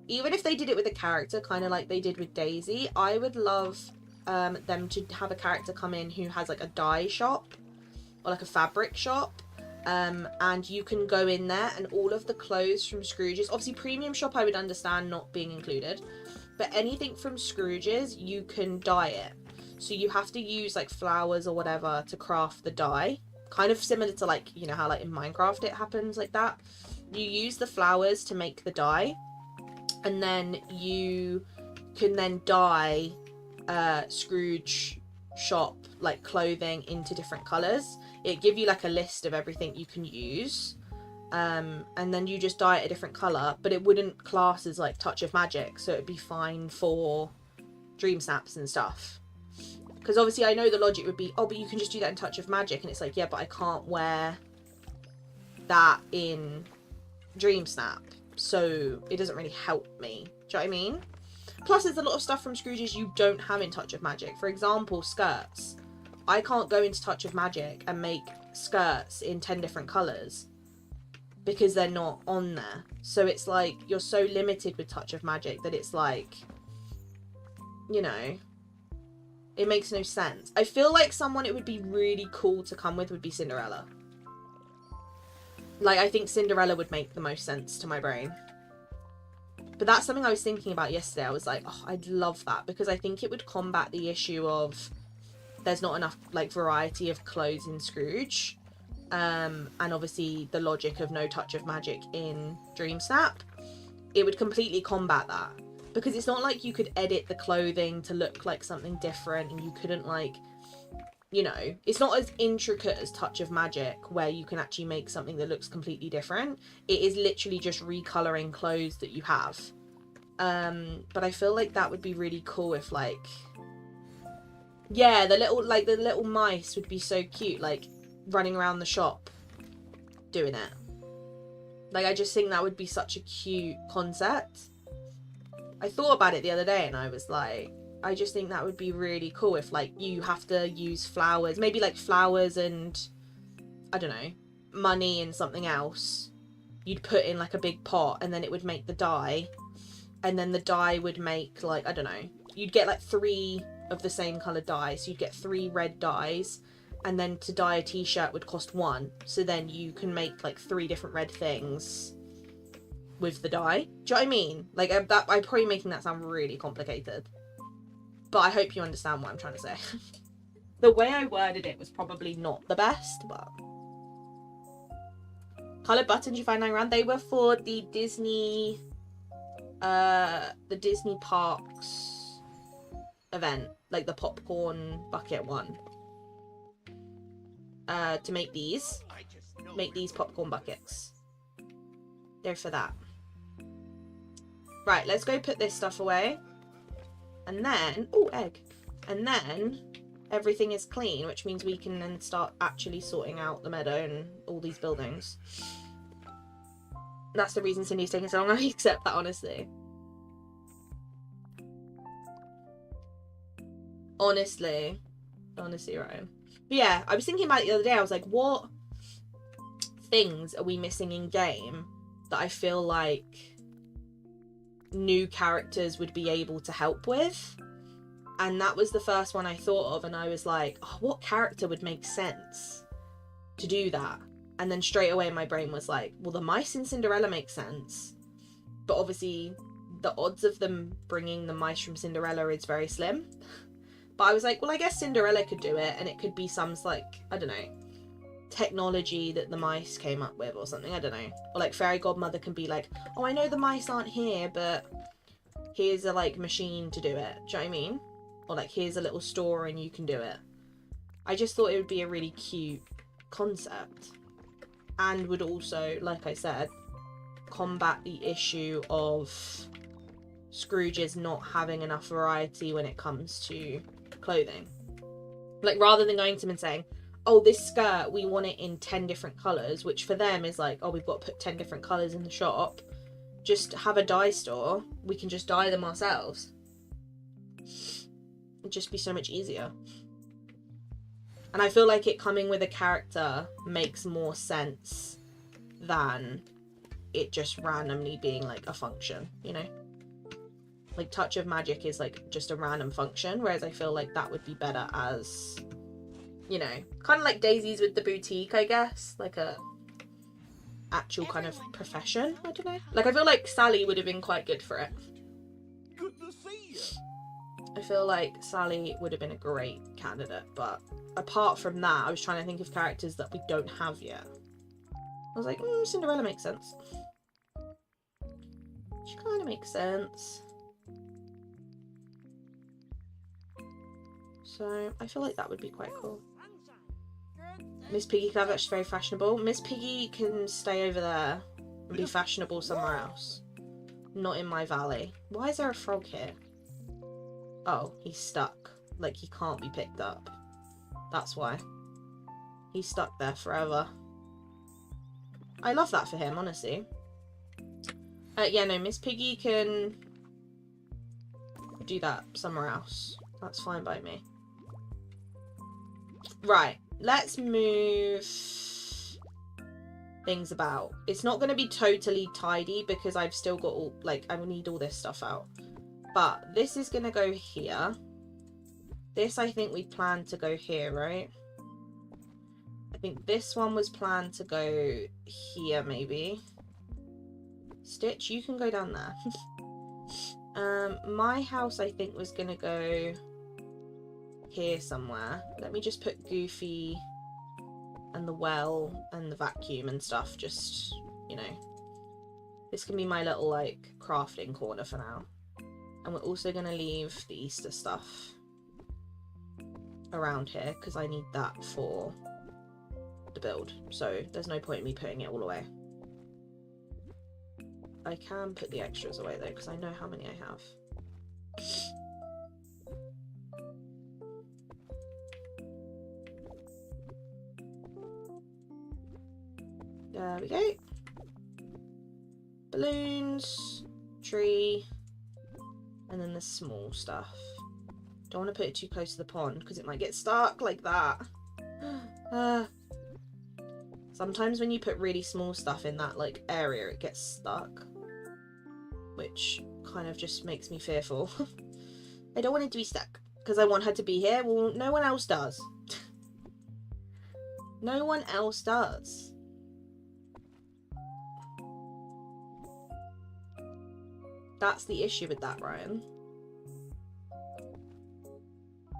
Even if they did it with a character, kind of like they did with Daisy, I would love them to have a character come in who has like a dye shop or like a fabric shop. And you can go in there and all of the clothes from Scrooge's, obviously premium shop I would understand not being included, but anything from Scrooge's you can dye it. So you have to use like flowers or whatever to craft the dye, kind of similar to like, you know how like in Minecraft it happens like that. You use the flowers to make the dye, and then you can then dye Scrooge shop like clothing into different colors. It give you like a list of everything you can use, and then you just dye it a different color, but it wouldn't class as like touch of magic, so it'd be fine for dream snaps and stuff. Because obviously I know the logic would be, oh, but you can just do that in touch of magic, and it's like, yeah, but I can't wear that in dream snap, so it doesn't really help me. Do you know what I mean? Plus there's a lot of stuff from Scrooge's you don't have in touch of magic. For example, skirts. I can't go into touch of magic and make skirts in 10 different colours because they're not on there. So it's like you're so limited with touch of magic that it's like, you know, it makes no sense. I feel like someone it would be really cool to come with would be Cinderella. Like, I think Cinderella would make the most sense to my brain. But that's something I was thinking about yesterday. I was like, oh, I'd love that, because I think it would combat the issue of there's not enough like variety of clothes in Scrooge, and obviously the logic of no touch of magic in Dream Snap. It would completely combat that, because it's not like you could edit the clothing to look like something different, and you couldn't like, you know, it's not as intricate as touch of magic where you can actually make something that looks completely different. It is literally just recoloring clothes that you have. But I feel like that would be really cool if like, yeah, the little mice would be so cute, like running around the shop doing it. Like, I just think that would be such a cute concept. I thought about it the other day and I was like, I just think that would be really cool if like you have to use flowers, maybe like flowers and I don't know, money and something else. You'd put in like a big pot and then it would make the dye, and then the dye would make like, I don't know, you'd get like 3 of the same colour dye, so you'd get 3 red dyes, and then to dye a t-shirt would cost 1, so then you can make like 3 different red things with the dye. Do you know what I mean? Like, I'm probably making that sound really complicated, but I hope you understand what I'm trying to say. The way I worded it was probably not the best, but coloured buttons you find lying around, they were for the Disney Parks event, like the popcorn bucket one, to make these popcorn buckets. They're for that. Right, let's go put this stuff away, and then egg, and then everything is clean, which means we can then start actually sorting out the meadow and all these buildings. That's the reason Cindy's taking so long. I accept that, honestly. Honestly, Ryan. But yeah, I was thinking about it the other day. I was like, what things are we missing in game that I feel like new characters would be able to help with? And that was the first one I thought of, and I was like, oh, what character would make sense to do that? And then straight away my brain was like, well, the mice in Cinderella make sense, but obviously the odds of them bringing the mice from Cinderella is very slim. But I was like, well, I guess Cinderella could do it, and it could be some, like, I don't know, technology that the mice came up with or something, I don't know. Or, like, Fairy Godmother can be like, oh, I know the mice aren't here, but here's a, like, machine to do it. Do you know what I mean? Or, like, here's a little store and you can do it. I just thought it would be a really cute concept. and would also, like I said, combat the issue of Scrooge's not having enough variety when it comes to clothing. Like, rather than going to them and saying, oh, this skirt, we want it in 10 different colours, which for them is like, oh, we've got to put 10 different colours in the shop. Just have a dye store. We can just dye them ourselves. It'd just be so much easier. And I feel like it coming with a character makes more sense than it just randomly being like a function, you know? Like, Touch of Magic is like just a random function, whereas I feel like that would be better as, you know, kind of like Daisy's with the boutique, I guess, like a actual kind of profession. I don't know. Like, I feel like Sally would have been quite good for it. Good to see you. I feel like Sally would have been a great candidate, but apart from that, I was trying to think of characters that we don't have yet. I was like, Cinderella makes sense. She kind of makes sense. So I feel like that would be quite cool. Miss Piggy Clever, she's very fashionable. Miss Piggy can stay over there and be fashionable somewhere else. Not in my valley. Why is there a frog here? Oh, he's stuck. Like, he can't be picked up. That's why. He's stuck there forever. I love that for him, honestly. Yeah, no, Miss Piggy can do that somewhere else. That's fine by me. Right, let's move things about. It's not going to be totally tidy because I've still got all, like, I need all this stuff out. But this is going to go here. This, I think we planned to go here, right? I think this one was planned to go here, maybe. Stitch, you can go down there. My house, I think, was going to go here somewhere. Let me just put Goofy and the well and the vacuum and stuff. Just, you know. This can be my little, like, crafting corner for now. And we're also going to leave the Easter stuff around here because I need that for the build. So there's no point in me putting it all away. I can put the extras away though because I know how many I have. There we go. Balloons, tree, and then the small stuff. Don't want to put it too close to the pond because it might get stuck like that. Sometimes when you put really small stuff in that like area, it gets stuck, which kind of just makes me fearful. I don't want it to be stuck because I want her to be here. Well, no one else does. No one else does. That's the issue with that, Ryan.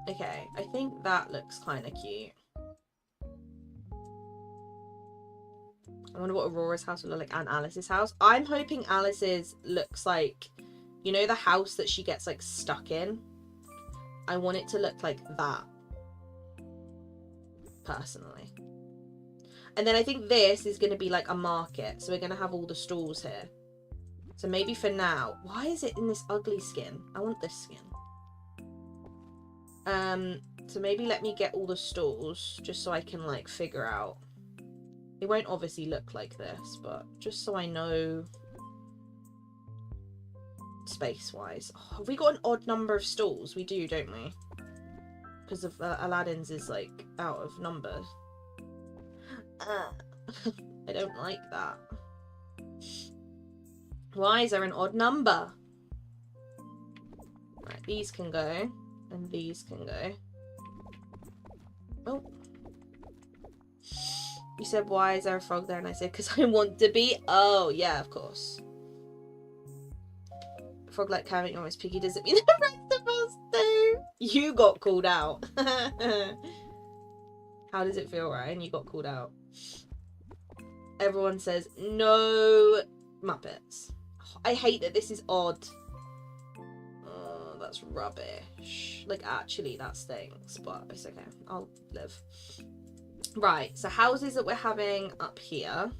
Okay, I think that looks kind of cute. I wonder what Aurora's house will look like and Alice's house. I'm hoping Alice's looks like, you know, the house that she gets like stuck in? I want it to look like that. Personally. And then I think this is going to be like a market. So we're going to have all the stalls here. So maybe for now. Why is it in this ugly skin? I want this skin. So maybe let me get all the stalls just so I can like figure out. It won't obviously look like this, but just so I know space-wise. Oh, have we got an odd number of stalls? We do, don't we? Because of Aladdin's is like out of numbers. I don't like that. Why is there an odd number? Right, these can go. And these can go. Oh. You said, why is there a frog there? And I said, because I want to be. Oh, yeah, of course. Frog like Kermit, you're almost Piggy. Does it mean the rest of us do? You got called out. How does it feel, Ryan? You got called out. Everyone says, no Muppets. I hate that this is odd. Oh, that's rubbish. Like, actually, that stinks, but it's okay. I'll live. Right, so houses that we're having up here.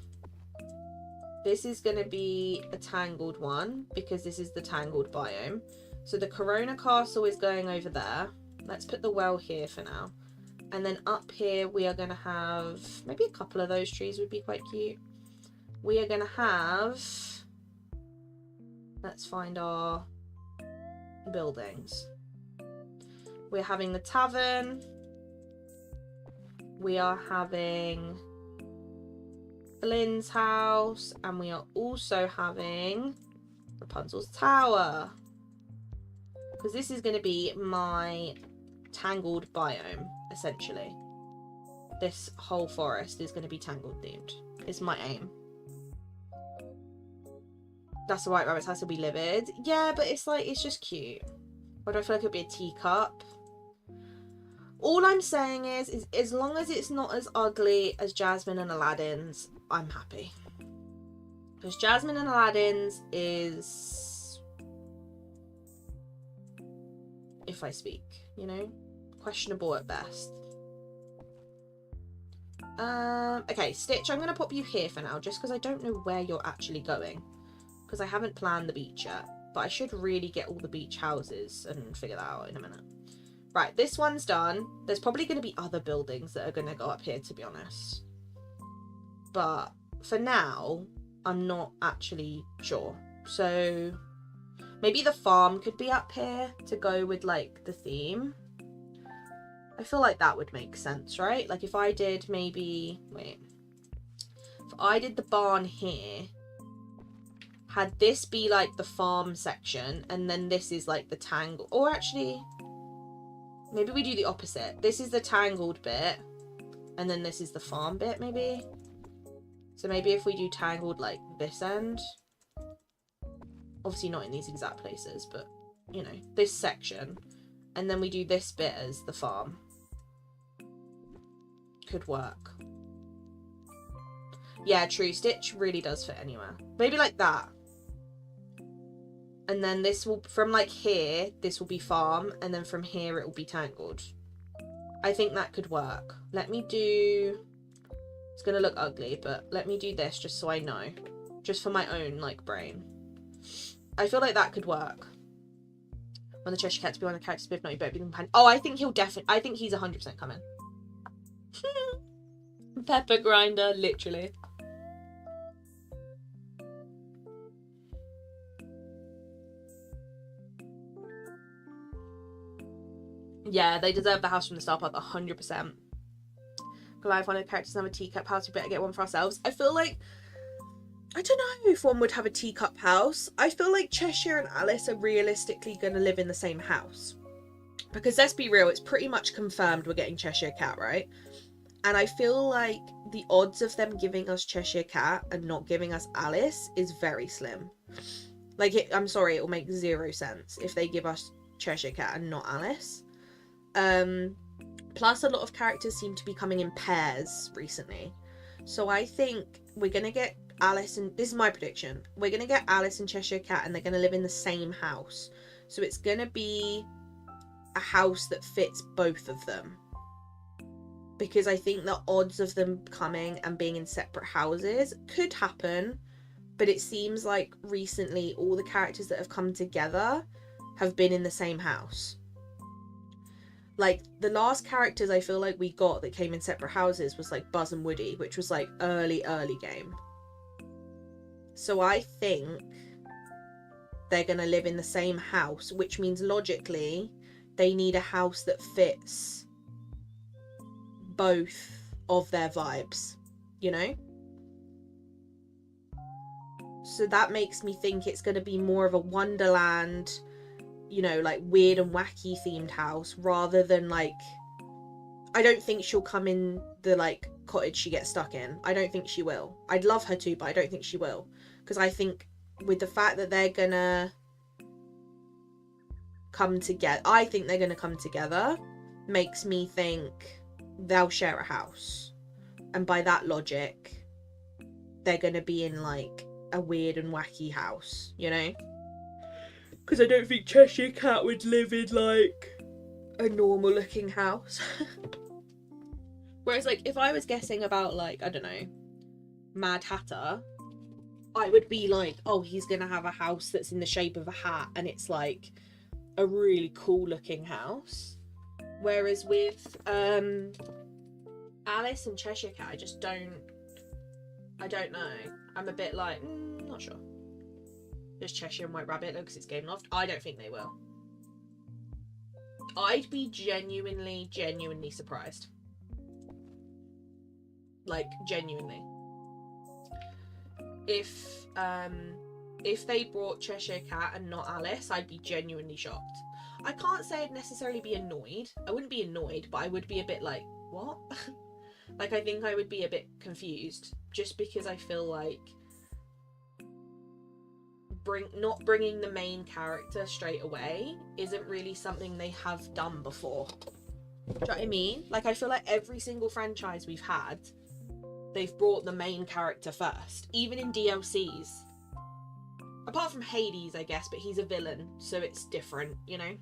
This is going to be a tangled one because this is the tangled biome. So the Corona Castle is going over there. Let's put the well here for now. And then up here we are going to have, maybe a couple of those trees would be quite cute. We are going to have, let's find our buildings. We're having the tavern. We are having Lynn's house, and we are also having Rapunzel's tower, because this is going to be my tangled biome, essentially. This whole forest is going to be tangled themed, is my aim. That's the White Rabbit's house will be livid. Yeah, but it's like, it's just cute. Or do I feel like it'll be a teacup? All I'm saying is as long as it's not as ugly as Jasmine and Aladdin's, I'm happy. Because Jasmine and Aladdin's is, if I speak, you know, questionable at best. Okay, Stitch, I'm going to pop you here for now, just because I don't know where you're actually going. Because I haven't planned the beach yet. But I should really get all the beach houses and figure that out in a minute. Right, this one's done. There's probably going to be other buildings that are going to go up here, to be honest. But for now, I'm not actually sure. So maybe the farm could be up here to go with, like, the theme. I feel like that would make sense, right? Like, if I did maybe... Wait. If I did the barn here, had this be, like, the farm section, and then this is, like, the tangle... Or actually... Maybe we do the opposite. This is the tangled bit, and then this is the farm bit, maybe? So maybe if we do tangled, like, this end. Obviously not in these exact places, but, you know, this section. And then we do this bit as the farm. Could work. Yeah, true. Stitch really does fit anywhere. Maybe like that. And then this will, from like here, this will be farm. And then from here, it will be tangled. I think that could work. Let me do... It's going to look ugly, but let me do this just so I know. Just for my own, like, brain. I feel like that could work. When the Cheshire Cat's be one of the characters, but if not, you better be the companion. Oh, I think he'll definitely... I think he's 100% coming. Pepper grinder, literally. Yeah, they deserve the house from the Star Park, 100%. Goliath, one of the characters have a teacup house, we better get one for ourselves. I feel like... I don't know if one would have a teacup house. I feel like Cheshire and Alice are realistically going to live in the same house. Because let's be real, it's pretty much confirmed we're getting Cheshire Cat, right? And I feel like the odds of them giving us Cheshire Cat and not giving us Alice is very slim. Like, I'm sorry, it will make zero sense if they give us Cheshire Cat and not Alice. Plus, a lot of characters seem to be coming in pairs recently. So I think we're going to get Alice and... This is my prediction. We're going to get Alice and Cheshire Cat and they're going to live in the same house. So it's going to be a house that fits both of them. Because I think the odds of them coming and being in separate houses could happen. But it seems like recently all the characters that have come together have been in the same house. Like, the last characters I feel like we got that came in separate houses was, like, Buzz and Woody, which was, like, early game. So I think they're going to live in the same house, which means logically they need a house that fits both of their vibes, you know? So that makes me think it's going to be more of a Wonderland... you know, like, weird and wacky themed house, rather than, like, I don't think she'll come in the, like, cottage she gets stuck in. I don't think she will. I'd love her to, but I don't think she will. Because I think with the fact that they're gonna come together, I think they're gonna come together, makes me think they'll share a house. And by that logic, they're gonna be in, like, a weird and wacky house, you know? Because I don't think Cheshire Cat would live in, like, a normal-looking house. Whereas, like, if I was guessing about, like, I don't know, Mad Hatter, I would be like, oh, he's gonna have a house that's in the shape of a hat, and it's, like, a really cool-looking house. Whereas with Alice and Cheshire Cat, I just don't... I don't know. I'm a bit like, not sure. Does Cheshire and White Rabbit look because it's Game Loft? I don't think they will. I'd be genuinely surprised. Like, genuinely. If they brought Cheshire Cat and not Alice, I'd be genuinely shocked. I can't say I'd necessarily be annoyed. I wouldn't be annoyed, but I would be a bit like, what? Like, I think I would be a bit confused, just because I feel like not bringing the main character straight away isn't really something they have done before. Do you know what I mean? Like, I feel like every single franchise we've had, they've brought the main character first, even in DLCs. Apart from Hades, I guess, but he's a villain, so it's different, you know?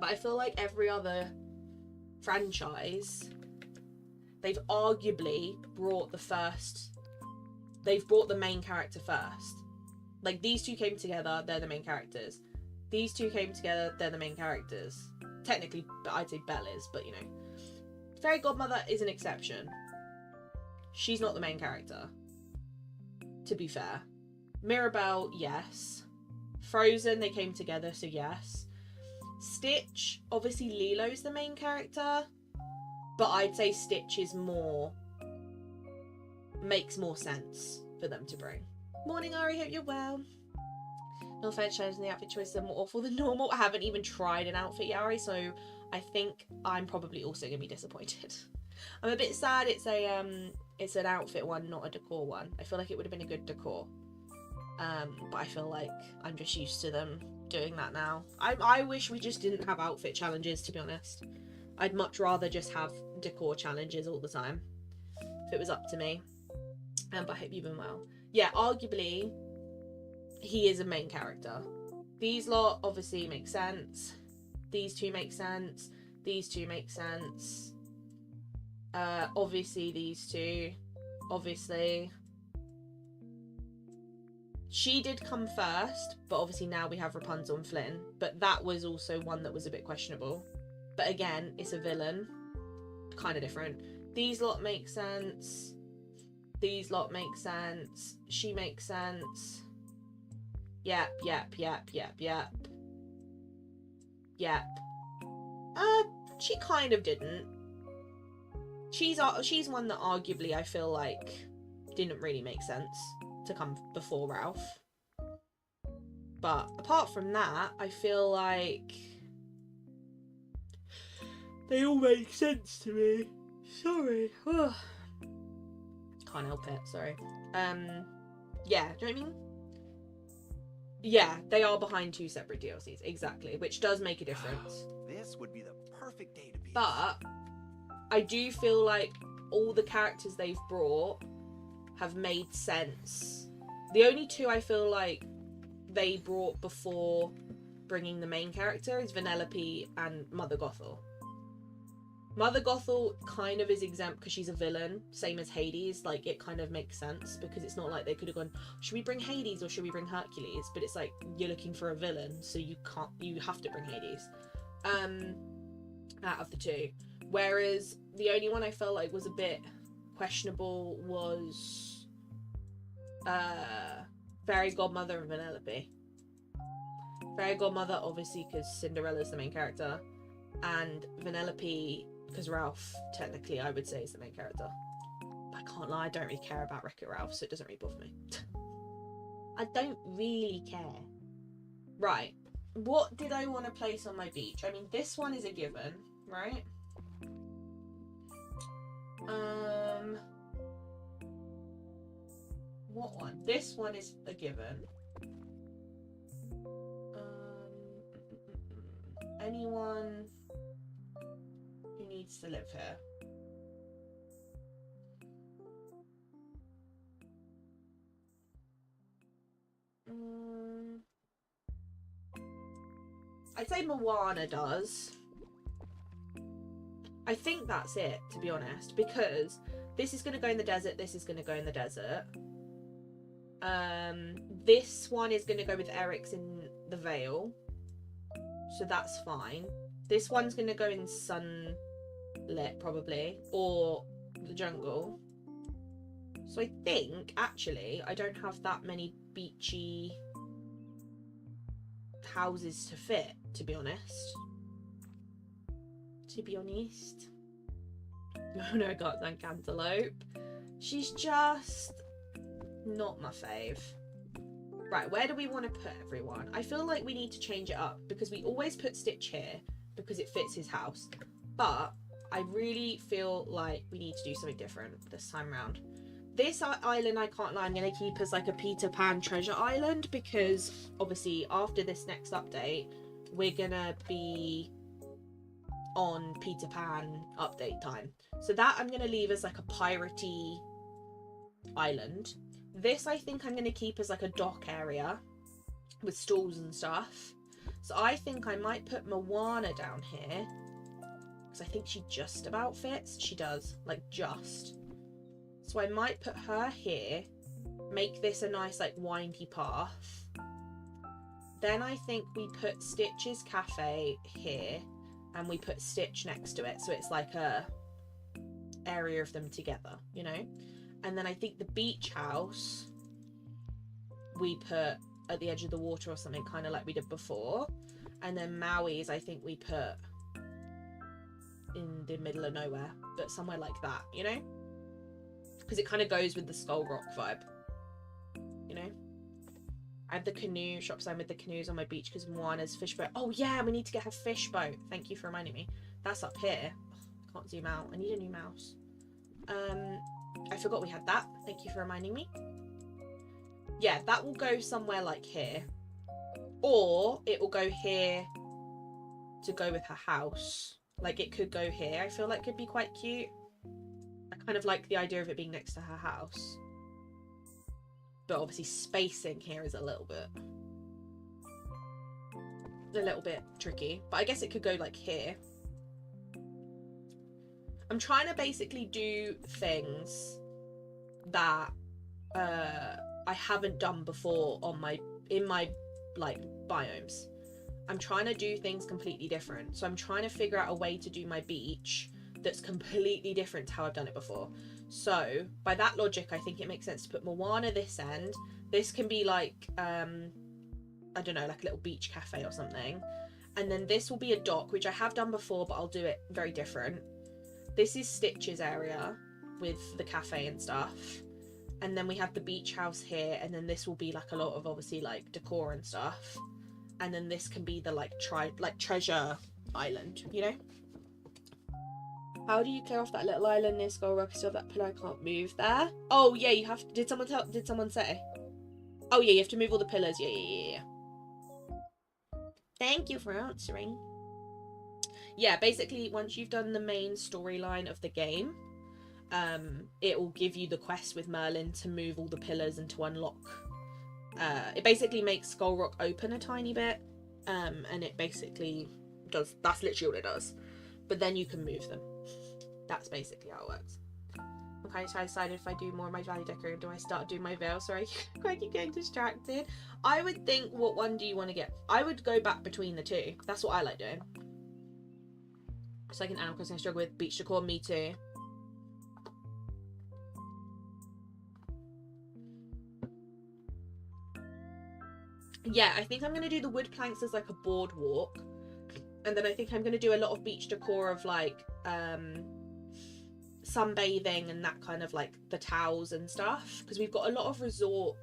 But I feel like every other franchise, they've arguably brought they've brought the main character first. Like, these two came together, they're the main characters. These two came together, they're the main characters. Technically, I'd say Belle is, but you know. Fairy Godmother is an exception. She's not the main character, to be fair. Mirabelle, yes. Frozen, they came together, so yes. Stitch, obviously Lilo's the main character, but I'd say Stitch is makes more sense for them to bring. Morning, Ari, hope you're well. No offense, changing the outfit choices are more awful than normal. I haven't even tried an outfit yet, Ari, so I think I'm probably also going to be disappointed. I'm a bit sad it's an outfit one, not a decor one. I feel like it would have been a good decor. But I feel like I'm just used to them doing that now. I wish we just didn't have outfit challenges, to be honest. I'd much rather just have decor challenges all the time, if it was up to me. But I hope you've been well. Yeah, arguably, he is a main character. These lot obviously make sense. These two make sense. These two make sense. Obviously these two. Obviously. She did come first, but obviously now we have Rapunzel and Flynn. But that was also one that was a bit questionable. But again, it's a villain. Kind of different. These lot make sense. These lot make sense. She makes sense. Yep. She kind of didn't. She's one that arguably I feel like didn't really make sense to come before Ralph. But apart from that, I feel like they all make sense to me. Sorry. Can't help it, sorry. Yeah, do you know what I mean? Yeah, they are behind two separate DLCs, exactly, which does make a difference. This would be the perfect day to be. But I do feel like all the characters they've brought have made sense. The only two I feel like they brought before bringing the main character is Vanellope and Mother Gothel. Mother Gothel kind of is exempt because she's a villain, same as Hades. Like, it kind of makes sense because it's not like they could have gone, should we bring Hades or should we bring Hercules? But it's like, you're looking for a villain, so you have to bring Hades out of the two. Whereas the only one I felt like was a bit questionable was Fairy Godmother and Vanellope. Fairy Godmother, obviously, because Cinderella's the main character, and Vanellope because Ralph, technically, I would say is the main character. But I can't lie, I don't really care about Wreck-It Ralph, so it doesn't really bother me. I don't really care. Right, what did I want to place on my beach? I mean, this one is a given, right? What one? This one is a given. Anyone who needs to live here? I'd say Moana does. I think that's it, to be honest, because this is going to go in the desert, this is going to go in the desert. This one is going to go with Eric's in the Vale, so that's fine. This one's going to go in sunlit, probably, or the jungle. So I think, actually, I don't have that many beachy houses to fit, to be honest. Oh no, I got that cantaloupe. She's just not my fave. Right, where do we want to put everyone? I feel like we need to change it up because we always put Stitch here because it fits his house. But I really feel like we need to do something different this time around. This island, I can't lie, I'm going to keep as like a Peter Pan treasure island because obviously after this next update, we're going to be on Peter Pan update time. So that I'm going to leave as like a piratey island. This I think I'm going to keep as like a dock area with stalls and stuff. So I think I might put Moana down here because I think she just about fits. She does, like just. So I might put her here, make this a nice like windy path. Then I think we put Stitch's cafe here and we put Stitch next to it, so it's like a area of them together, you know. And then I think the beach house we put at the edge of the water or something, kind of like we did before. And then Maui's I think we put in the middle of nowhere, but somewhere like that, you know, because it kind of goes with the Skull Rock vibe, you know. I have the canoe shop sign with the canoes on my beach because Moana's fish boat. Oh yeah, we need to get her fish boat. Thank you for reminding me. That's up here. I can't zoom out. I need a new mouse. I forgot we had that. Thank you for reminding me. Yeah, that will go somewhere like here. Or it will go here to go with her house. Like it could go here. I feel like could be quite cute. I kind of like the idea of it being next to her house. But obviously spacing here is a little bit tricky. But I guess it could go like here. I'm trying to basically do things that I haven't done before in my like biomes. I'm trying to do things completely different. So I'm trying to figure out a way to do my beach that's completely different to how I've done it before. So by that logic, I think it makes sense to put Moana this end. This can be like I don't know, like a little beach cafe or something. And then this will be a dock, which I have done before, but I'll do it very different. This is Stitch's area with the cafe and stuff. And then we have the beach house here, and then this will be like a lot of obviously like decor and stuff. And then this can be the like treasure island, you know? How do you clear off that little island near Skull Rock? Still that pillar, I can't move there. Oh yeah, you have to, did someone say? Oh yeah, you have to move all the pillars. Yeah. Thank you for answering. Yeah, basically once you've done the main storyline of the game, it will give you the quest with Merlin to move all the pillars and to unlock. It basically makes Skull Rock open a tiny bit, and it basically does, that's literally what it does. But then you can move them. That's basically how it works. I'm kind of decided if I do more of my valley decorating, do I start doing my veil? Sorry, I keep getting distracted. I would think, what one do you want to get? I would go back between the two. That's what I like doing. It's like an Animal Crossing I struggle with. Beach decor, me too. Yeah, I think I'm going to do the wood planks as like a boardwalk. And then I think I'm going to do a lot of beach decor of like sunbathing and that kind of like the towels and stuff. Because we've got a lot of resort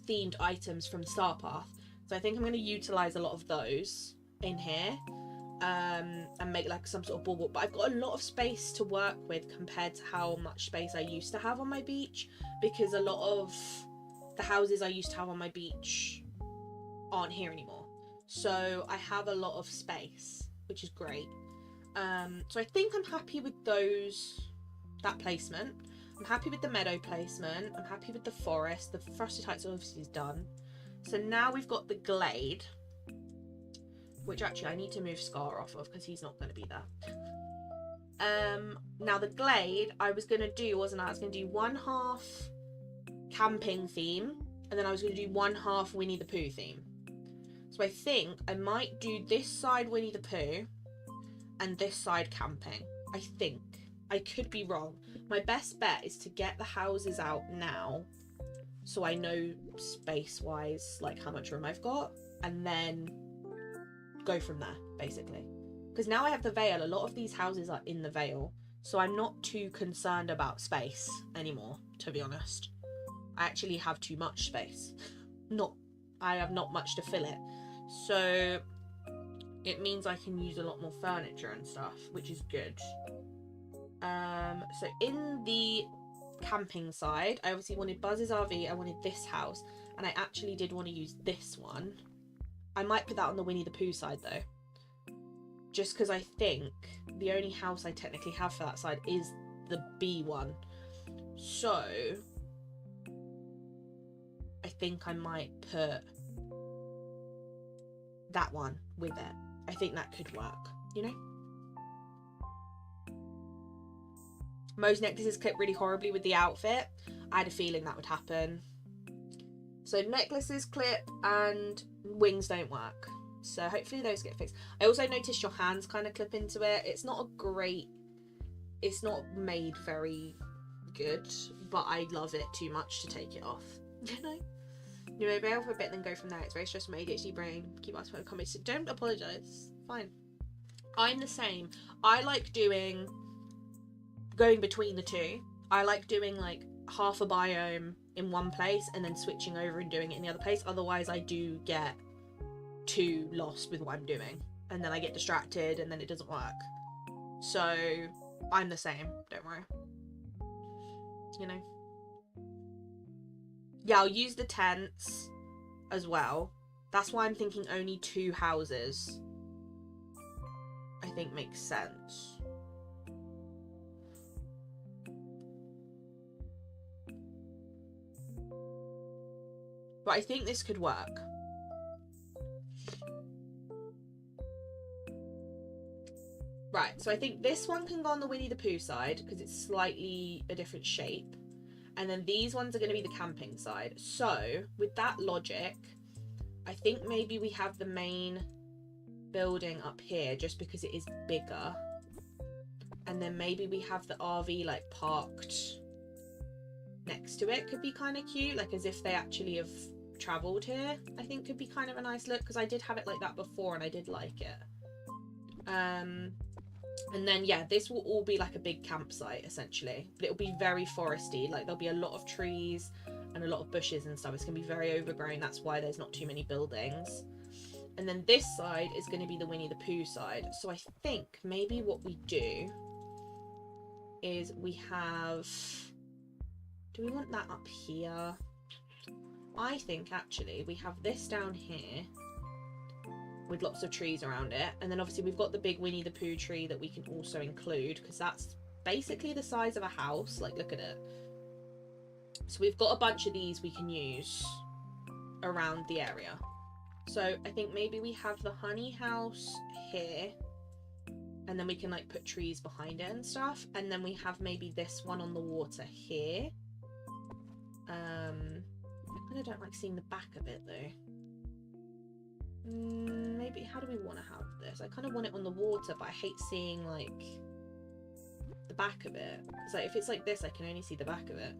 themed items from Star Path. So I think I'm going to utilise a lot of those in here. And make like some sort of boardwalk. But I've got a lot of space to work with compared to how much space I used to have on my beach. Because a lot of the houses I used to have on my beach aren't here anymore. So I have a lot of space, which is great. So I think I'm happy with that placement. I'm happy with the meadow placement. I'm happy with the forest. The Frosted Heights obviously is done. So now we've got the glade, which actually I need to move Scar off of because he's not going to be there. Now the glade I was gonna do, wasn't I? I was gonna do one half camping theme, and then I was gonna do one half Winnie the Pooh theme. So I think I might do this side Winnie the Pooh and this side camping. I think. I could be wrong. My best bet is to get the houses out now so I know space-wise, like, how much room I've got, and then go from there, basically. Because now I have the Vale, a lot of these houses are in the Vale, so I'm not too concerned about space anymore, to be honest. I actually have too much space. I have not much to fill it. So it means I can use a lot more furniture and stuff, which is good. So in the camping side, I obviously wanted Buzz's RV, I wanted this house, and I actually did want to use this one. I might put that on the Winnie the Pooh side though, just because I think the only house I technically have for that side is the B one. So I think I might put that one with it. I think that could work, you know? Most necklaces clip really horribly with the outfit. I had a feeling that would happen. So necklaces clip and wings don't work. So hopefully those get fixed. I also noticed your hands kind of clip into it. It's not made very good, but I love it too much to take it off. You know? You may bail for a bit then go from there. It's very stressful, my ADHD brain. Keep asking for comments. Don't apologise. Fine. I'm the same. I like going between the two. I like doing like half a biome in one place and then switching over and doing it in the other place. Otherwise I do get too lost with what I'm doing and then I get distracted and then it doesn't work. So I'm the same, don't worry. You know? Yeah, I'll use the tents as well. That's why I'm thinking only 2 houses. I think makes sense. But I think this could work. Right, so I think this one can go on the Winnie the Pooh side because it's slightly a different shape. And then these ones are going to be the camping side. So, with that logic, I think maybe we have the main building up here just because it is bigger. And then maybe we have the RV like parked next to it. Could be kind of cute, like as if they actually have travelled here. I think could be kind of a nice look because I did have it like that before and I did like it. And then yeah, this will all be like a big campsite essentially, but it'll be very foresty. Like there'll be a lot of trees and a lot of bushes and stuff. It's gonna be very overgrown. That's why there's not too many buildings. And then this side is going to be the Winnie the Pooh side. So I think maybe what we do is we have... Do we want that up here? I think actually we have this down here with lots of trees around it. And then obviously we've got the big Winnie the Pooh tree that we can also include because that's basically the size of a house. Like, look at it. So we've got a bunch of these we can use around the area. So I think maybe we have the honey house here and then we can like put trees behind it and stuff. And then we have maybe this one on the water here. I kind of don't like seeing the back of it though. Maybe, how do we want to have this? I kind of want it on the water, but I hate seeing like the back of it. So if it's like this, I can only see the back of it,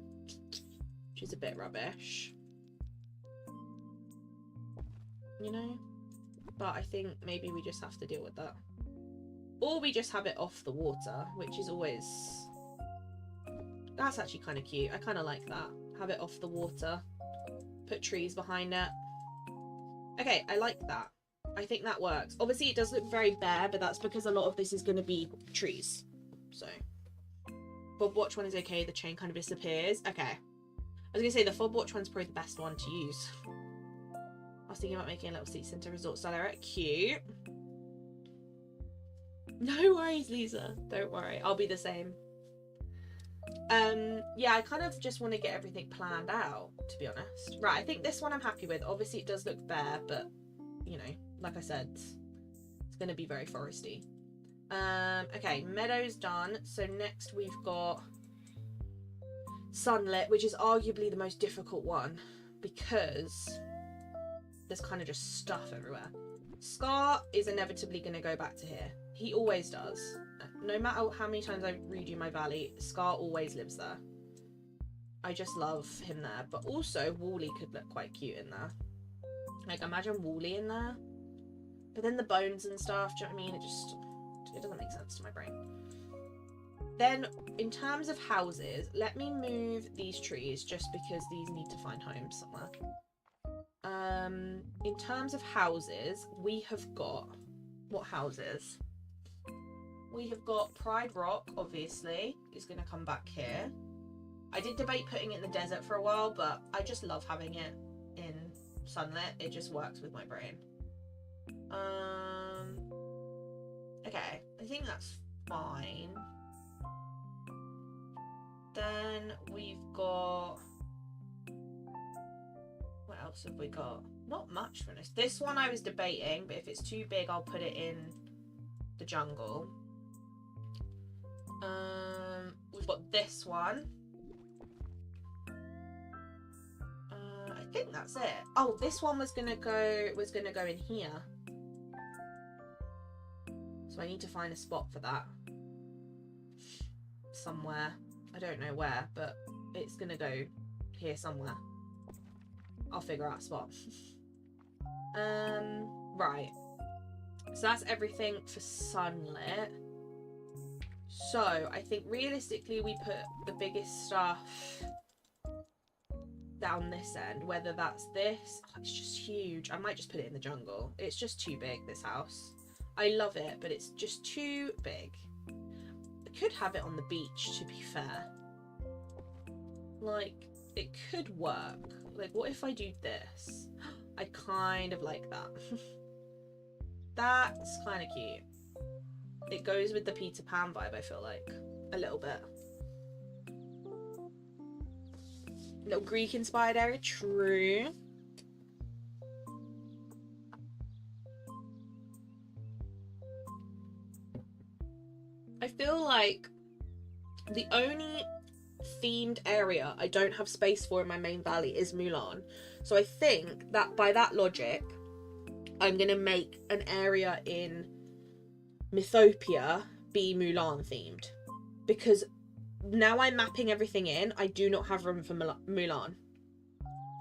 which is a bit rubbish. You know? But I think maybe we just have to deal with that. Or we just have it off the water, which is always... That's actually kind of cute. I kind of like that. Have it off the water. Put trees behind it. Okay, I like that. I think that works. Obviously, it does look very bare, but that's because a lot of this is going to be trees. So. Fob watch one is okay. The chain kind of disappears. Okay. I was going to say the fob watch one's probably the best one to use. I was thinking about making a little city centre resort style area. Cute. No worries, Lisa. Don't worry. I'll be the same. Yeah, I kind of just want to get everything planned out, to be honest. Right, I think this one I'm happy with. Obviously, it does look bare, but, you know, like I said, it's going to be very foresty. Okay, Meadow's done. So next we've got Sunlit, which is arguably the most difficult one because there's kind of just stuff everywhere. Scar is inevitably going to go back to here. He always does. No matter how many times I redo my valley, Scar always lives there. I just love him there. But also, Wooly could look quite cute in there. Like, imagine Wooly in there. But then the bones and stuff, do you know what I mean? It doesn't make sense to my brain. Then, in terms of houses, let me move these trees just because these need to find homes somewhere. In terms of houses, we have got... What houses? We have got Pride Rock, obviously, is going to come back here. I did debate putting it in the desert for a while, but I just love having it in Sunlit. It just works with my brain. Okay, I think that's fine. Then we've got... What else have we got? Not much for this. This one I was debating, but if it's too big, I'll put it in the jungle. We've got this one. I think that's it. Oh, this one was gonna go in here. So I need to find a spot for that. Somewhere. I don't know where, but it's gonna go here somewhere. I'll figure out a spot. Right. So that's everything for Sunlit. So I think realistically we put the biggest stuff down this end, whether that's this. Oh, it's just huge. I might just put it in the jungle. It's just too big, this house. I love it, but it's just too big. I could have it on the beach, to be fair. Like, it could work. Like, what if I do this? I kind of like that. That's kind of cute. It goes with the Peter Pan vibe, I feel like. A little bit. Little Greek-inspired area. True. I feel like the only themed area I don't have space for in my main valley is Mulan. So I think that by that logic, I'm going to make an area in Mythopia be Mulan themed. Because now I'm mapping everything in, I do not have room for Mulan.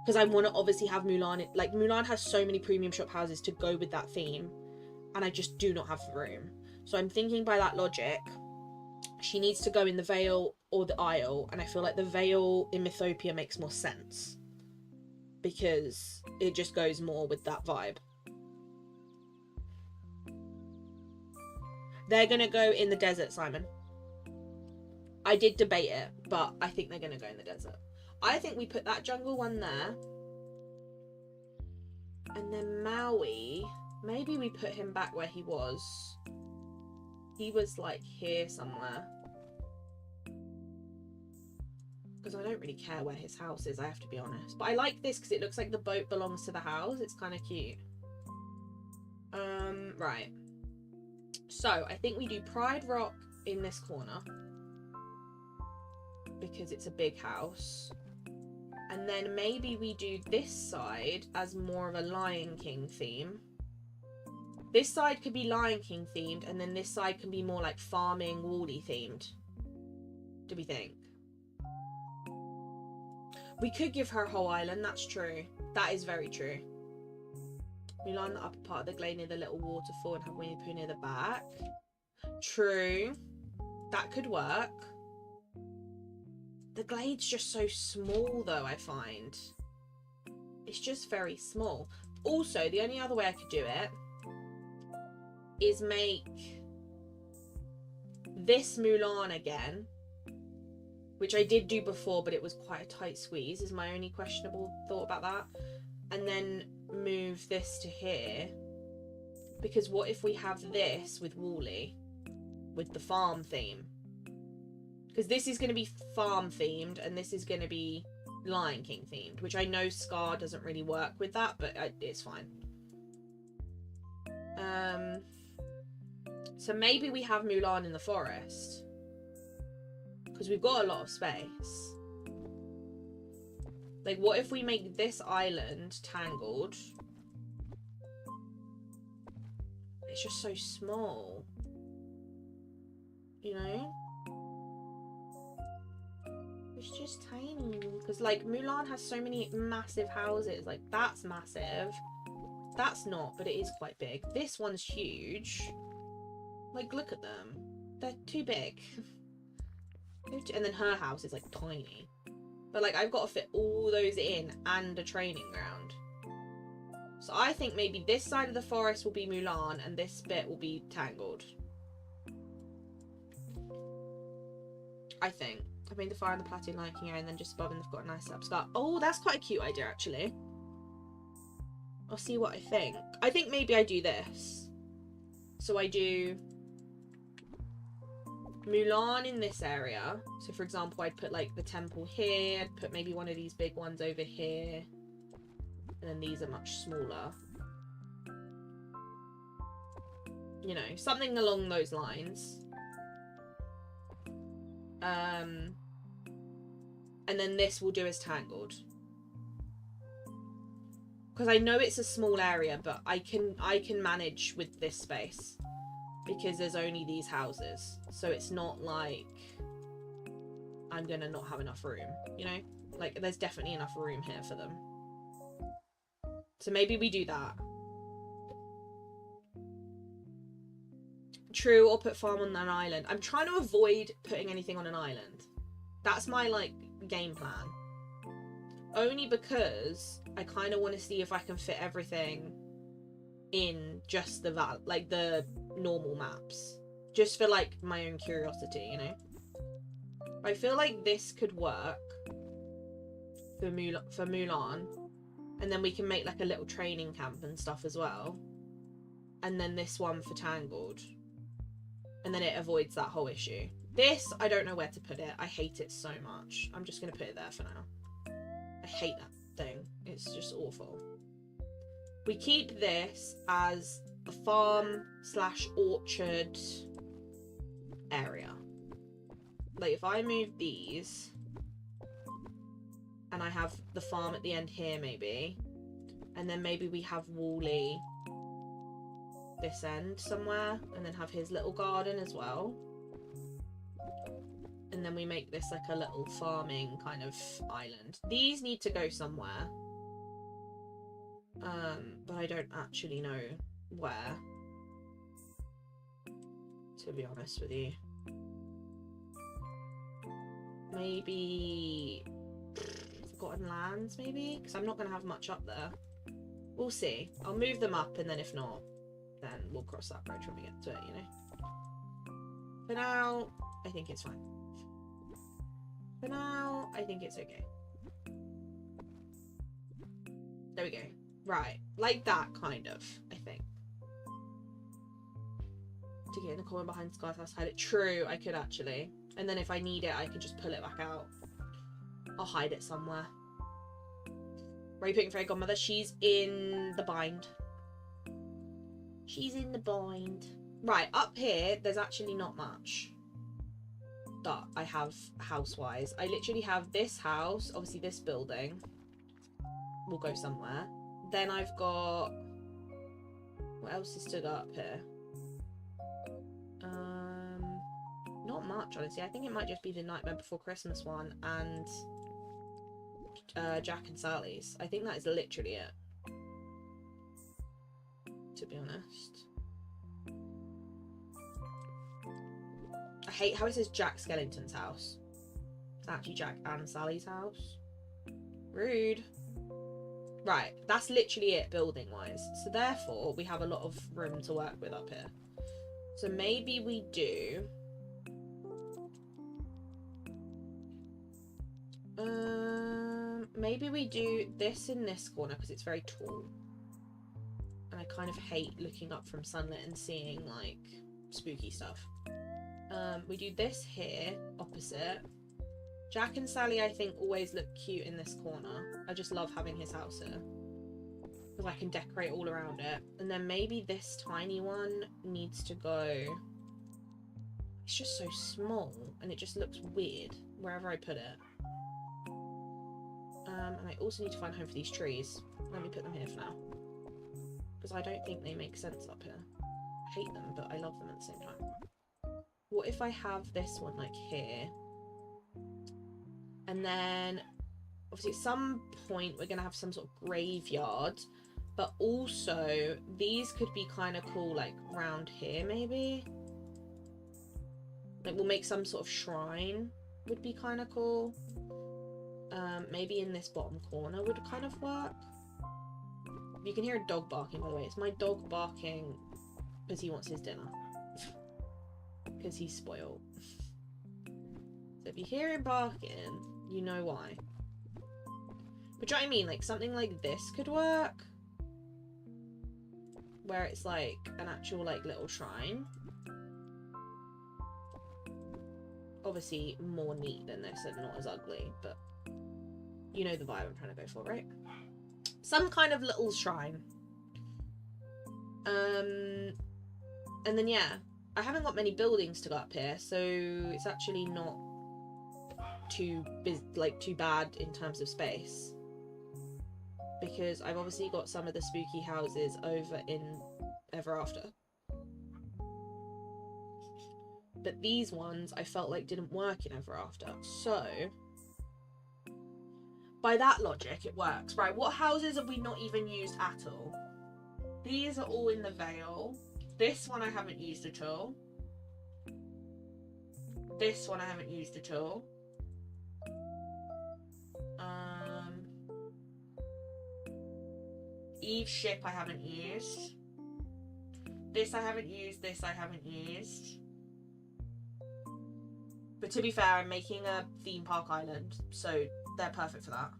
Because I want to obviously have Mulan. Like, Mulan has so many premium shop houses to go with that theme. And I just do not have the room. So I'm thinking by that logic, she needs to go in the Vale or the Isle. And I feel like the Vale in Mythopia makes more sense. Because it just goes more with that vibe. They're going to go in the desert, Simon. I did debate it, but I think they're going to go in the desert. I think we put that jungle one there. And then Maui, maybe we put him back where he was. He was like here somewhere. Because I don't really care where his house is, I have to be honest. But I like this because it looks like the boat belongs to the house. It's kind of cute. Right. So, I think we do Pride Rock in this corner. Because it's a big house. And then maybe we do this side as more of a Lion King theme. This side could be Lion King themed, and then this side can be more like farming, Wall-E themed. Do we think? We could give her a whole island, that's true. That is very true. We line the upper part of the glade near the little waterfall and have Winnie the Pooh near the back. True. That could work. The glade's just so small though, I find. It's just very small. Also, the only other way I could do it is make this Mulan again, which I did do before, but it was quite a tight squeeze, is my only questionable thought about that. And then move this to here. Because what if we have this with Wall-E, with the farm theme? Because this is going to be farm themed, and this is going to be Lion King themed, which I know Scar doesn't really work with that, but it's fine. So maybe we have Mulan in the forest. Because we've got a lot of space. Like, what if we make this island tangled? It's just so small. You know? It's just tiny. Because, like, Mulan has so many massive houses. Like, that's massive. That's not, but it is quite big. This one's huge. Like, look at them. They're too big. And then her house is, like, tiny. But, like, I've got to fit all those in and a training ground. So I think maybe this side of the forest will be Mulan and this bit will be Tangled. I think. I've made the fire on the plateau liking area and then just above and they've got a nice setup scar. Oh, that's quite a cute idea, actually. I'll see what I think. I think maybe I do this. So I do Mulan in this area. So for example, I'd put like the temple here. I'd put maybe one of these big ones over here. And then these are much smaller. You know, something along those lines. And then this will do as Tangled. Because I know it's a small area, but I can manage with this space. Because there's only these houses. So it's not like I'm gonna not have enough room, you know? Like, there's definitely enough room here for them. So maybe we do that. True, or put farm on an island. I'm trying to avoid putting anything on an island. That's my, like, game plan. Only because I kind of want to see if I can fit everything in just the the normal maps. Just for, like, my own curiosity, you know? I feel like this could work for Mulan. And then we can make, like, a little training camp and stuff as well. And then this one for Tangled. And then it avoids that whole issue. This, I don't know where to put it. I hate it so much. I'm just going to put it there for now. I hate that thing. It's just awful. We keep this as a farm / orchard area. Like, if I move these... and I have the farm at the end here, maybe. And then maybe we have Wooly this end somewhere. And then have his little garden as well. And then we make this like a little farming kind of island. These need to go somewhere. But I don't actually know where. To be honest with you. Maybe... Forgotten Lands, maybe? Because I'm not going to have much up there. We'll see. I'll move them up, and then if not, then we'll cross that bridge when we get to it, you know? For now, I think it's fine. For now, I think it's okay. There we go. Right. Like that, kind of, I think. To get in the corner behind Scar's house, hide it. True, I could actually. And then if I need it, I can just pull it back out. I'll hide it somewhere. Where are you putting Fairy Godmother? She's in the bind. She's in the bind. Right, up here, there's actually not much that I have house-wise. I literally have this house, obviously this building will go somewhere. Then I've got... what else is stood up here? Not much, honestly. I think it might just be the Nightmare Before Christmas one and Jack and Sally's. I think that is literally it, to be honest. I hate how it says Jack Skellington's house. It's actually Jack and Sally's house. Rude. Right, that's literally it building-wise. So therefore, we have a lot of room to work with up here. So maybe we do... maybe we do this in this corner because it's very tall. And I kind of hate looking up from sunlit and seeing, like, spooky stuff. We do this here, opposite. Jack and Sally, I think, always look cute in this corner. I just love having his house here. because I can decorate all around it. And then maybe this tiny one needs to go... It's just so small, and it just looks weird wherever I put it. And I also need to find a home for these trees. Let me put them here for now. Because I don't think they make sense up here. I hate them, but I love them at the same time. What if I have this one, like, here? And then, obviously, at some point, we're going to have some sort of graveyard. But also, these could be kind of cool, like, round here, maybe? Like, we'll make some sort of shrine. Would be kind of cool. Maybe in this bottom corner would kind of work. You can hear a dog barking, by the way. It's my dog barking because he wants his dinner. Because he's spoiled. So if you hear him barking, you know why. But do you know what I mean? Like, something like this could work. Where it's like an actual, like, little shrine. Obviously more neat than this and not as ugly, but you know the vibe I'm trying to go for, right? Some kind of little shrine. And then yeah, I haven't got many buildings to go up here, so it's actually not too bad in terms of space, because I've obviously got some of the spooky houses over in Ever After. But these ones I felt like didn't work in Ever After. So, by that logic, it works. Right, what houses have we not even used at all? These are all in the Vale. This one I haven't used at all. This one I haven't used at all. Eve's ship I haven't used. This I haven't used. This I haven't used. But to be fair, I'm making a theme park island, so they're perfect for that.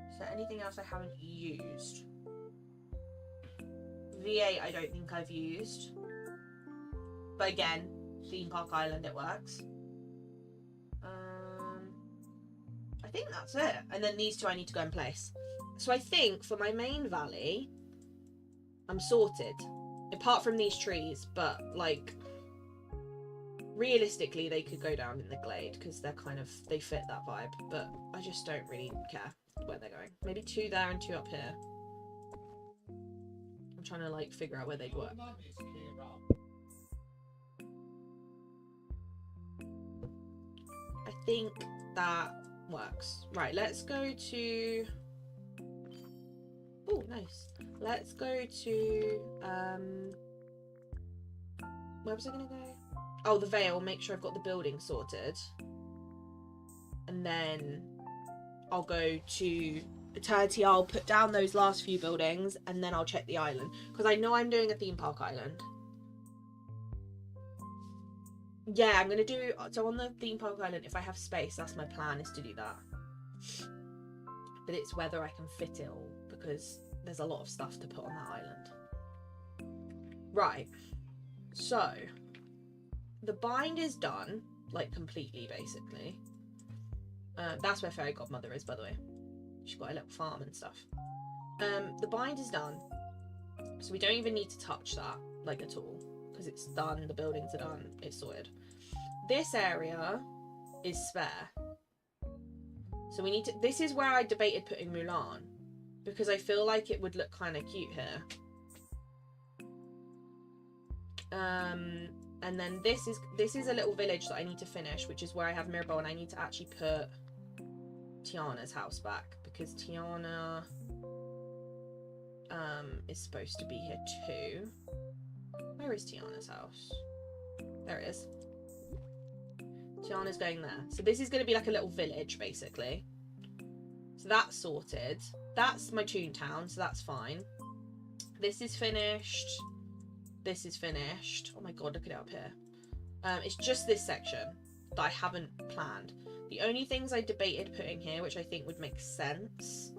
Is there anything else I haven't used? V8 I don't think I've used. But again, theme park island, it works. I think that's it. And then these two I need to go in place. So I think for my main valley, I'm sorted. Apart from these trees, but like... realistically, they could go down in the glade because they're kind of, they fit that vibe, but I just don't really care where they're going. Maybe 2 there and 2 up here. I'm trying to like figure out where they'd work. I think that works. Right, let's go to... Oh, nice. Let's go to... where was I going to go? Oh, the Vale. Make sure I've got the building sorted. And then I'll go to Eternity. I'll put down those last few buildings and then I'll check the island. Because I know I'm doing a theme park island. Yeah, I'm going to do... So on the theme park island, if I have space, that's my plan, is to do that. But it's whether I can fit it all. Because there's a lot of stuff to put on that island. Right. So... the bind is done, like completely, basically. That's where Fairy Godmother is, by the way. She's got a little farm and stuff. The bind is done, so we don't even need to touch that, like, at all, because it's done, the buildings are done, it's sorted. This area is spare. So we need to... This is where I debated putting Mulan, because I feel like it would look kind of cute here. And then this is a little village that I need to finish, which is where I have Mirabelle, and I need to actually put Tiana's house back, because Tiana is supposed to be here too. Where is Tiana's house? There it is. Tiana's going there. So this is going to be like a little village, basically. So that's sorted. That's my Toontown, so that's fine. This is finished. This is finished. Oh my god, look at it up here. It's just this section that I haven't planned. The only things I debated putting here, which I think would make sense,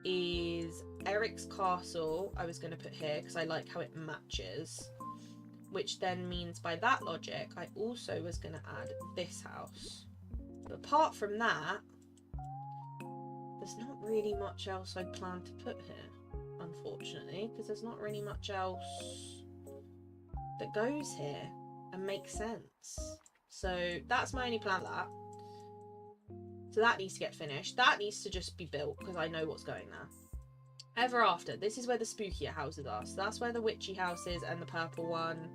is Eric's castle I was going to put here because I like how it matches. Which then means, by that logic, I also was going to add this house. But apart from that, the there's not really much else I plan to put here, unfortunately, because there's not really much else that goes here and makes sense. So that's my only plan for that. So that needs to get finished. That needs to just be built because I know what's going there. Ever After, this is where the spookier houses are. So that's where the witchy house is and the purple one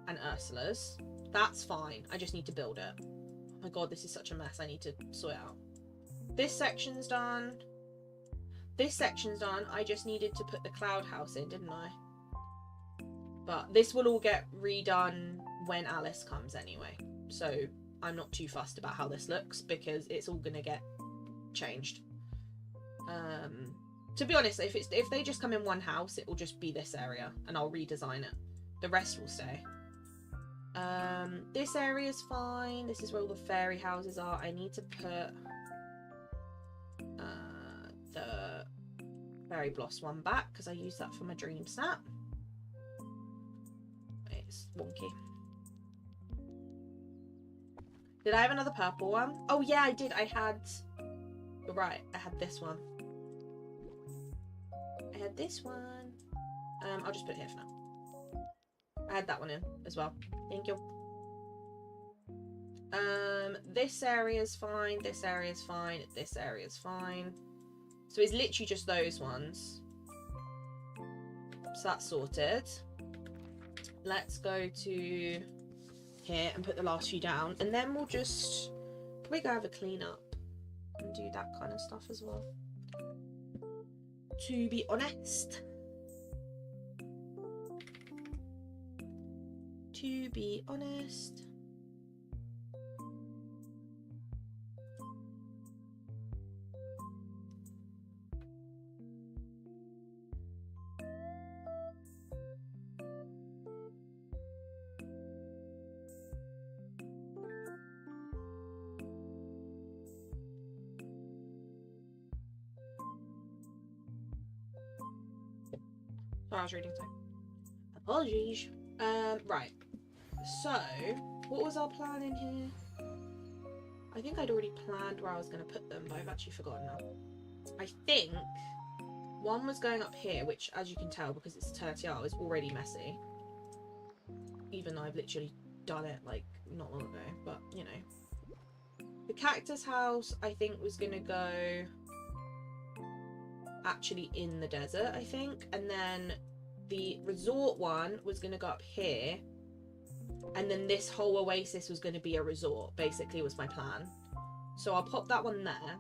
and Ursula's. That's fine. I just need to build it. Oh my god, this is such a mess. I need to sort it out. This section's done. This section's done. I just needed to put the cloud house in, didn't I? But this will all get redone when Alice comes anyway. So I'm not too fussed about how this looks because it's all gonna get changed. To be honest, if they just come in one house, it will just be this area and I'll redesign it. The rest will stay. This area's fine. This is where all the fairy houses are. I need to put the Fairy Bloss one back because I used that for my dream snap. It's wonky. Did I have another purple one? Oh yeah, I did. You're right, I had this one. I had this one. I'll just put it here for now. I had that one in as well. Thank you. This area's fine. This area's fine. This area's fine. So it's literally just those ones. So that's sorted. Let's go to here and put the last few down, and then we'll just probably go have a clean up and do that kind of stuff as well. To be honest. To be honest. I was reading something. Apologies. Right. So, what was our plan in here? I think I'd already planned where I was going to put them, but I've actually forgotten now. I think one was going up here, which, as you can tell, because it's tertiary, is already messy. Even though I've literally done it, like, not long ago. But, you know. The cactus house, I think, was going to go actually in the desert, I think. And then the resort one was going to go up here. And then this whole oasis was going to be a resort, basically, was my plan. So I'll pop that one there.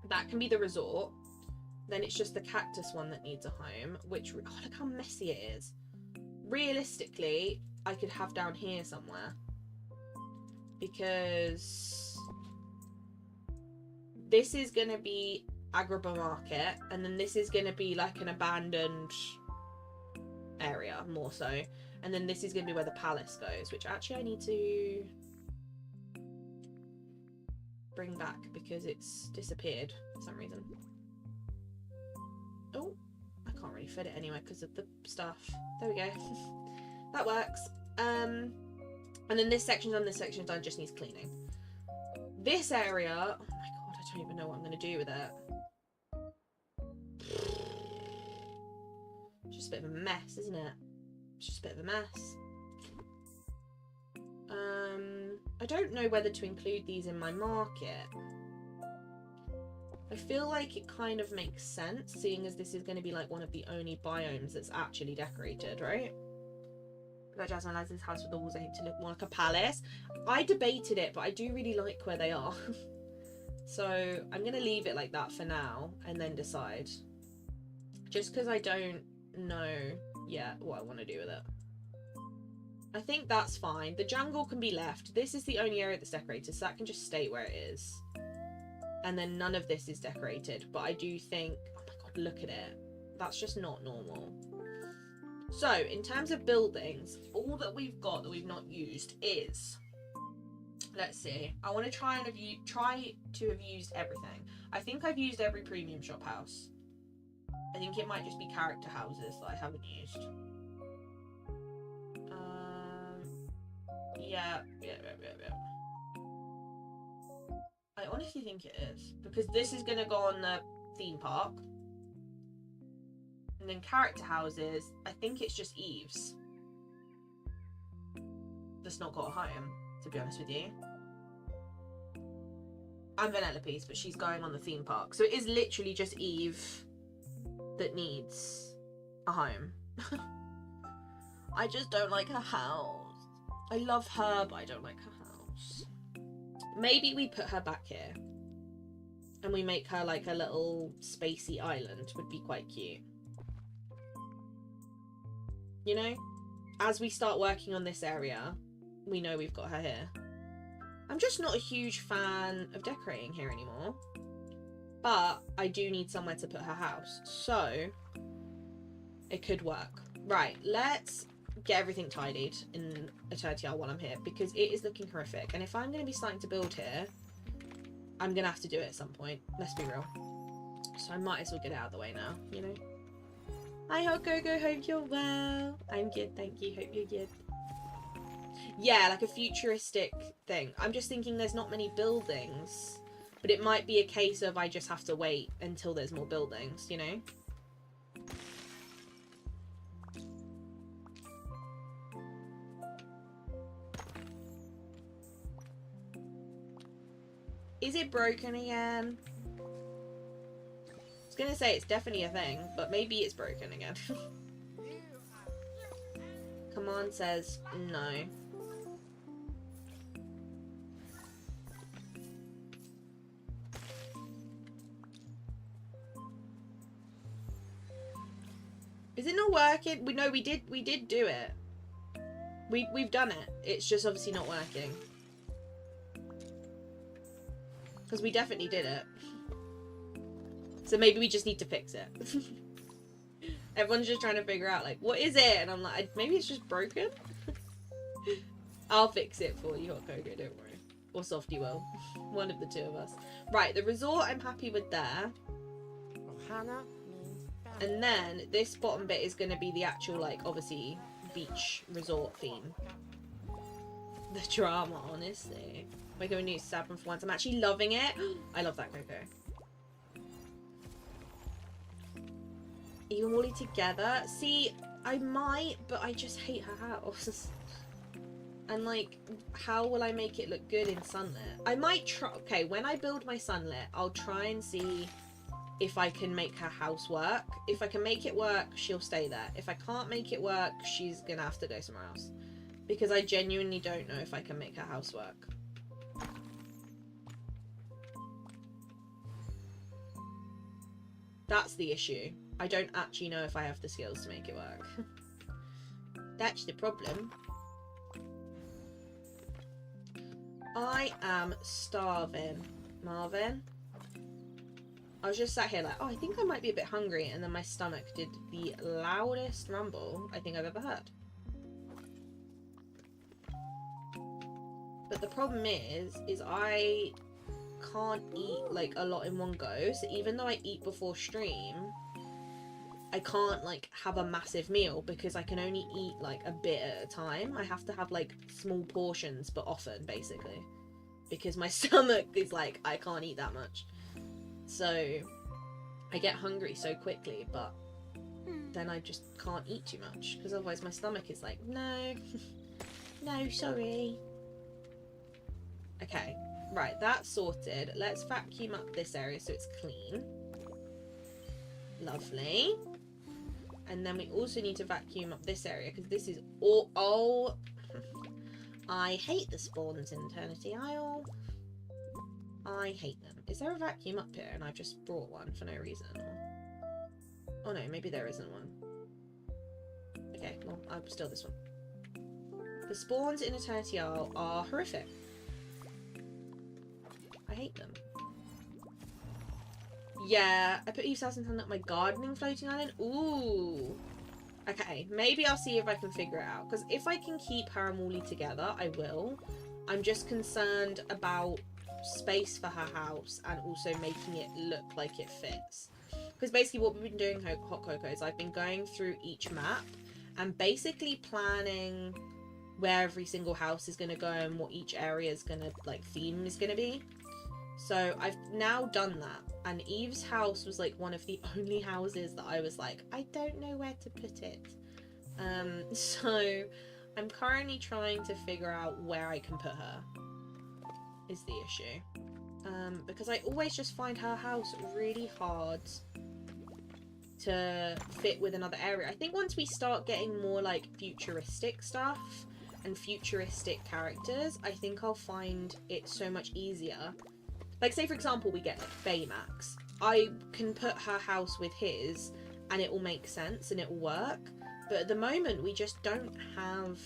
That can be the resort. Then it's just the cactus one that needs a home, which, oh, look how messy it is. Realistically, I could have down here somewhere. Because this is going to be Agrabah Market, and then this is going to be like an abandoned area, more so. And then this is going to be where the palace goes, which actually I need to bring back because it's disappeared for some reason. Oh, I can't really fit it anyway because of the stuff. There we go. That works. And then this section's done, this section's done, just needs cleaning. This area, oh my god, I don't even know what I'm going to do with it. Just a bit of a mess, isn't it? It's just a bit of a mess. I don't know whether to include these in my market. I feel like it kind of makes sense, seeing as this is going to be like one of the only biomes that's actually decorated, right? But Jasmine likes this house with the walls aimed to look more like a palace. I debated it, but I do really like where they are. So I'm going to leave it like that for now and then decide. Just because I don't know yet what I want to do with it. I think that's fine. The jungle can be left. This is the only area that's decorated, so that can just stay where it is. And then none of this is decorated, but I do think, oh my god, look at it. That's just not normal. So, in terms of buildings, all that we've got that we've not used is, let's see, I want to try to have used everything. I think I've used every premium shop house. I think it might just be character houses that I haven't used. Yeah. I honestly think it is. Because this is going to go on the theme park. And then character houses, I think it's just Eve's. That's not got a home, to be honest with you. I'm Vanellope's, but she's going on the theme park. So it is literally just Eve that needs a home. I just don't like her house. I love her, but I don't like her house. Maybe we put her back here. And we make her like a little spacey island. Would be quite cute. You know? As we start working on this area, we know we've got her here. I'm just not a huge fan of decorating here anymore. But I do need somewhere to put her house. So, it could work. Right, let's get everything tidied in Eternity Isle while I'm here. Because it is looking horrific. And if I'm going to be starting to build here, I'm going to have to do it at some point. Let's be real. So I might as well get it out of the way now, you know? Hi, Hot Coco. Hope you're well. I'm good, thank you. Hope you're good. Yeah, like a futuristic thing. I'm just thinking there's not many buildings. But it might be a case of I just have to wait until there's more buildings, you know? Is it broken again? I was gonna say it's definitely a thing, but maybe it's broken again. Command says no. Is it not working? We did do it. We've done it. It's just obviously not working. Because we definitely did it. So maybe we just need to fix it. Everyone's just trying to figure out, like, what is it? And I'm like, maybe it's just broken? I'll fix it for you, Hot Coco, don't worry. Or Softy will. One of the two of us. Right, the resort I'm happy with there. Ohana means And then this bottom bit is going to be the actual, like, obviously, beach resort theme. The drama, honestly. We're going to use Saffron for once. I'm actually loving it. I love that Coco. Even Wally together. See, I might, but I just hate her house. And like, how will I make it look good in sunlit? I might try. Okay, when I build my sunlit, I'll try and see if I can make her house work. If I can make it work, she'll stay there. If I can't make it work, she's gonna have to go somewhere else. Because I genuinely don't know if I can make her house work. That's the issue. I don't actually know if I have the skills to make it work. That's the problem. I am starving. Marvin? I was just sat here like, oh, I think I might be a bit hungry, and then my stomach did the loudest rumble I think I've ever heard. But the problem is I can't eat like a lot in one go, so even though I eat before stream, I can't like have a massive meal because I can only eat like a bit at a time. I have to have like small portions but often, basically, because my stomach is like, I can't eat that much. So I get hungry so quickly, but then I just can't eat too much because otherwise my stomach is like, no, no, sorry. Okay, right, that's sorted. Let's vacuum up this area so it's clean. Lovely. And then we also need to vacuum up this area because this is all... Oh, I hate the spawns in Eternity Isle. I hate them. Is there a vacuum up here? And I've just brought one for no reason. Oh no, maybe there isn't one. Okay, well, I'll steal this one. The spawns in Eternity Isle are horrific. I hate them. Yeah, I put Eve's house and up my gardening floating island. Ooh. Okay, maybe I'll see if I can figure it out. Because if I can keep her and Wally together, I will. I'm just concerned about space for her house and also making it look like it fits. Because basically what we've been doing, Hot Coco, is I've been going through each map and basically planning where every single house is going to go and what each area is going to, like, theme is going to be. So I've now done that, and Eve's house was like one of the only houses that I was like, I don't know where to put it. So I'm currently trying to figure out where I can put her, is the issue. Because I always just find her house really hard to fit with another area. I think once we start getting more like futuristic stuff and futuristic characters, I think I'll find it so much easier. Like, say for example, we get like Baymax. I can put her house with his and it will make sense and it will work. But at the moment, we just don't have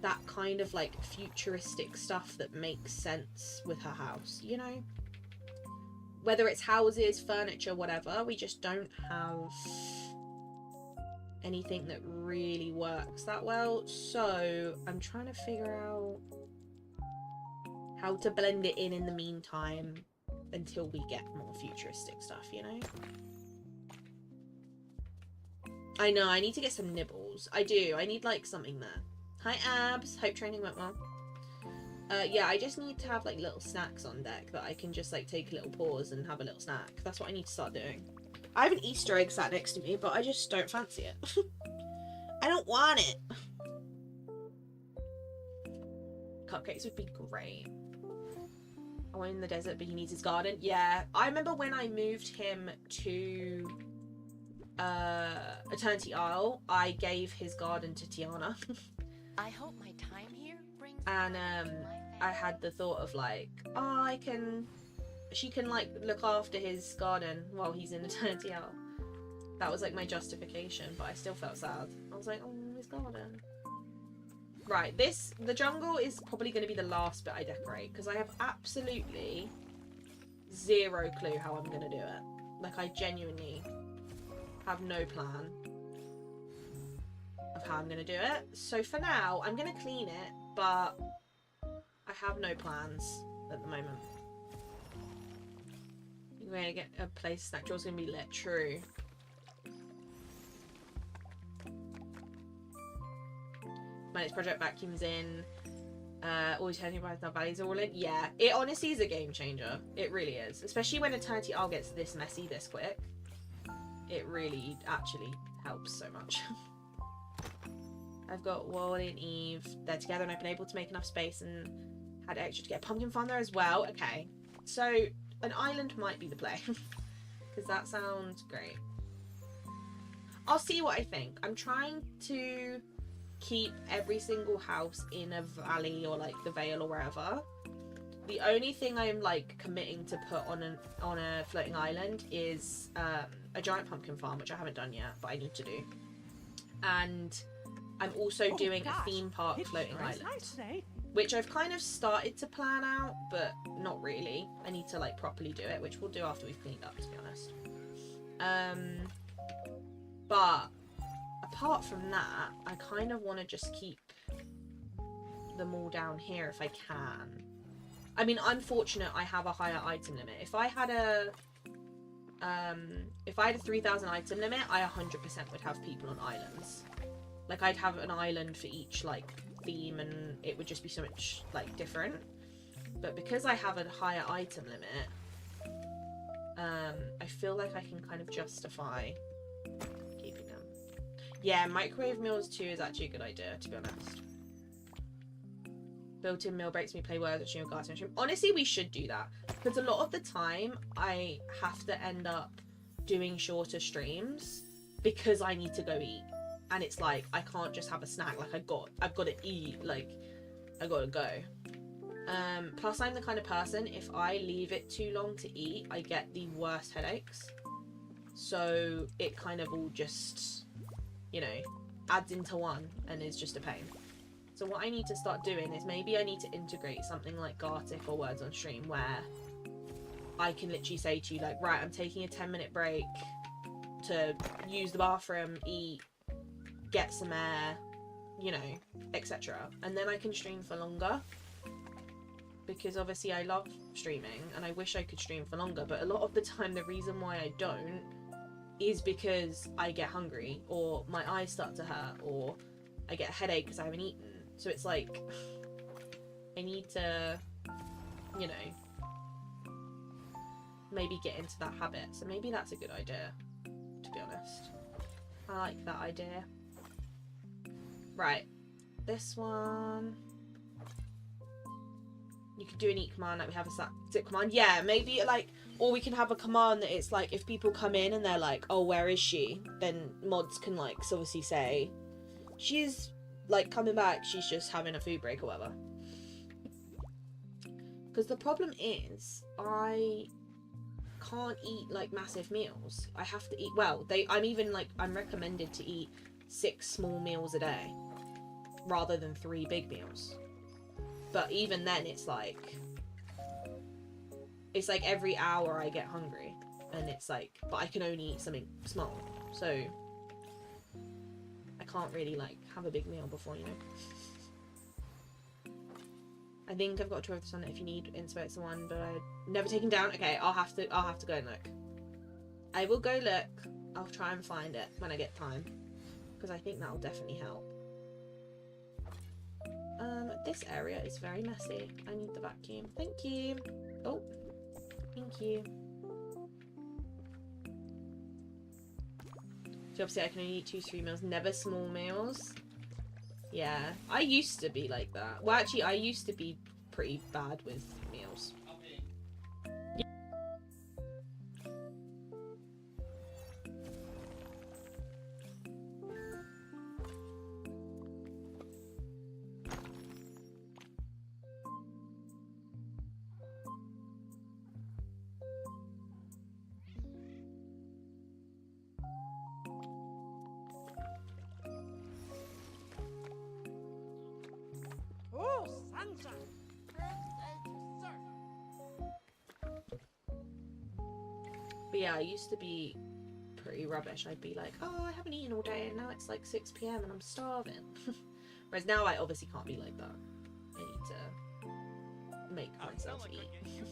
that kind of like futuristic stuff that makes sense with her house, you know? Whether it's houses, furniture, whatever, we just don't have anything that really works that well. So I'm trying to figure out how to blend it in the meantime until we get more futuristic stuff, you know? I know, I need to get some nibbles. I do, I need like something there. Hi Abs, hope training went well. Yeah, I just need to have like little snacks on deck that I can just like take a little pause and have a little snack. That's what I need to start doing. I have an Easter egg sat next to me, but I just don't fancy it. I don't want it. Cupcakes would be great. I want him in the desert, but he needs his garden. Yeah, I remember when I moved him to Eternity Isle, I gave his garden to Tiana. I hope my time here brings. And I had the thought of like, oh, she can like look after his garden while he's in Eternity Isle. That was like my justification, but I still felt sad. I was like, oh, his garden. Right, the jungle is probably going to be the last bit I decorate, because I have absolutely zero clue how I'm going to do it. Like, I genuinely have no plan of how I'm going to do it. So for now, I'm going to clean it, but I have no plans at the moment. We're going to get a place snack draw's going to be lit, true. My next project vacuums in. Always Eternity Isle Valleys are all in. Yeah, it honestly is a game changer. It really is. Especially when Eternity Isle gets this messy this quick. It really actually helps so much. I've got Wally and Eve. They're together and I've been able to make enough space and had extra to get a pumpkin farm there as well. Okay, so an island might be the play. Because that sounds great. I'll see what I think. I'm trying to keep every single house in a valley or like the Vale or wherever. The only thing I'm like committing to put on a floating island is a giant pumpkin farm, which I haven't done yet, but I need to do. And I'm also doing a theme park floating island, which I've kind of started to plan out, but not really. I need to like properly do it, which we'll do after we've cleaned up, to be honest. But apart from that, I kind of want to just keep them all down here if I can. I mean, unfortunate I have a higher item limit. If I had a 3,000 item limit, I 100% would have people on islands. Like, I'd have an island for each like theme, and it would just be so much like different. But because I have a higher item limit, I feel like I can kind of justify keeping them. Yeah, microwave meals too is actually a good idea, to be honest. Built-in meal breaks me play words watching your garden stream. Honestly, we should do that, because a lot of the time I have to end up doing shorter streams because I need to go eat, and it's like I can't just have a snack. Like I've got to eat. Like I gotta go. Plus, I'm the kind of person, if I leave it too long to eat, I get the worst headaches. So it kind of all just, you know, adds into one and is just a pain. So what I need to start doing is maybe I need to integrate something like Gartic or Words on Stream, where I can literally say to you, like, right, I'm taking a 10-minute break to use the bathroom, eat, get some air, you know, etc. And then I can stream for longer. Because obviously I love streaming and I wish I could stream for longer, but a lot of the time the reason why I don't is because I get hungry, or my eyes start to hurt, or I get a headache because I haven't eaten. So it's like I need to, you know, maybe get into that habit. So maybe that's a good idea, to be honest. I like that idea. Right, this one. You could do an eat command like we have a zip command. Yeah, maybe like, or we can have a command that it's like if people come in and they're like, oh, where is she? Then mods can like obviously say, she's like coming back, she's just having a food break or whatever. Because the problem is, I can't eat like massive meals. I have to eat, well, I'm recommended to eat 6 small meals a day rather than 3 big meals. But even then it's like every hour I get hungry, and it's like, but I can only eat something small, so I can't really like have a big meal before, you know. I think I've got a tour of this one if you need inspo. It's the one, but I've never taken down. Okay, I'll have to go and look. I will go look. I'll try and find it when I get time, because I think that'll definitely help. This area is very messy. I need the vacuum. Thank you. Oh, thank you. So obviously I can only eat 2-3 meals, never small meals. Yeah, I used to be like that. Well, actually, I used to be pretty bad with meals. Oh, sunshine. But yeah, I used to be pretty rubbish. I'd be like, oh, I haven't eaten all day, and now it's like 6 PM and I'm starving. Whereas now I obviously can't be like that. I need to make myself eat.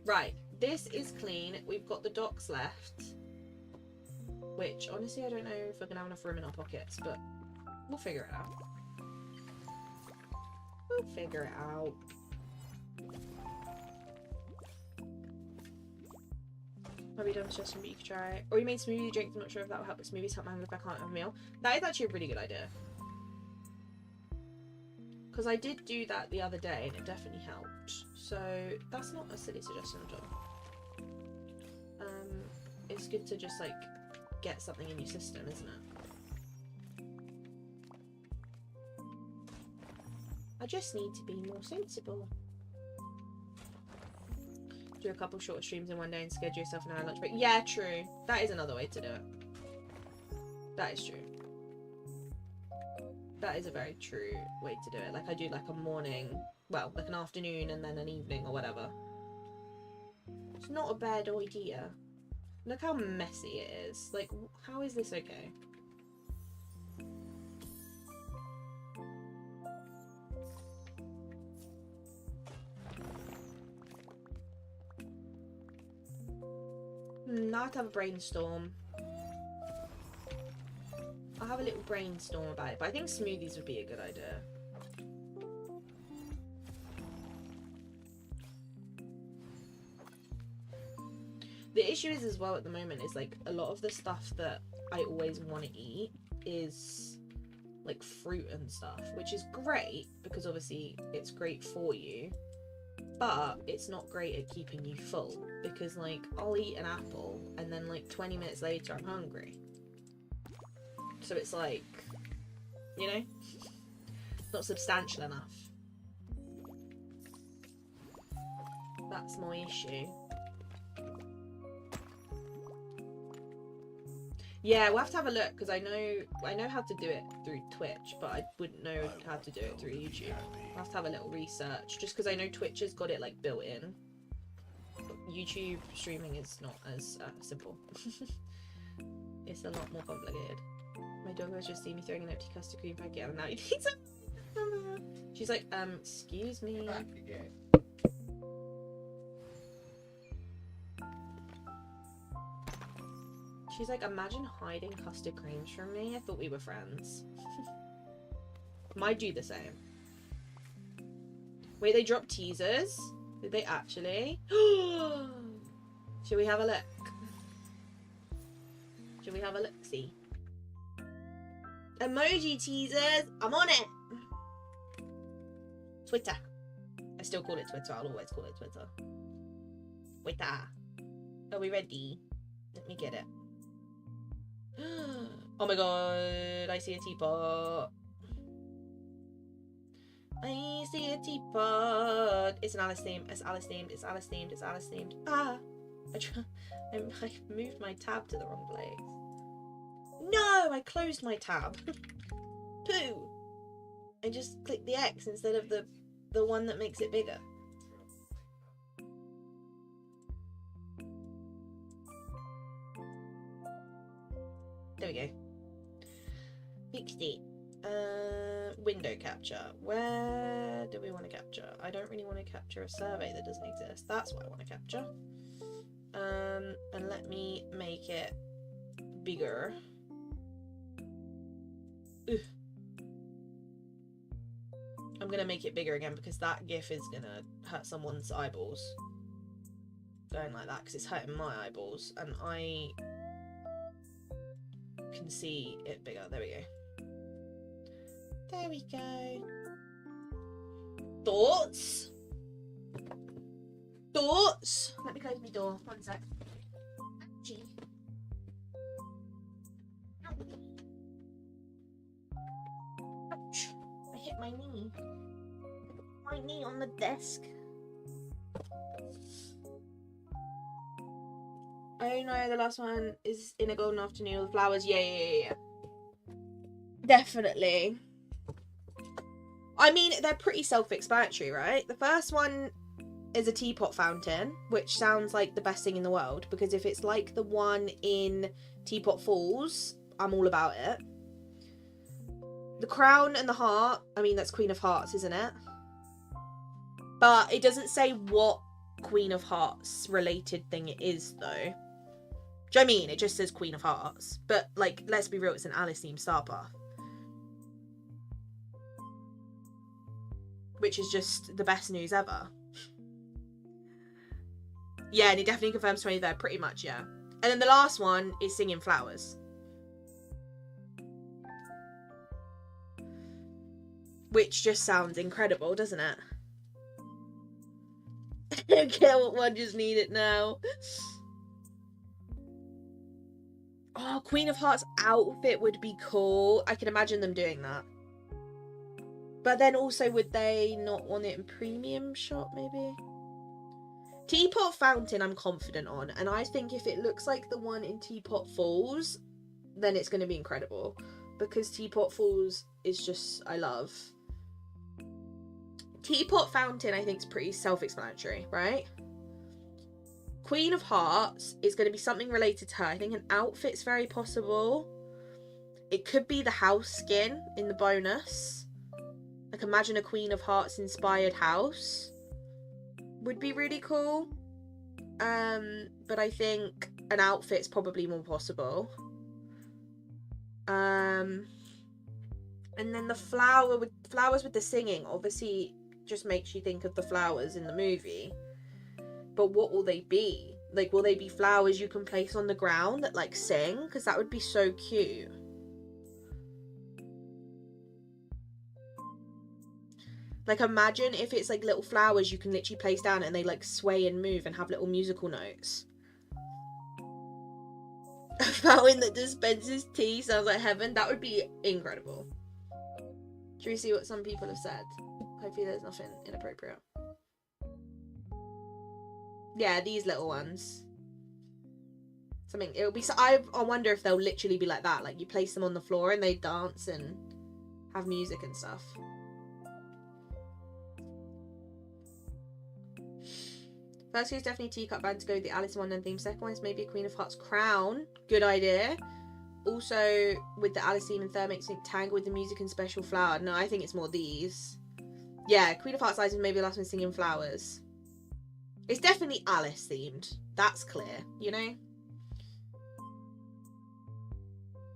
Right, this is clean. We've got the docks left, which honestly I don't know if we're gonna have enough room in our pockets, but we'll figure it out. We'll figure it out. Have you done a suggestion, but you could try it. Or you made smoothie drinks. I'm not sure if that will help, but smoothies help my hunger if I can't have a meal. That is actually a really good idea. Because I did do that the other day and it definitely helped. So that's not a silly suggestion at all. It's good to just like get something in your system, isn't it? I just need to be more sensible. Do a couple short streams in one day and schedule yourself an hour lunch break. Yeah, true. That is another way to do it. That is true. That is a very true way to do it. Like I do like a morning, well, like an afternoon and then an evening or whatever. It's not a bad idea. Look how messy it is. Like, how is this okay? Now I have to have a brainstorm. I'll have a little brainstorm about it, but I think smoothies would be a good idea. The issue is as well at the moment is like a lot of the stuff that I always want to eat is like fruit and stuff, which is great because obviously it's great for you, but it's not great at keeping you full because like I'll eat an apple and then like 20 minutes later I'm hungry. So it's like, you know, not substantial enough. That's my issue. Yeah, we'll have to have a look because I know how to do it through Twitch, but I wouldn't know how to do it through YouTube. I'll have to have a little research just because I know Twitch has got it like built in. But YouTube streaming is not as simple. It's a lot more complicated. My dog has just seen me throwing an empty custard cream packet and now he thinks I'm... She's like, excuse me. She's like, imagine hiding custard creams from me. I thought we were friends. Might do the same. Wait, they dropped teasers? Did they actually? Should we have a look? Should we have a look-see? Emoji teasers! I'm on it! Twitter. I still call it Twitter. I'll always call it Twitter. Twitter. Are we ready? Let me get it. Oh my god. I see a teapot. I see a teapot. It's an Alice theme. It's Alice themed. It's Alice themed. It's Alice themed. Ah! I moved my tab to the wrong place. No! I closed my tab. Poo! I just clicked the X instead of the one that makes it bigger. There we go. Fixed it. Window capture. Where do we want to capture? I don't really want to capture a survey that doesn't exist. That's what I want to capture. And let me make it bigger. Ugh. I'm gonna make it bigger again because that GIF is gonna hurt someone's eyeballs. Going like that because it's hurting my eyeballs and I can see it bigger. There we go. There we go. Thoughts? Thoughts? Let me close my door. One sec. Gee. Ouch. I hit my knee. My knee on the desk. Oh no, the last one is in a golden afternoon with flowers. Yeah. Definitely. I mean, they're pretty self-explanatory, right? The first one is a teapot fountain, which sounds like the best thing in the world, because if it's like the one in Teapot Falls, I'm all about it. The crown and the heart, I mean, that's Queen of Hearts, isn't it? But it doesn't say what Queen of Hearts related thing it is, though. Do you know what I mean? It just says Queen of Hearts. But, like, let's be real, it's an Alice themed star path. Which is just the best news ever. Yeah, and it definitely confirms 23rd, pretty much, yeah. And then the last one is Singing Flowers. Which just sounds incredible, doesn't it? I don't care what one, just need it now. Oh, Queen of Hearts outfit would be cool. I can imagine them doing that. But then also, would they not want it in premium shop, maybe? Teapot Fountain, I'm confident on. And I think if it looks like the one in Teapot Falls, then it's going to be incredible. Because Teapot Falls is just, I love. Teapot Fountain, I think, is pretty self-explanatory, right? Queen of Hearts is going to be something related to her. I think an outfit's very possible. It could be the house skin in the bonus. Like, imagine a Queen of Hearts inspired house. Would be really cool. But I think an outfit's probably more possible. And then the flowers with the singing obviously just makes you think of the flowers in the movie. But what will they be? Like, will they be flowers you can place on the ground that, like, sing? Because that would be so cute. Like, imagine if it's, like, little flowers you can literally place down and they, like, sway and move and have little musical notes. A fountain that dispenses tea sounds like heaven. That would be incredible. Should we see what some people have said? Hopefully there's nothing inappropriate. Yeah, these little ones. Something, it'll be, so I wonder if they'll literally be like that. Like, you place them on the floor and they dance and have music and stuff. First two is definitely Teacup Band to go with the Alice in Wonderland theme. Second one is maybe a Queen of Hearts crown. Good idea. Also, with the Alice theme, and third makes me tangle with the music and special flower. No, I think it's more these. Yeah, Queen of Hearts eyes is maybe the last one singing flowers. It's definitely Alice themed. That's clear, you know?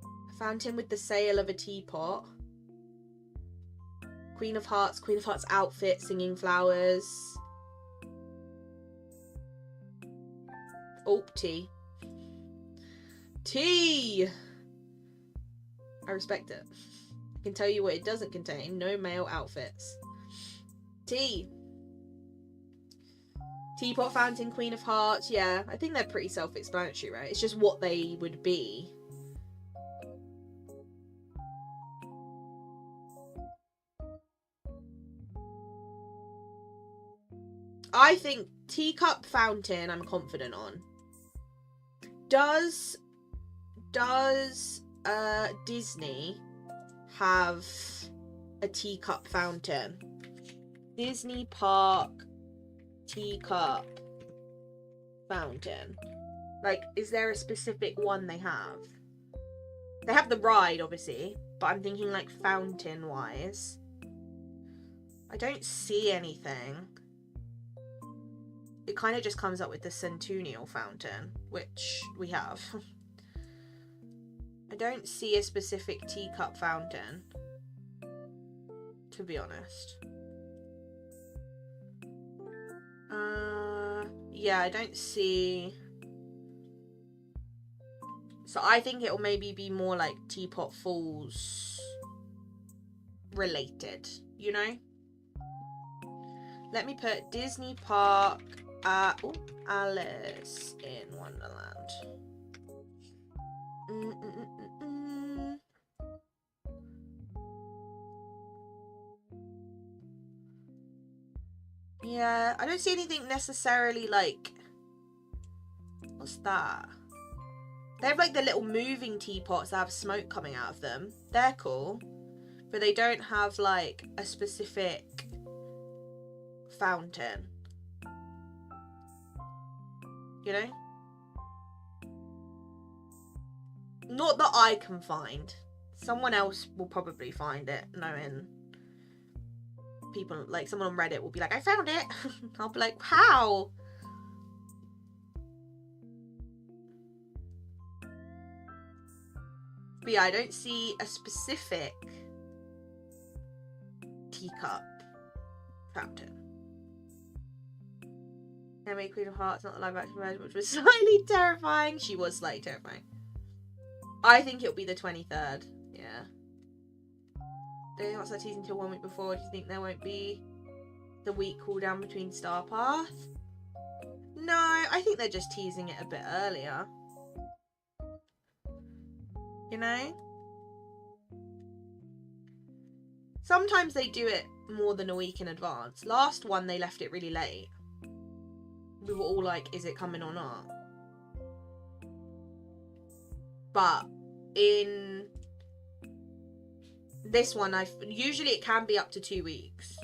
A fountain with the sail of a teapot. Queen of Hearts outfit singing flowers. Oh, tea. Tea! I respect it. I can tell you what it doesn't contain. No male outfits. Tea. Teapot, fountain, queen of hearts. Yeah, I think they're pretty self-explanatory, right? It's just what they would be. I think teacup, fountain, I'm confident on. Does Disney have a teacup fountain? Disney Park teacup fountain. Like, is there a specific one they have? They have the ride, obviously, but I'm thinking like fountain wise. I don't see anything. It kind of just comes up with the Centennial fountain, which we have. I don't see a specific teacup fountain, to be honest. Yeah, I don't see. So I think it'll maybe be more like Teapot Falls related, you know? Let me put Disney Park, Alice in Wonderland. Yeah, I don't see anything necessarily like... What's that? They have like the little moving teapots that have smoke coming out of them. They're cool. But they don't have like a specific fountain. You know? Not that I can find. Someone else will probably find it, knowing people, like someone on Reddit will be like, I found it. I'll be like, how? But yeah, I don't see a specific teacup fountain. Anyway, Queen of Hearts, not the live action version, which was slightly terrifying. She was slightly terrifying. I think it'll be the 23rd. Yeah. Don't think what's that teasing until 1 week before. Do you think there won't be the week cooldown between Star Path? No, I think they're just teasing it a bit earlier. You know? Sometimes they do it more than a week in advance. Last one, they left it really late. We were all like, is it coming or not? But in this one, usually it can be up to 2 weeks.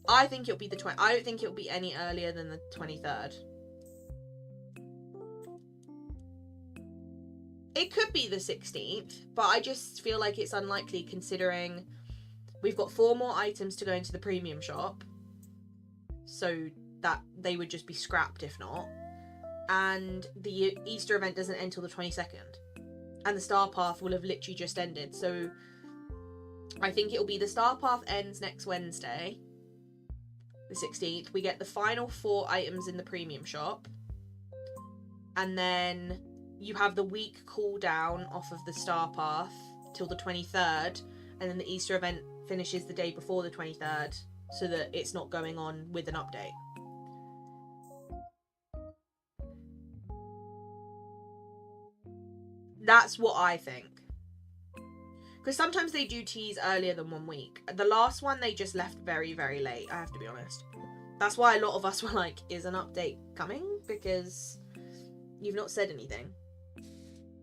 I think it'll be the I don't think it'll be any earlier than the 23rd. It could be the 16th, but I just feel like it's unlikely considering we've got 4 more items to go into the premium shop. So that they would just be scrapped if not. And the Easter event doesn't end till the 22nd. And the Star Path will have literally just ended. So I think it'll be the Star Path ends next Wednesday, the 16th. We get the final 4 items in the premium shop. And then you have the week cooldown off of the Star Path till the 23rd. And then the Easter event finishes the day before the 23rd. So that it's not going on with an update. That's what I think. Because sometimes they do tease earlier than 1 week. The last one, they just left very, very late, I have to be honest. That's why a lot of us were like, is an update coming? Because you've not said anything.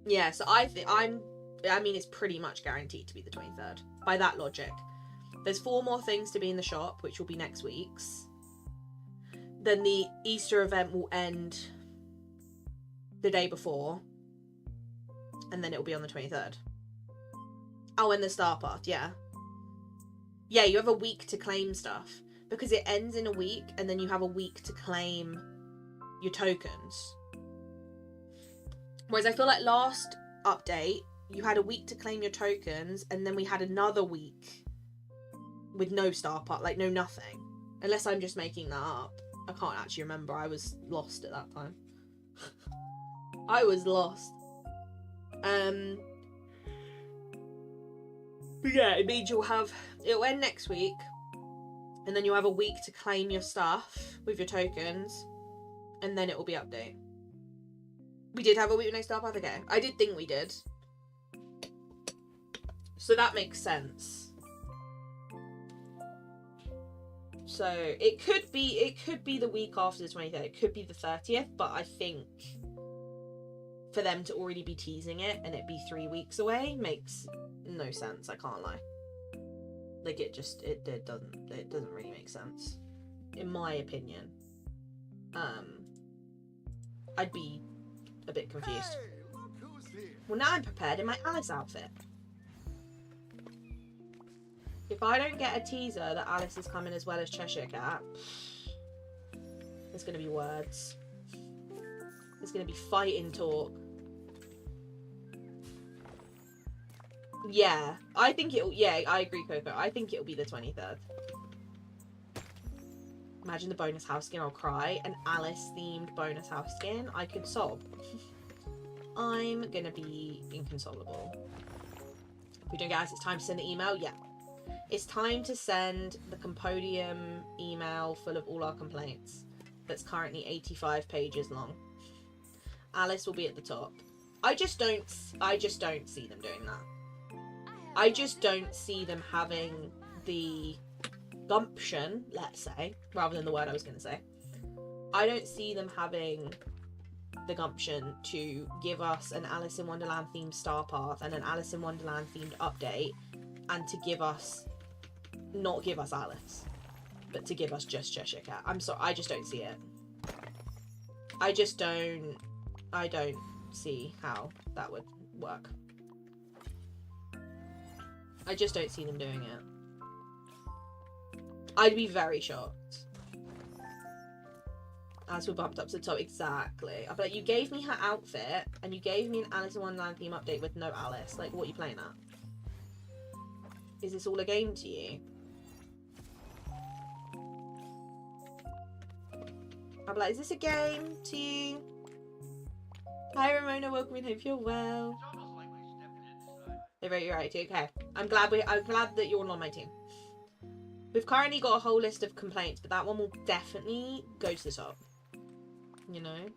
Yeah, so I mean, it's pretty much guaranteed to be the 23rd. By that logic. There's 4 more things to be in the shop, which will be next week's. Then the Easter event will end the day before. And then it'll be on the 23rd. Oh, and the Star Path, yeah. Yeah, you have a week to claim stuff. Because it ends in a week, and then you have a week to claim your tokens. Whereas I feel like last update, you had a week to claim your tokens, and then we had another week with no Star Path, like no nothing. Unless I'm just making that up. I can't actually remember, I was lost at that time. I was lost. But yeah, it means it'll end next week, and then you'll have a week to claim your stuff with your tokens, and then it will be update. We did have a week with no Star Path, okay. I did think we did. So that makes sense. So it could be the week after the 23rd, it could be the 30th, but I think for them to already be teasing it and it be 3 weeks away makes no sense, I can't lie. Like it doesn't really make sense. In my opinion. I'd be a bit confused. Hey, look who's here. Well, now I'm prepared in my Alice outfit. If I don't get a teaser that Alice is coming as well as Cheshire Cat, there's gonna be words. There's gonna be fighting talk. Yeah, I think it'll. Yeah, I agree, Coco. I think it'll be the 23rd. Imagine the bonus house skin. I'll cry. An Alice-themed bonus house skin. I could sob. I'm gonna be inconsolable. If we don't get Alice, it's time to send the email. Yeah. It's time to send the Compodium email full of all our complaints. That's currently 85 pages long. Alice will be at the top. I just don't see them doing that. I just don't see them having the gumption, let's say, rather than the word I was going to say. I don't see them having the gumption to give us an Alice in Wonderland themed Star Path and an Alice in Wonderland themed update, and to not give us Alice, but to give us just Cheshire Cat. I'm sorry, I just don't see it. I don't see how that would work. I just don't see them doing it. I'd be very shocked. As we're bumped up to the top, exactly. I'd be like, you gave me her outfit, and you gave me an Alice in Wonderland theme update with no Alice. Like, what are you playing at? Is this all a game to you? I'd be like, is this a game to you? Hi Ramona, welcome in, hope you're well. It's almost like we stepped inside. They wrote your attitude, okay. I'm glad that you're all on my team. We've currently got a whole list of complaints, but that one will definitely go to the top. You know?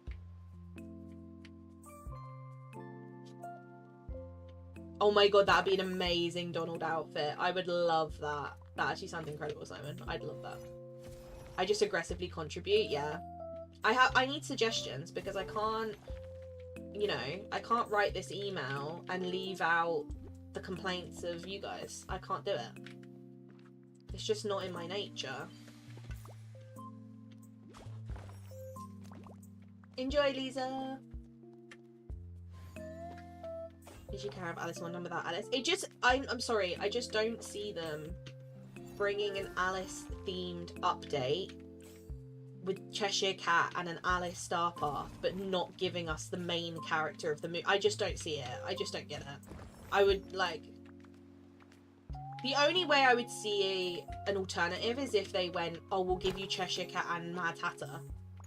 Oh my god, that'd be an amazing Donald outfit. I would love that. That actually sounds incredible, Simon. I'd love that. I just aggressively contribute, yeah. I need suggestions because I can't, you know, I can't write this email and leave out the complaints of you guys. I can't do it. It's just not in my nature. Enjoy, Lisa. Did you care about Alice Wonderland without Alice? It just, I'm sorry, I just don't see them bringing an Alice themed update with Cheshire Cat and an Alice Star Path, but not giving us the main character of the movie. I just don't see it. I just don't get it. I would, like... The only way I would see an alternative is if they went, oh, we'll give you Cheshire Cat and Mad Hatter.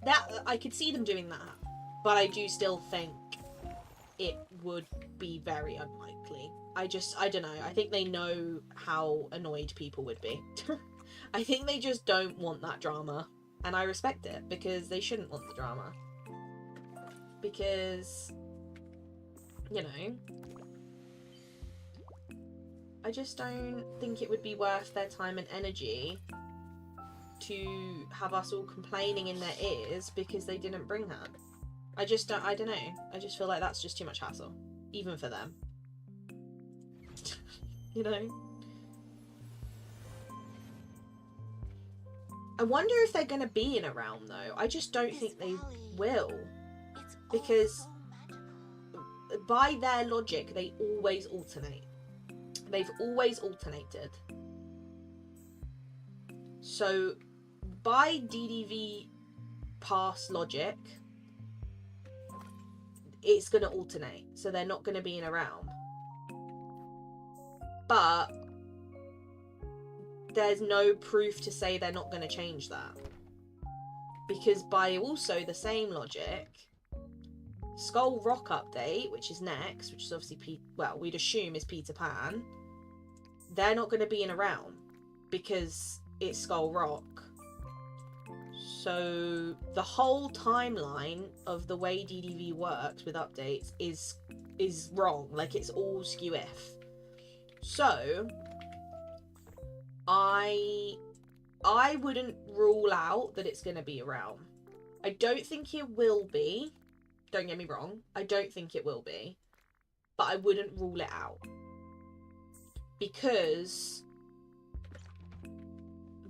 That, I could see them doing that. But I do still think it would be very unlikely. I don't know. I think they know how annoyed people would be. I think they just don't want that drama. And I respect it, because they shouldn't want the drama. Because, you know, I just don't think it would be worth their time and energy to have us all complaining in their ears because they didn't bring her. I don't know. I just feel like that's just too much hassle. Even for them. You know? I wonder if they're going to be in a realm, though. I just don't think they will. Because by their logic, they always alternate. They've always alternated. So, by DDV pass logic, it's going to alternate. So they're not going to be in a realm. But there's no proof to say they're not going to change that. Because by also the same logic, Skull Rock update, which is next, which is obviously we'd assume is Peter Pan, they're not going to be in a realm because it's Skull Rock. So the whole timeline of the way DDV works with updates is wrong. Like, it's all skew if. So I wouldn't rule out that it's going to be a realm. I don't think it will be. Don't get me wrong. I don't think it will be. But I wouldn't rule it out. Because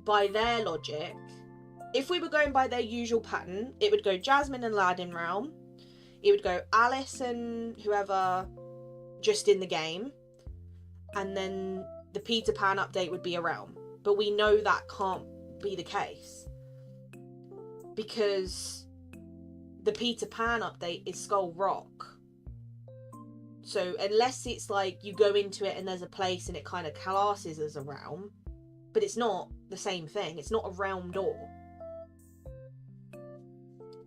by their logic, if we were going by their usual pattern, it would go Jasmine and Aladdin realm. It would go Alice and whoever just in the game. And then the Peter Pan update would be a realm. But we know that can't be the case. Because the Peter Pan update is Skull Rock. So unless it's like you go into it and there's a place and it kind of classes as a realm, but it's not the same thing. It's not a realm door.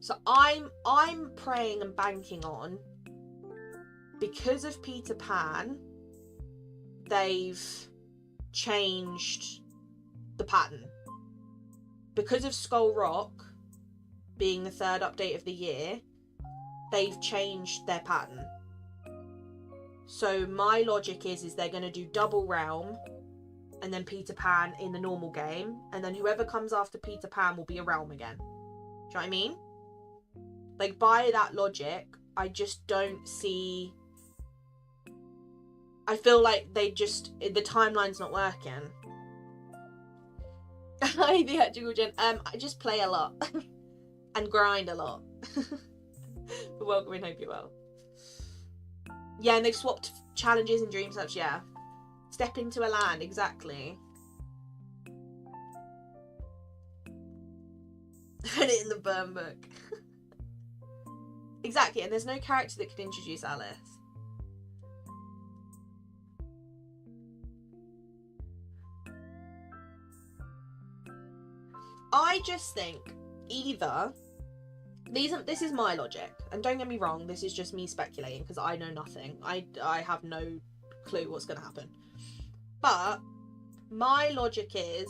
So I'm praying and banking on, because of Peter Pan, they've changed the pattern. Because of Skull Rock being the third update of the year, they've changed their pattern. So my logic is they're going to do double realm and then Peter Pan in the normal game, and then whoever comes after Peter Pan will be a realm again. Do you know what I mean? Like, by that logic, I just don't see... I feel like the timeline's not working. Hi, the actual Jen. I just play a lot. And grind a lot. But welcome in, hope you're well. Yeah, and they've swapped challenges and dream such, yeah. Step into a land, exactly. Put it in the burn book. Exactly, and there's no character that can introduce Alice. I just think either this is my logic, and don't get me wrong, this is just me speculating because I know nothing. I have no clue what's going to happen. But my logic is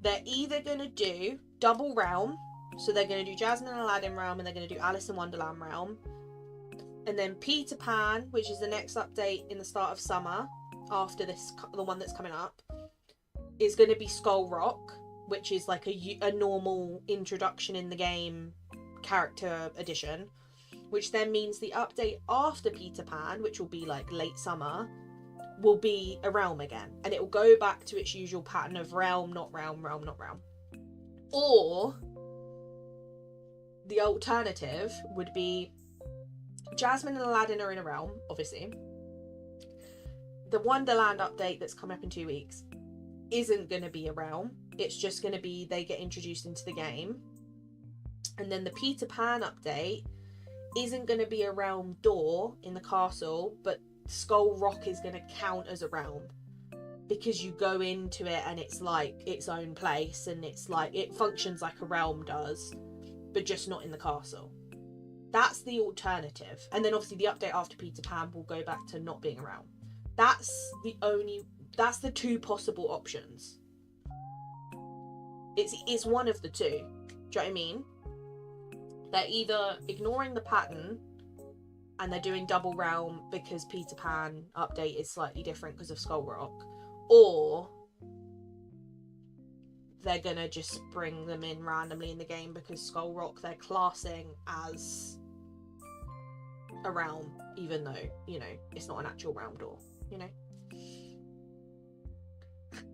they're either going to do double realm, so they're going to do Jasmine and Aladdin realm, and they're going to do Alice in Wonderland realm, and then Peter Pan, which is the next update in the start of summer after this, the one that's coming up, is going to be Skull Rock, which is like a normal introduction in the game character edition, which then means the update after Peter Pan, which will be like late summer, will be a realm again, and it will go back to its usual pattern of realm, not realm, realm, not realm. Or the alternative would be Jasmine and Aladdin are in a realm, obviously. The Wonderland update that's coming up in 2 weeks isn't going to be a realm. It's just going to be they get introduced into the game. And then the Peter Pan update isn't going to be a realm door in the castle, but Skull Rock is going to count as a realm because you go into it and it's like its own place, and it's like it functions like a realm does, but just not in the castle. That's the alternative. And then obviously the update after Peter Pan will go back to not being a realm. That's the two possible options. It's one of the two. Do you know what I mean? They're either ignoring the pattern and they're doing double realm because Peter Pan update is slightly different because of Skull Rock, or they're gonna just bring them in randomly in the game because Skull Rock they're classing as a realm, even though, you know, it's not an actual realm door, you know.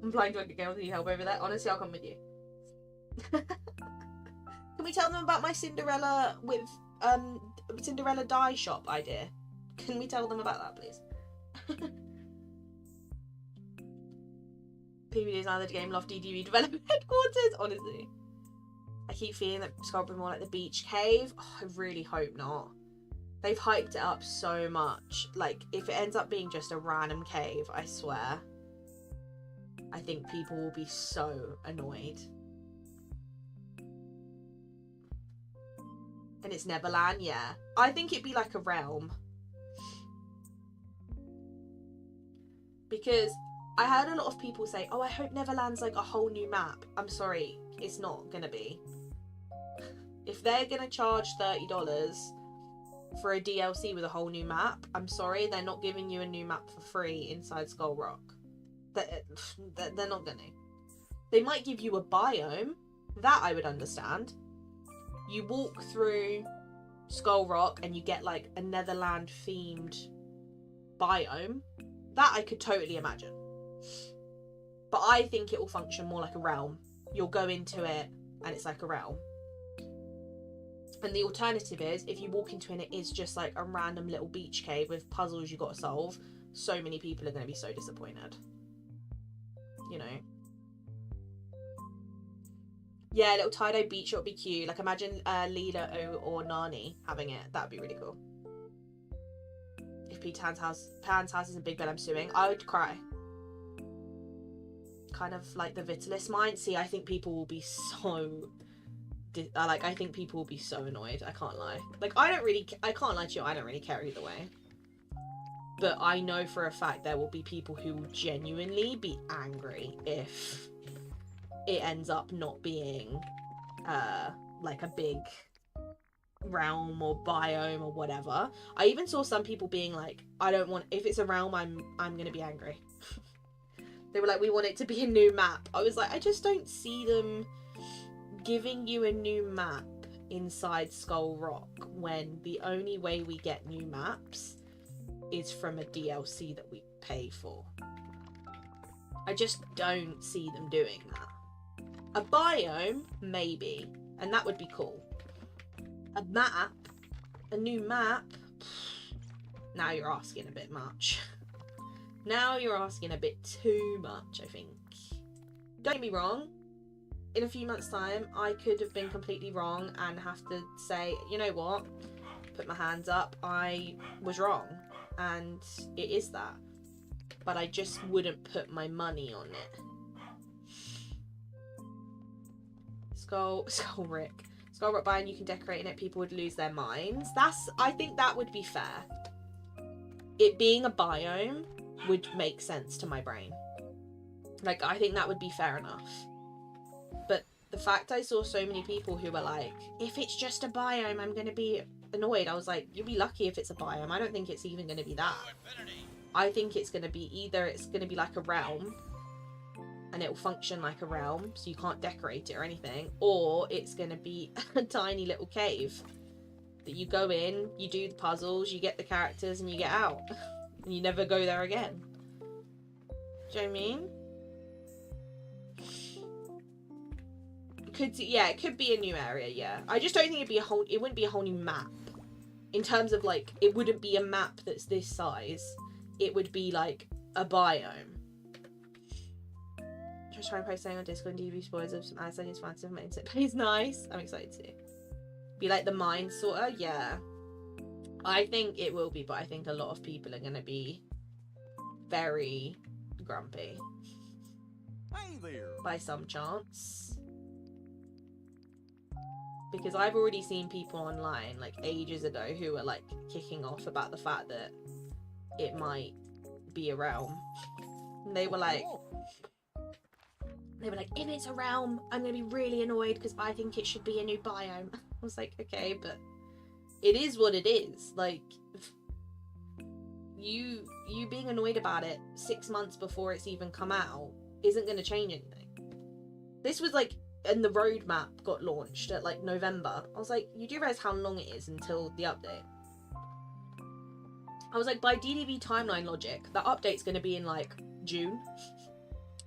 I'm flying to a girl. Need help over there? Honestly, I'll come with you. Can we tell them about my Cinderella with Cinderella dye shop idea? Can we tell them about that, please? PBD is either the game loft DDV development headquarters. Honestly, I keep feeling that it's got to be more like the beach cave. Oh, I really hope not. They've hyped it up so much. Like, if it ends up being just a random cave, I swear, I think people will be so annoyed. And it's Neverland, yeah. I think it'd be like a realm. Because I heard a lot of people say, oh, I hope Neverland's like a whole new map. I'm sorry, it's not gonna be. If they're gonna charge $30 for a DLC with a whole new map, I'm sorry, they're not giving you a new map for free inside Skull Rock. They're not gonna. They might give you a biome. That I would understand. You walk through Skull Rock and you get like a Netherland themed biome. That I could totally imagine. But I think it will function more like a realm. You'll go into it and it's like a realm. And the alternative is, if you walk into it and it is just like a random little beach cave with puzzles you got to solve, so many people are going to be so disappointed. You know? Yeah, little tie-dye beach, it would be cute. Like, imagine Lila or Nani having it. That would be really cool. If Pan's house is in Big Ben, I'm suing. I would cry. Kind of like the Vitalis mine. See, I think people will be so... I think people will be so annoyed. I can't lie. Like, I can't lie to you. I don't really care either way. But I know for a fact there will be people who will genuinely be angry if it ends up not being like a big realm or biome or whatever. I even saw some people being like, I don't want, if it's a realm, I'm gonna be angry. They were like, we want it to be a new map. I was like, I just don't see them giving you a new map inside Skull Rock when the only way we get new maps is from a DLC that we pay for. I just don't see them doing that. A biome, maybe, and that would be cool. A map, a new map, now you're asking a bit much. Now you're asking a bit too much, I think. Don't get me wrong, in a few months' time, I could have been completely wrong and have to say, you know what, put my hands up, I was wrong, and it is that. But I just wouldn't put my money on it. Skull Rock biome, you can decorate in it, people would lose their minds. I think that would be fair. It being a biome would make sense to my brain. Like, I think that would be fair enough. But the fact I saw so many people who were like, if it's just a biome, I'm going to be annoyed. I was like, you'll be lucky if it's a biome. I don't think it's even going to be that. I think it's going to be either it's going to be like a realm and it will function like a realm, so you can't decorate it or anything, or it's going to be a tiny little cave that you go in, you do the puzzles, you get the characters, and you get out. And you never go there again. Do you know what I mean? It could be a new area, yeah. I just don't think it wouldn't be a whole new map. In terms of, like, it wouldn't be a map that's this size. It would be, like, a biome. Just trying to post something on Discord and DB spoilers of some ads I need to find some mindset. But it's nice. I'm excited to. Be like the mind sorter, yeah. I think it will be, but I think a lot of people are going to be very grumpy. Hey there. By some chance. Because I've already seen people online, like, ages ago, who are, like, kicking off about the fact that it might be a realm. And they were like, if it's a realm, I'm going to be really annoyed because I think it should be a new biome. I was like, okay, but it is what it is. Like, you being annoyed about it 6 months before it's even come out isn't going to change anything. This was like, and the roadmap got launched at like November. I was like, you do realize how long it is until the update? I was like, by DDB timeline logic, that update's going to be in like June.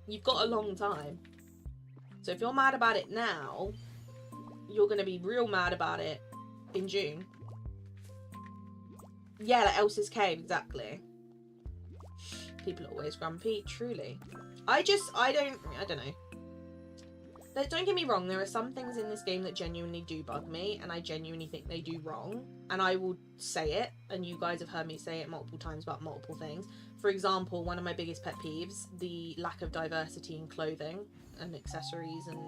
You've got a long time. So if you're mad about it now, you're going to be real mad about it in June. Yeah, like Elsa's Cave, exactly. People are always grumpy, truly. I don't know. Don't get me wrong, there are some things in this game that genuinely do bug me, and I genuinely think they do wrong, and I will say it, and you guys have heard me say it multiple times about multiple things. For example, one of my biggest pet peeves, the lack of diversity in clothing and accessories and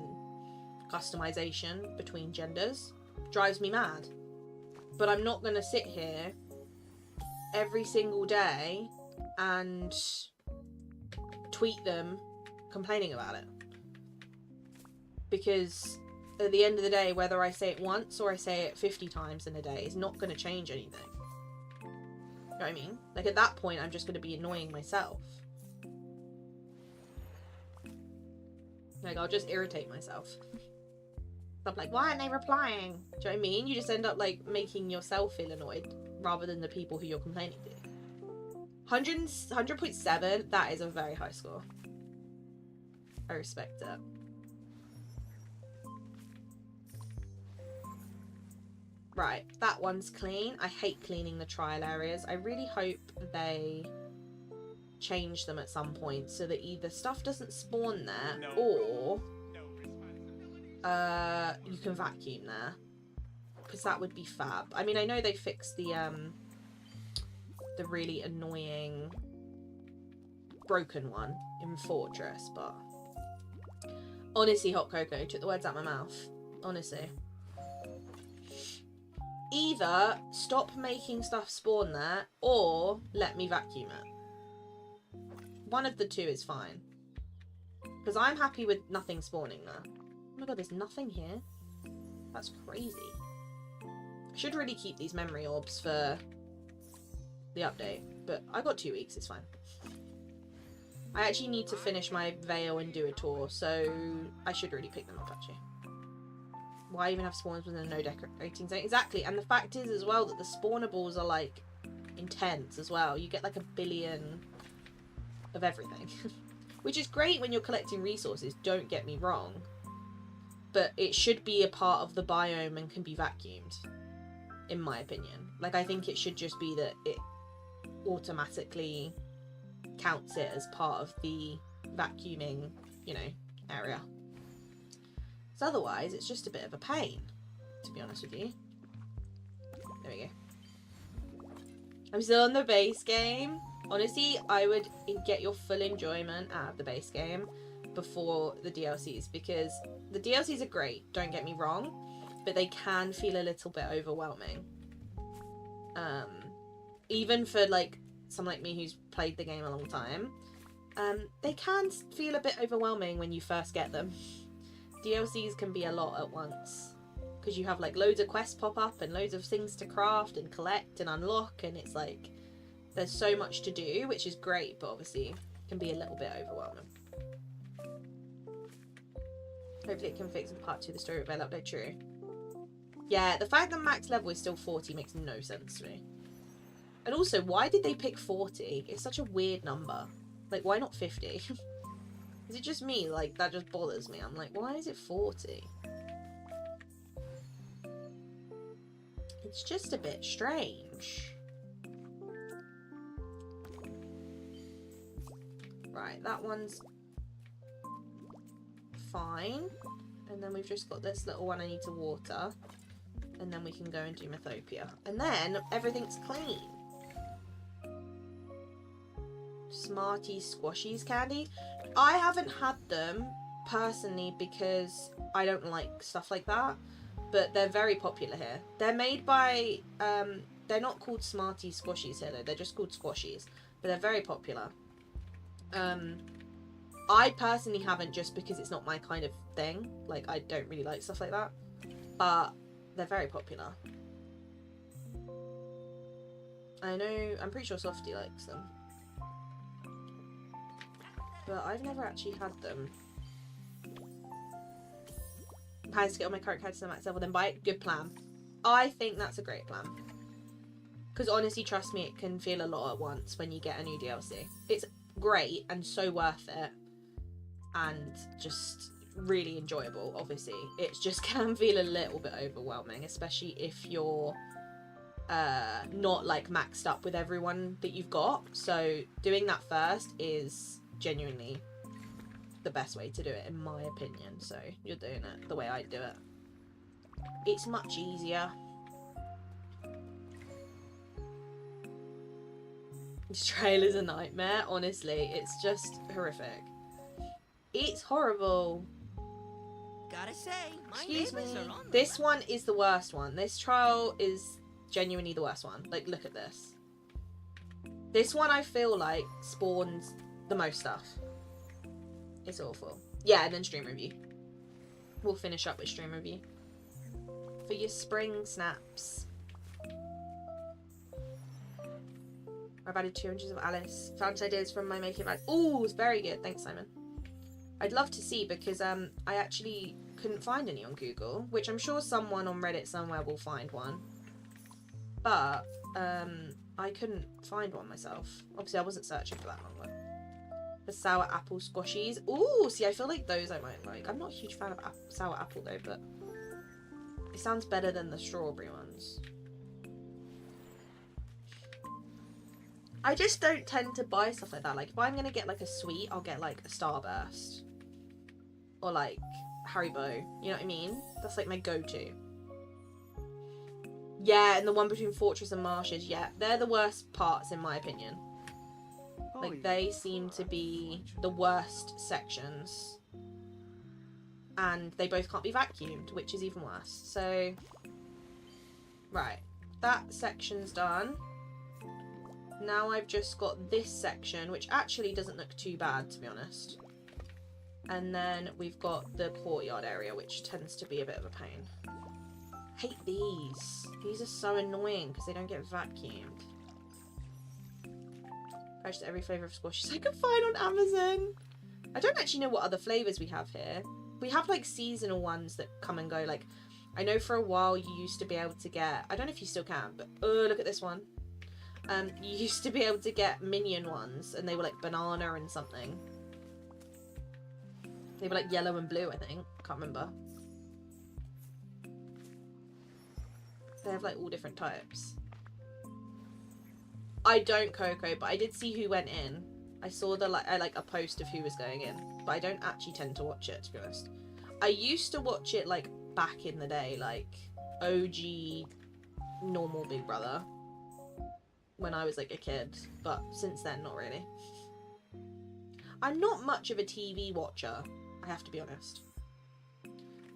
customization between genders, drives me mad. But I'm not going to sit here every single day and tweet them complaining about it. Because at the end of the day, whether I say it once or I say it 50 times in a day is not going to change anything. You know what I mean? Like, at that point, I'm just going to be annoying myself. Like, I'll just irritate myself. I'm like, why aren't they replying? Do you know what I mean? You just end up, like, making yourself feel annoyed rather than the people who you're complaining to. 100.7, that is a very high score. I respect it. Right, that one's clean. I hate cleaning the trial areas. I really hope they change them at some point so that either stuff doesn't spawn there or you can vacuum there, because that would be fab. I mean, I know they fixed the really annoying broken one in Fortress, but honestly, Hot Cocoa took the words out of my mouth. Honestly, either stop making stuff spawn there or let me vacuum it. One of the two is fine, because I'm happy with nothing spawning there. Oh my god, there's nothing here. That's crazy. I should really keep these memory orbs for the update, but I got 2 weeks, it's fine. I actually need to finish my veil and do a tour, so I should really pick them up actually. Why even have spawns within a no decorating zone? Exactly, and the fact is as well that the spawnables are like intense as well. You get like 1 billion of everything. Which is great when you're collecting resources, don't get me wrong. But it should be a part of the biome and can be vacuumed, in my opinion. Like, I think it should just be that it automatically counts it as part of the vacuuming, you know, area. So otherwise, it's just a bit of a pain, to be honest with you. There we go. I'm still on the base game. Honestly, I would get your full enjoyment out of the base game before the DLCs, because the DLCs are great, don't get me wrong, but they can feel a little bit overwhelming. Even for like someone like me who's played the game a long time, they can feel a bit overwhelming when you first get them. DLCs can be a lot at once, because you have like loads of quests pop up and loads of things to craft and collect and unlock, and it's like there's so much to do, which is great, but obviously can be a little bit overwhelming. Hopefully it can fix in part 2 the story reveal update. True. Yeah, the fact that max level is still 40 makes no sense to me. And also, why did they pick 40? It's such a weird number. Like, why not 50? Is it just me? Like, that just bothers me. I'm like, why is it 40? It's just a bit strange. Right, that one's fine. And then we've just got this little one I need to water. And then we can go and do Mythopia. And then everything's clean. Smarties Squashies candy. I haven't had them personally because I don't like stuff like that. But they're very popular here. They're made by, they're not called Smarties Squashies here though. They're just called Squashies. But they're very popular. I personally haven't, just because it's not my kind of thing. Like, I don't really like stuff like that. But they're very popular. I know, I'm pretty sure Softy likes them. But I've never actually had them. Plans to get on my current character to the max level, then buy it. Good plan. I think that's a great plan. Because honestly, trust me, it can feel a lot at once when you get a new DLC. It's great and so worth it. And just really enjoyable, obviously. It just can feel a little bit overwhelming, especially if you're not like maxed up with everyone that you've got. So doing that first is genuinely the best way to do it, in my opinion. So you're doing it the way I do it. It's much easier. This trailer's a nightmare, honestly. It's just horrific. It's horrible. Gotta say, my Excuse me. neighbors are on the This one is the worst one. This trial is Genuinely the worst one. Like, look at this. This one I feel like spawns the most stuff. It's awful. Yeah, and then stream review. We'll finish up with stream review. For your spring snaps. I've added 2 inches of Alice. Found ideas from my making of. Ooh, it's very good. Thanks, Simon. I'd love to see, because I actually couldn't find any on Google, which I'm sure someone on Reddit somewhere will find one. But I couldn't find one myself. Obviously, I wasn't searching for that long. The sour apple squashies. Ooh, see, I feel like those I might like. I'm not a huge fan of sour apple though, but it sounds better than the strawberry ones. I just don't tend to buy stuff like that. Like, if I'm gonna get like a sweet, I'll get like a Starburst. Or like Haribo. You know what I mean? That's like my go-to. Yeah, and the one between Fortress and Marshes, yeah. They're the worst parts in my opinion. Like, they seem to be the worst sections. And they both can't be vacuumed, which is even worse. So, right. That section's done. Now I've just got this section, which actually doesn't look too bad, to be honest. And then we've got the courtyard area, which tends to be a bit of a pain. Hate these. These are so annoying because they don't get vacuumed. Purchased every flavour of squashes I could find on Amazon. I don't actually know what other flavours we have here. We have like seasonal ones that come and go. Like, I know for a while you used to be able to get, I don't know if you still can, but oh, look at this one. You used to be able to get Minion ones, and they were like banana and something. They were like yellow and blue, I think. Can't remember. They have like all different types. I don't Coco, but I did see who went in. I saw the like a post of who was going in, but I don't actually tend to watch it, to be honest. I used to watch it like back in the day, like OG normal Big Brother, when I was like a kid, but since then not really. I'm not much of a TV watcher, I have to be honest.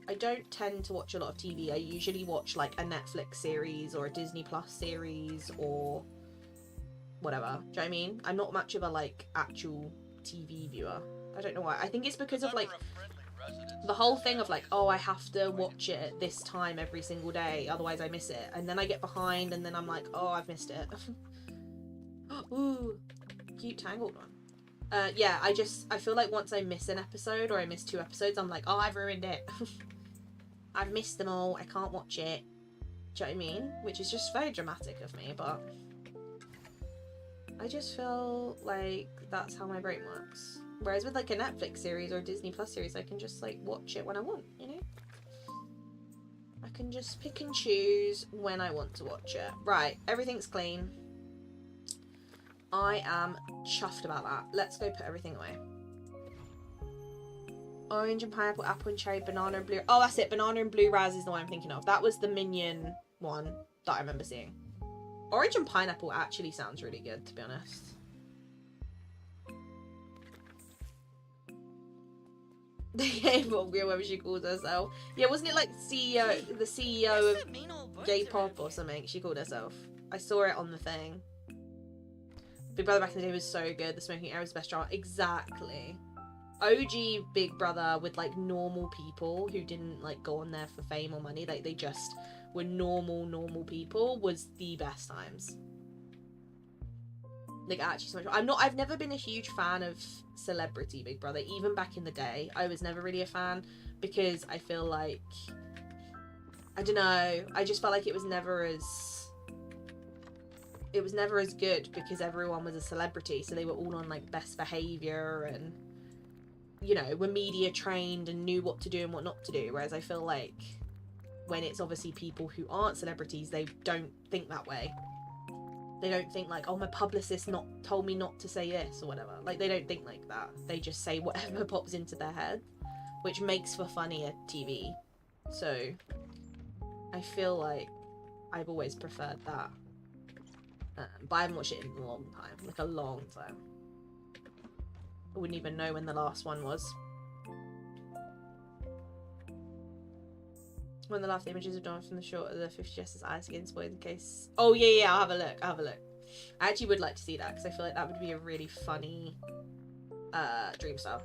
I don't tend to watch a lot of TV. I usually watch like a Netflix series or a Disney Plus series or whatever. Do you know what I mean? I'm not much of a like actual TV viewer. I don't know why. I think it's because of like the whole thing of like, oh, I have to watch it at this time every single day, otherwise I miss it. And then I get behind and then I'm like, oh, I've missed it. Ooh, cute tangled one. Yeah, I feel like once I miss an episode or I miss 2 episodes, I'm like, oh, I've ruined it. I've missed them all. I can't watch it. Do you know what I mean? Which is just very dramatic of me, but I just feel like that's how my brain works. Whereas with like a Netflix series or a Disney Plus series, I can just like watch it when I want, you know? I can just pick and choose when I want to watch it. Right, everything's clean. I am chuffed about that. Let's go put everything away. Orange and pineapple, apple and cherry, banana and blue. Oh, that's it. Banana and blue raz is the one I'm thinking of. That was the Minion one that I remember seeing. Orange and pineapple actually sounds really good, to be honest. The game of whatever she calls herself. Yeah, wasn't it like CEO, the CEO of Gay Pop or something? She called herself. I saw it on the thing. Big Brother back in the day was so good. The Smoking Air was the best drama. Exactly. OG Big Brother with like normal people who didn't like go on there for fame or money. Like they just were normal people was the best times. Like actually so much. I've never been a huge fan of celebrity Big Brother. Even back in the day, I was never really a fan because I feel like, I don't know, I just felt like it was never as good because everyone was a celebrity, so they were all on like best behavior and, you know, were media trained and knew what to do and what not to do. Whereas I feel like when it's obviously people who aren't celebrities, they don't think that way. They don't think like, oh, my publicist told me not to say this or whatever. Like, they don't think like that. They just say whatever pops into their head, which makes for funnier TV. So I feel like I've always preferred that. But I haven't watched it in a long time. Like a long time. I wouldn't even know when the last one was. One of the last images of Dawn from the short of the 50 Justice Eye Skin spoiled in case. Oh yeah, I'll have a look. I actually would like to see that because I feel like that would be a really funny dream style.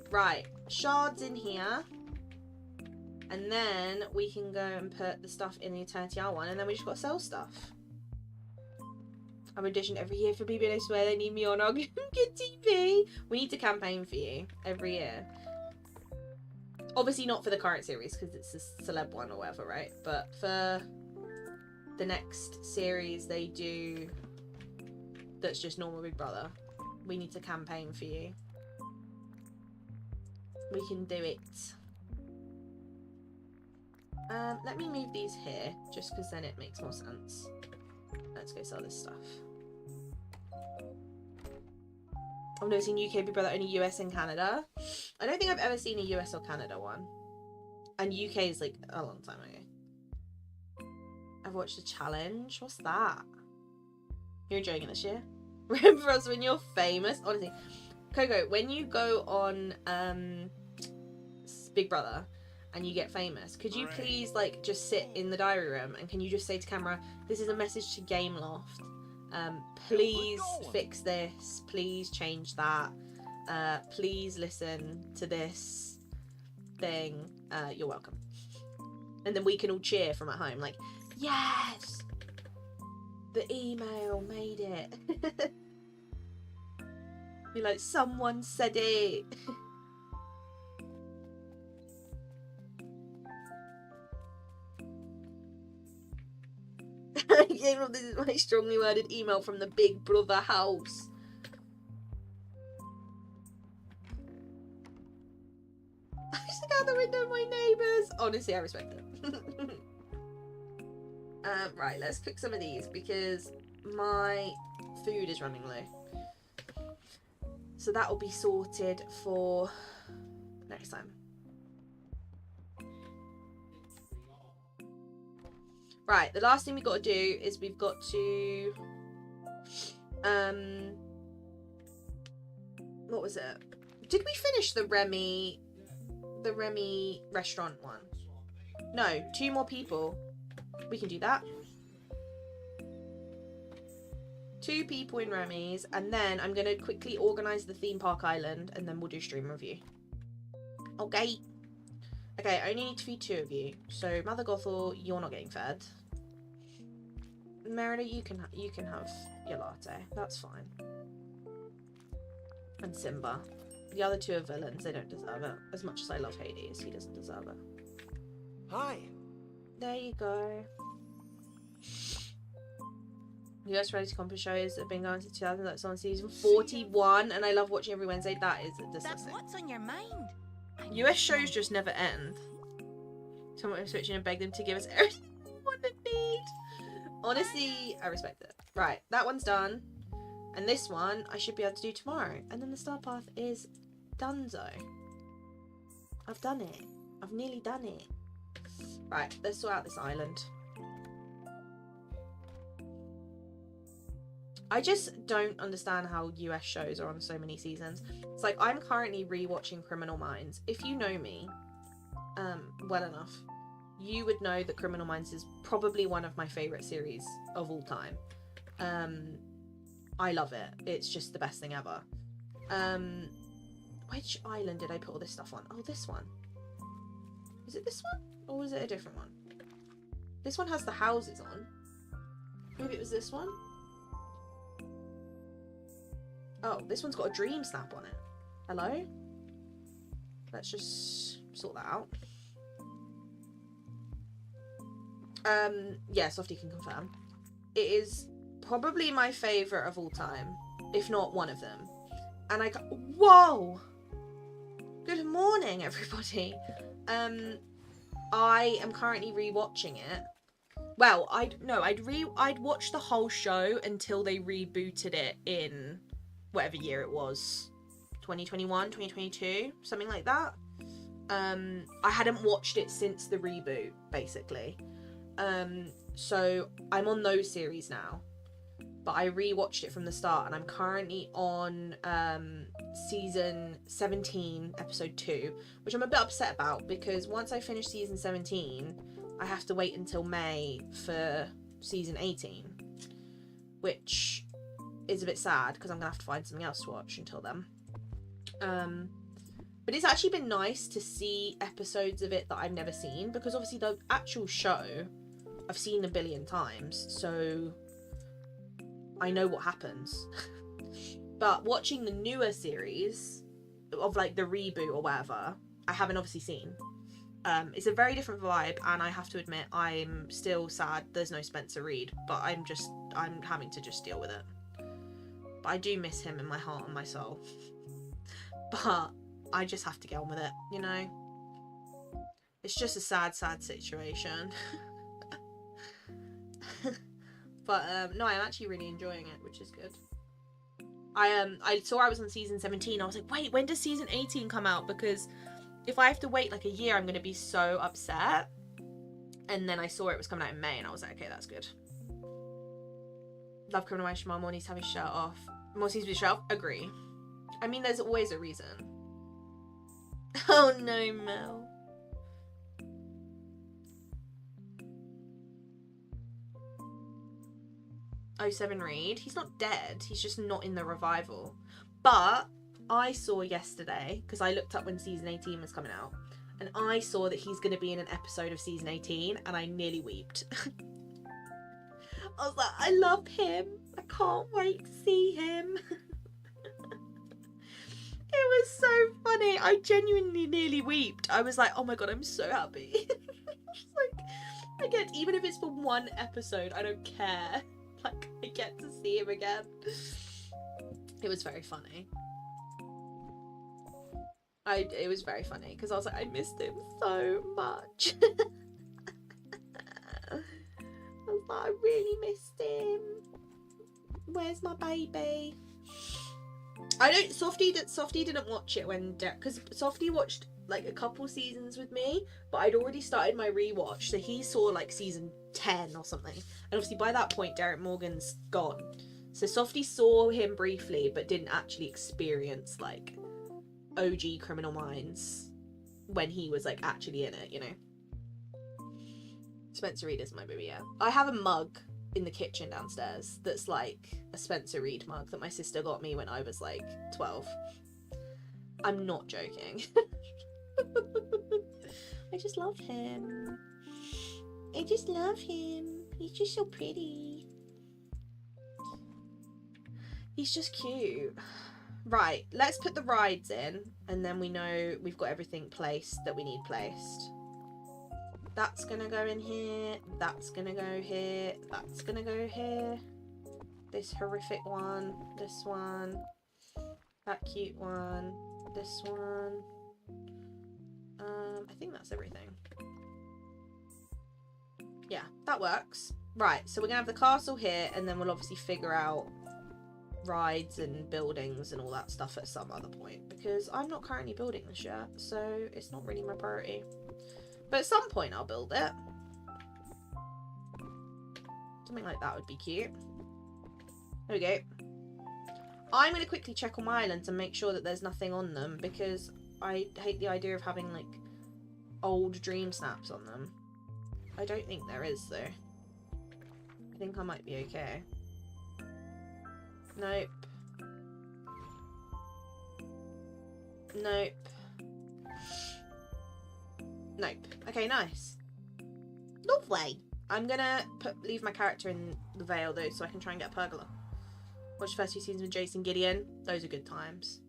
Right, shards in here. And then we can go and put the stuff in the Eternity Hour one, and then we just got to sell stuff. I'm auditioned every year for BB, and I swear they need me on. I'll get TV. We need to campaign for you every year. Obviously not for the current series because it's a celeb one or whatever, right? But for the next series they do that's just normal Big Brother, we need to campaign for you. We can do it. Let me move these here, just because then it makes more sense. Let's go sell this stuff. I've never seen UK Big Brother, only US and Canada. I don't think I've ever seen a US or Canada one. And UK is like a long time ago. I've watched a challenge. What's that? You're enjoying it this year? Remember us when you're famous? Honestly. Coco, when you go on Big Brother and you get famous, could you please like just sit in the diary room and can you just say to camera, this is a message to Gameloft, please fix this, please change that, please listen to this thing, you're welcome. And then we can all cheer from at home like, yes, the email made it. Be like, someone said it. This is my strongly worded email from the Big Brother house. I just look out the window at my neighbours. Honestly, I respect it. Right, let's cook some of these because my food is running low. So that will be sorted for next time. Right, the last thing we've got to do is we've got to what was it? Did we finish the Remy restaurant one? No, 2 more people. We can do that. 2 people in Remy's, and then I'm gonna quickly organise the theme park island, and then we'll do stream review. Okay. Okay, I only need to feed 2 of you. So Mother Gothel, you're not getting fed. Merida, you can have your latte. That's fine. And Simba. The other 2 are villains. They don't deserve it. As much as I love Hades, he doesn't deserve it. Hi. There you go. US reality comedy shows that have been going since 2000. That's on season 41, and I love watching every Wednesday. That is That's disgusting. what's on your mind. US shows just never end. Someone was switching and begged them to give us everything we want and need. Honestly, I respect it. Right, that one's done. And this one, I should be able to do tomorrow. And then the star path is donezo. I've done it. I've nearly done it. Right, let's sort out this island. I just don't understand how US shows are on so many seasons. It's like, I'm currently rewatching Criminal Minds. If you know me well enough, you would know that Criminal Minds is probably one of my favourite series of all time. I love it. It's just the best thing ever. Which island did I put all this stuff on? Oh, this one. Is it this one? Or was it a different one? This one has the houses on. Maybe it was this one? Oh, this one's got a dream snap on it. Hello? Let's just sort that out. Yeah, Softy can confirm. It is probably my favourite of all time, if not one of them. And whoa! Good morning, everybody. I am currently rewatching it. Well, I'd watched the whole show until they rebooted it in whatever year it was. 2021, 2022, something like that. I hadn't watched it since the reboot, basically. So I'm on those series now. but I rewatched it from the start, and I'm currently on season 17, episode 2, which I'm a bit upset about, because once I finish season 17, I have to wait until May for season 18, which is a bit sad, because I'm gonna have to find something else to watch until then. But it's actually been nice to see episodes of it that I've never seen, because obviously the actual show I've seen a billion times, so I know what happens. But watching the newer series of like the reboot or whatever, I haven't obviously seen. It's a very different vibe, and I have to admit I'm still sad there's no Spencer Reid, but I'm having to just deal with it. But I do miss him in my heart and my soul. But I just have to get on with it, you know? It's just a sad, sad situation. But no, I'm actually really enjoying it, which is good. I saw I was on season 17. I was like, wait, when does season 18 come out? Because if I have to wait like a year, I'm going to be so upset. And then I saw it was coming out in May, and I was like, okay, that's good. Love Criminal Minds. More needs to have his shirt off. More needs to be shirt off. Agree. I mean, there's always a reason. Oh no, Mel. Oh, 7 Reed. He's not dead. He's just not in the revival. But I saw yesterday, because I looked up when season 18 was coming out, and I saw that he's going to be in an episode of season 18, and I nearly weeped. I was like, I love him. I can't wait to see him. It was so funny. I genuinely nearly weeped. I was like, oh my god, I'm so happy. Just like, I get, even if it's for one episode, I don't care. Like, I get to see him again. It was very funny. It was very funny, because I was like, I missed him so much. I was like, I really missed him. Where's my baby? Softy didn't watch it when, because Softy watched like a couple seasons with me, but I'd already started my rewatch, so he saw like season 10 or something, and obviously by that point Derek Morgan's gone, so Softy saw him briefly but didn't actually experience like OG Criminal Minds when he was like actually in it, you know. Spencer Reid is my baby, yeah. I have a mug in the kitchen downstairs that's like a Spencer Reid mug that my sister got me when I was like 12. I'm not joking. I just love him. I just love him. He's just so pretty. He's just cute. Right, let's put the rides in, and then we know we've got everything placed that we need placed. That's gonna go in here, that's gonna go here, that's gonna go here. This horrific one, this one, that cute one, this one. I think that's everything. Yeah, that works. Right, so we're gonna have the castle here, and then we'll obviously figure out rides and buildings and all that stuff at some other point, because I'm not currently building this yet, so it's not really my priority. But at some point I'll build it. Something like that would be cute. There we go. I'm going to quickly check on my islands and make sure that there's nothing on them, because I hate the idea of having like old dream snaps on them. I don't think there is though. I think I might be okay. Nope. Nope. Nope. Okay, nice. Lovely. I'm gonna leave my character in the Vale though, so I can try and get a pergola. Watch the first few seasons with Jason Gideon. Those are good times.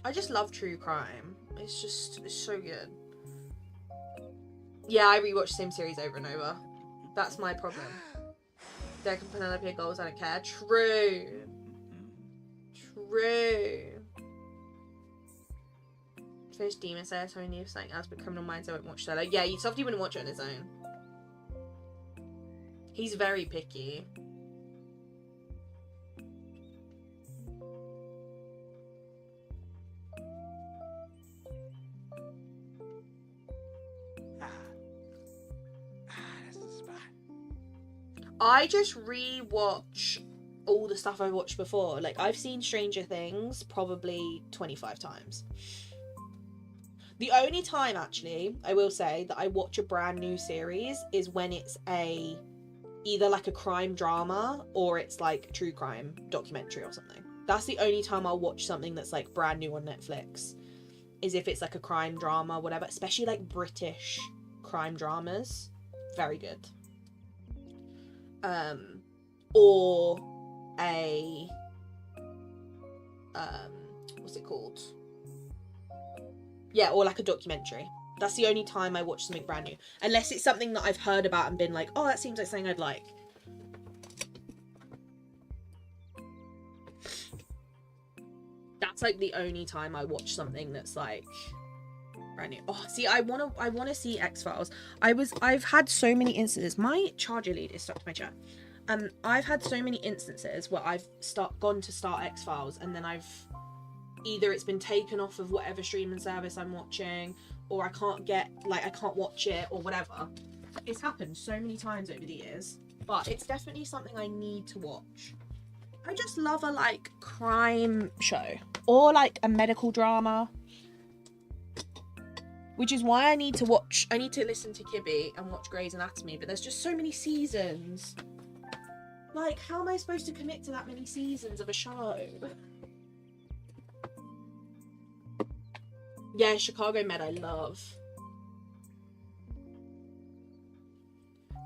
I just love true crime. It's so good. Yeah, I rewatch the same series over and over. That's my problem. Derek and Penelope are goals, I don't care. True. True. Finish Demon Slayer, so I need something else, but Criminal Minds I won't watch solo. Yeah, Softy wouldn't watch it on his own. He's very picky. That's the spot. I just re-watch all the stuff I watched before. Like, I've seen Stranger Things probably 25 times. The only time, actually, I will say, that I watch a brand new series is when it's either like a crime drama or it's like true crime documentary or something. That's the only time I'll watch something that's like brand new on Netflix, is if it's like a crime drama, whatever, especially like British crime dramas. Very good. Or a what's it called? Yeah, or like a documentary. That's the only time I watch something brand new. Unless it's something that I've heard about and been like, oh, that seems like something I'd like. That's like the only time I watch something that's like brand new. Oh, see, I wanna see X-Files. I've had so many instances. My charger lead is stuck to my chair. I've had so many instances where I've gone to start X-Files and then either it's been taken off of whatever streaming service I'm watching, or I can't watch it, or whatever. It's happened so many times over the years, but it's definitely something I need to watch. I just love a like crime show or like a medical drama, which is why I need to listen to Kibby and watch Grey's Anatomy, but there's just so many seasons. Like, how am I supposed to commit to that many seasons of a show? Yeah, Chicago Med I love.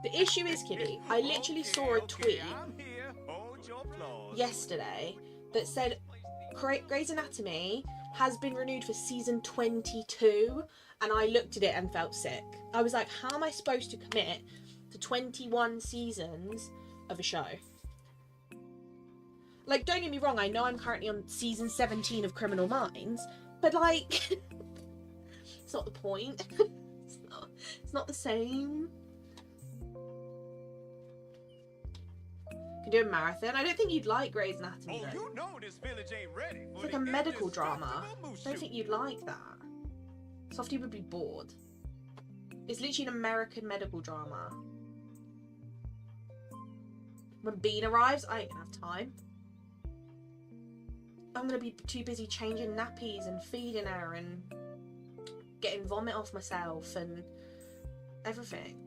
The issue is, Kibby, I literally saw a tweet yesterday that said Grey's Anatomy has been renewed for season 22, and I looked at it and felt sick. I was like, how am I supposed to commit to 21 seasons of a show? Like, don't get me wrong, I know I'm currently on season 17 of Criminal Minds, but like, it's not the point. It's not the same. Can do a marathon. I don't think you'd like Grey's Anatomy though. You know this village ain't ready for It's like a medical drama. I don't think you'd like that. Softy would be bored. It's literally an American medical drama. When Bean arrives, I ain't gonna have time. I'm gonna be too busy changing nappies and feeding her and getting vomit off myself and everything.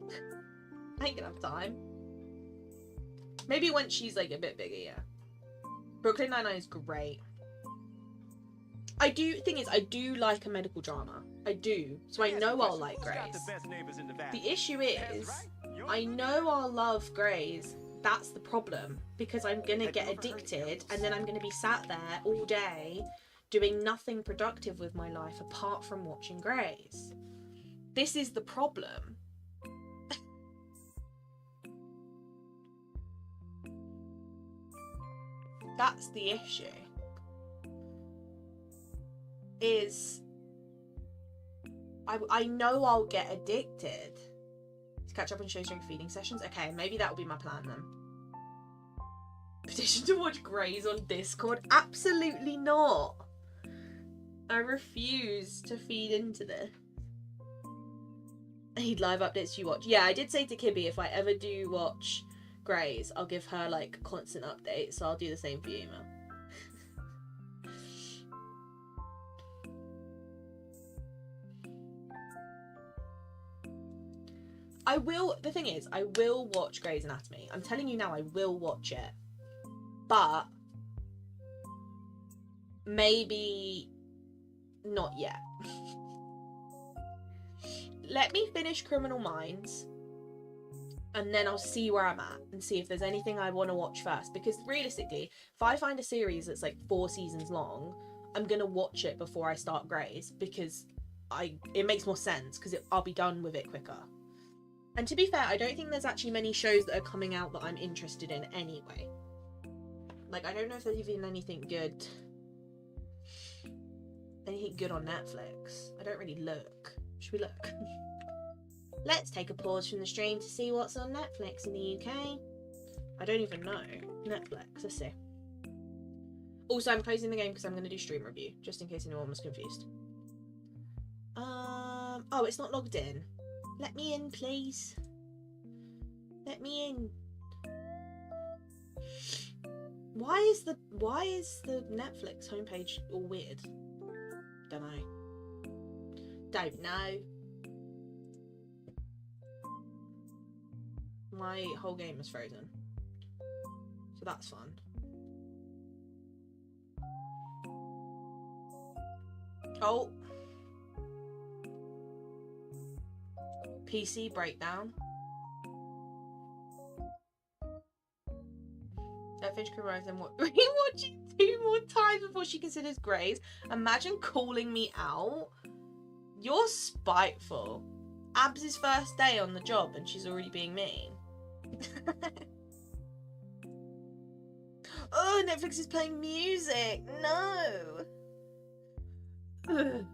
I ain't gonna have time. Maybe once she's like a bit bigger, yeah. Brooklyn Nine-Nine is great. I do like a medical drama. I do. So I know I'll like Grey's. The issue is, I know I'll love Grey's. That's the problem. Because I'm gonna get addicted and then I'm gonna be sat there all day doing nothing productive with my life apart from watching Grey's. This is the problem. That's the issue. Is I know I'll get addicted to catch up on shows during feeding sessions. Okay, maybe that will be my plan then. Petition to watch Grey's on Discord? Absolutely not. I refuse to feed into this. I need live updates you watch. Yeah, I did say to Kibby, if I ever do watch Grey's, I'll give her like constant updates, so I'll do the same for you, Mel. The thing is, I will watch Grey's Anatomy. I'm telling you now, I will watch it. But maybe not yet. Let me finish Criminal Minds and then I'll see where I'm at and see if there's anything I want to watch first. Because realistically, if I find a series that's like 4 seasons long, I'm going to watch it before I start Grey's because it makes more sense because I'll be done with it quicker. And to be fair, I don't think there's actually many shows that are coming out that I'm interested in anyway. Like, I don't know if there's even anything good on Netflix. I don't really look. Should we look? Let's take a pause from the stream to see what's on Netflix in the UK. I don't even know. Netflix, let's see. Also, I'm closing the game because I'm going to do stream review, just in case anyone was confused. Oh, it's not logged in. Let me in, please. Let me in. Why is the Netflix homepage all weird? Don't know. My whole game is frozen. So that's fun. Oh. PC breakdown. That fish can rise and rewatching 2 more times before she considers grades. Imagine calling me out. You're spiteful. Abs' first day on the job and she's already being mean. Oh, Netflix is playing music. No. Ugh.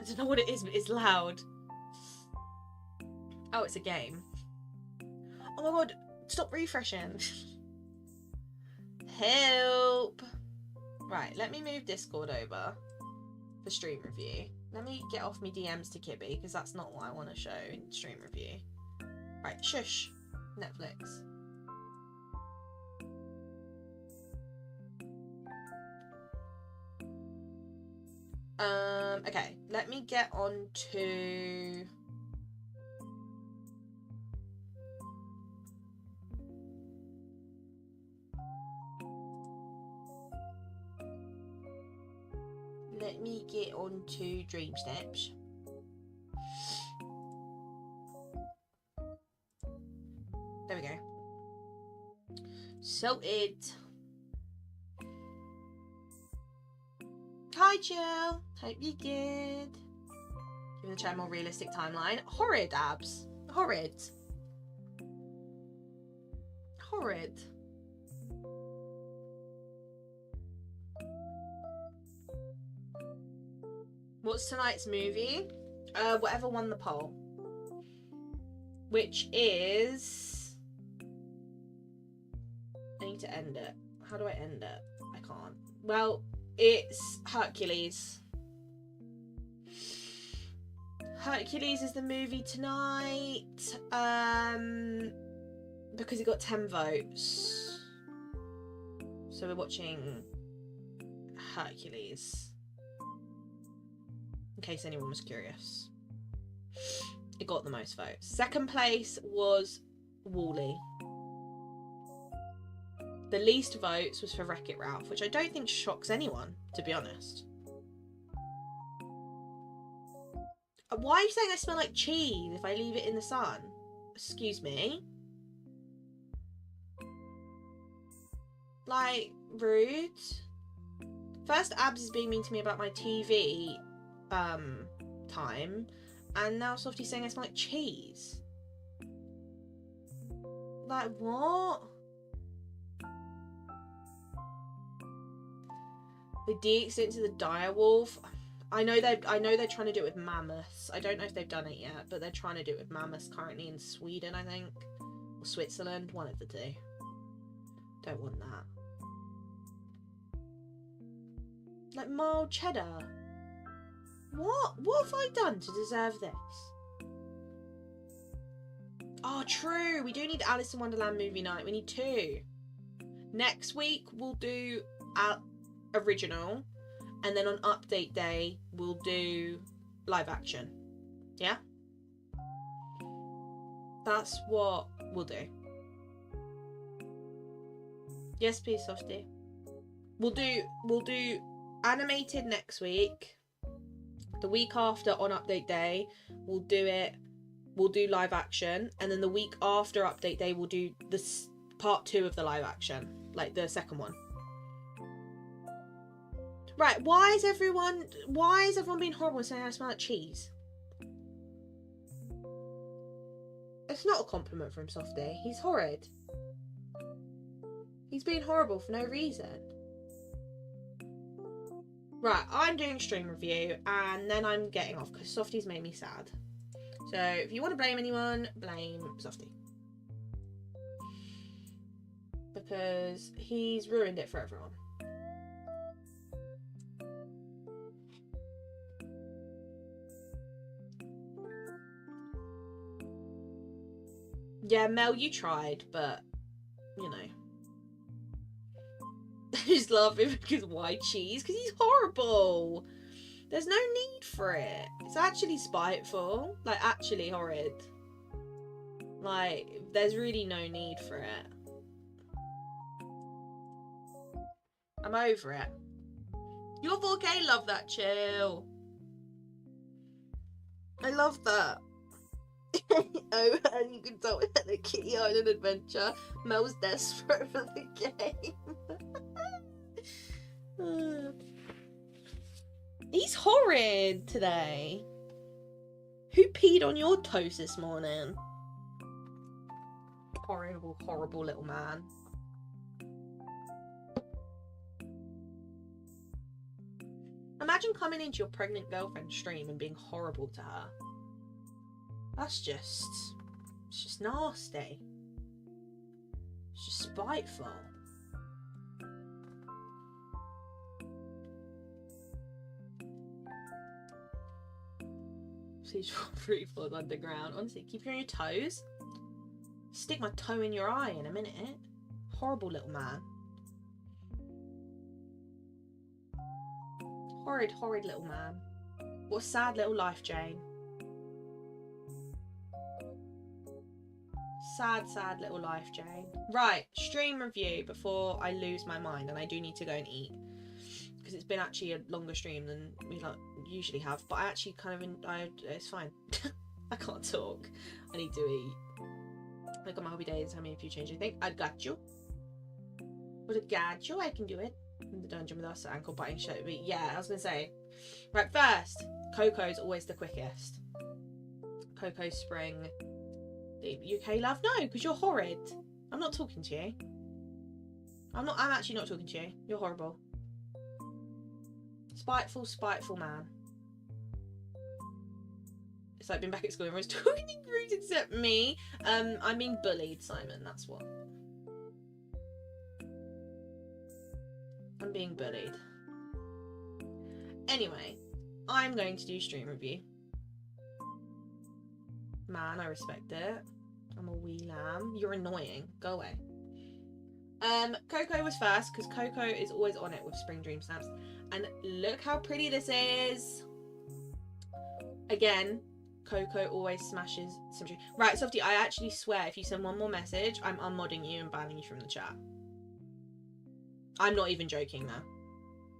I don't know what it is, but it's loud. Oh, it's a game. Oh my god, stop refreshing. Help. Right, let me move Discord over for stream review. Let me get off me DMs to Kibby, because that's not what I want to show in stream review. Right, shush. Netflix. Okay, let me get on to... Let me get on to Dream Steps. There we go. Sorted. Hi, Jill. Hope you're good. Giving the chat a more realistic timeline. Horrid, Abs. Horrid. Horrid. What's tonight's movie? Whatever won the poll. Which is... I need to end it. How do I end it? I can't. Well, it's Hercules. Hercules is the movie tonight. Because it got 10 votes. So we're watching Hercules. In case anyone was curious. It got the most votes. Second place was Wall-E. The least votes was for Wreck-It Ralph, which I don't think shocks anyone, to be honest. Why are you saying I smell like cheese if I leave it in the sun? Excuse me? Like, rude. First, Abs is being mean to me about my TV time, and now Softy's saying I smell like cheese. Like, what? The de-extinct to the direwolf. I know they're trying to do it with mammoths. I don't know if they've done it yet, but they're trying to do it with mammoths currently in Sweden, I think. Or Switzerland, one of the two. Don't want that. Like mild cheddar. What? What have I done to deserve this? Oh, true. We do need Alice in Wonderland movie night. We need 2. Next week we'll do original, and then on update day we'll do live action. Yeah? That's what we'll do. Yes, please, Softy. We'll do animated next week. The week after on update day, we'll do live action, and then the week after update day we'll do this part 2 of the live action, like the second one. Right, why is everyone being horrible and saying I smell like cheese? It's not a compliment from Softy. He's horrid. He's being horrible for no reason. Right, I'm doing stream review, and then I'm getting off because Softy's made me sad. So if you want to blame anyone, blame Softy. Because he's ruined it for everyone. Yeah, Mel, you tried, but, you know. I'm just laughing because why cheese? Because he's horrible. There's no need for it. It's actually spiteful. Like, actually horrid. Like, there's really no need for it. I'm over it. Your 4K, love that, chill. I love that. Oh, and you can tell we had a Kitty Island adventure. Mel's desperate for the game. He's horrid today. Who peed on your toast this morning? Horrible, horrible little man. Imagine coming into your pregnant girlfriend's stream and being horrible to her. That's just... It's just nasty. It's just spiteful. Siege 3 floors underground. Honestly, keep you on your toes. Stick my toe in your eye in a minute. Horrible little man. Horrid, horrid little man. What a sad little life, Jane. Sad, sad little life, Jane. Right, stream review before I lose my mind, and I do need to go and eat. Because it's been actually a longer stream than we usually have. But I actually kind of... it's fine. I can't talk. I need to eat. Look at my hobby days. How many of you change anything? I got you. But I got you. I can do it. In the dungeon with us, ankle biting shit. But yeah, I was gonna say. Right, first, Coco's always the quickest. Coco Spring. UK love? No, because you're horrid. I'm not talking to you. I'm actually not talking to you. You're horrible. Spiteful, spiteful man. It's like being back at school, everyone's talking in groups except me. I'm being bullied, Simon, that's what. I'm being bullied. Anyway, I'm going to do stream review. Man, I respect it. I'm a wee lamb. You're annoying. Go away. Coco was first because Coco is always on it with Spring Dream Snaps. And look how pretty this is. Again, Coco always smashes symmetry. Right, Softy, I actually swear if you send one more message, I'm unmodding you and banning you from the chat. I'm not even joking now.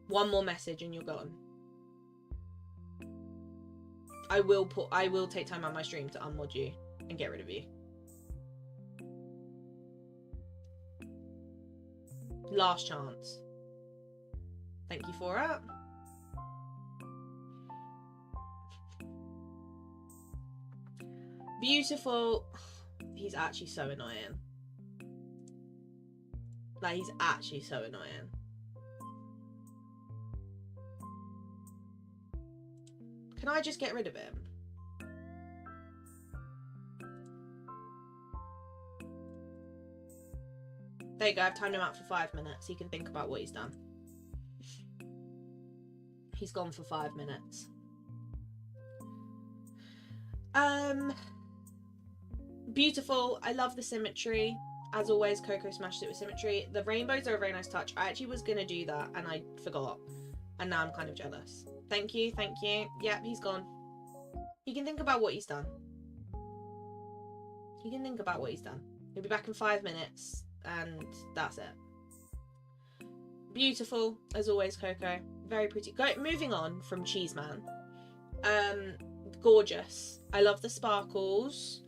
One more message and you're gone. I will take time out of my stream to unmod you and get rid of you. Last chance. Thank you for it. Beautiful. He's actually so annoying. Like, he's actually so annoying. Can I just get rid of him? There you go, I've timed him out for 5 minutes. He can think about what he's done. He's gone for 5 minutes. Beautiful. I love the symmetry. As always, Coco smashed it with symmetry. The rainbows are a very nice touch. I actually was going to do that and I forgot. And now I'm kind of jealous. Thank you, thank you. Yep, he's gone. He can think about what he's done. He can think about what he's done. He'll be back in 5 minutes and that's it. Beautiful, as always, Coco. Very pretty. Moving on from Cheeseman. Gorgeous. I love the sparkles.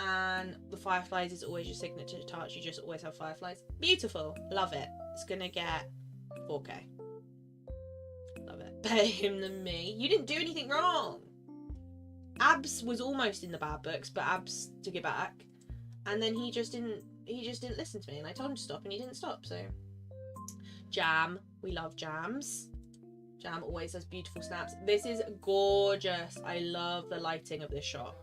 And the fireflies is always your signature touch. You just always have fireflies. Beautiful. Love it. It's gonna get 4K. Love it. Better him than me. You didn't do anything wrong. Abs was almost in the bad books, but Abs took it back. And then he just didn't listen to me. And I told him to stop and he didn't stop, so. Jam. We love jams. Jam always has beautiful snaps. This is gorgeous. I love the lighting of this shot.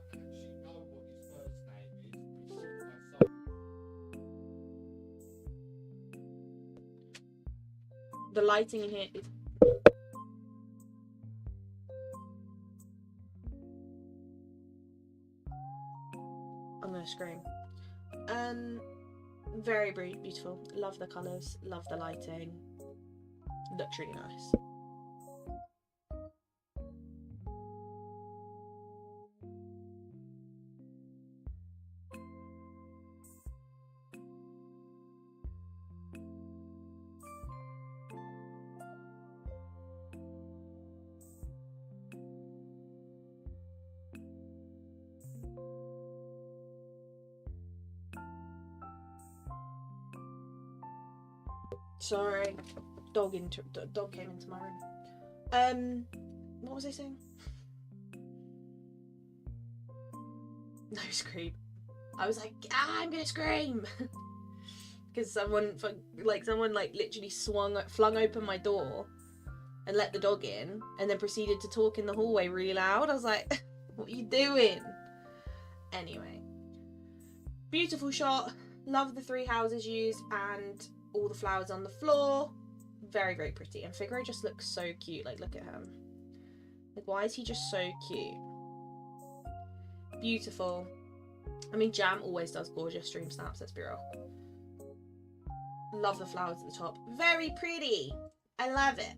The lighting in here is... I'm gonna scream. Very, very beautiful. Love the colours, love the lighting. Looks really nice. Sorry, dog came into my room. What was I saying? No scream. I was like, I'm gonna scream because someone literally flung open my door and let the dog in, and then proceeded to talk in the hallway really loud. I was like, what are you doing? Anyway, beautiful shot. Love the 3 houses used and all the flowers on the floor. Very, very pretty. And Figaro just looks so cute. Like, look at him. Like, why is he just so cute? Beautiful. I mean, Jam always does gorgeous stream snaps, let's be real. Love the flowers at the top. Very pretty. I love it.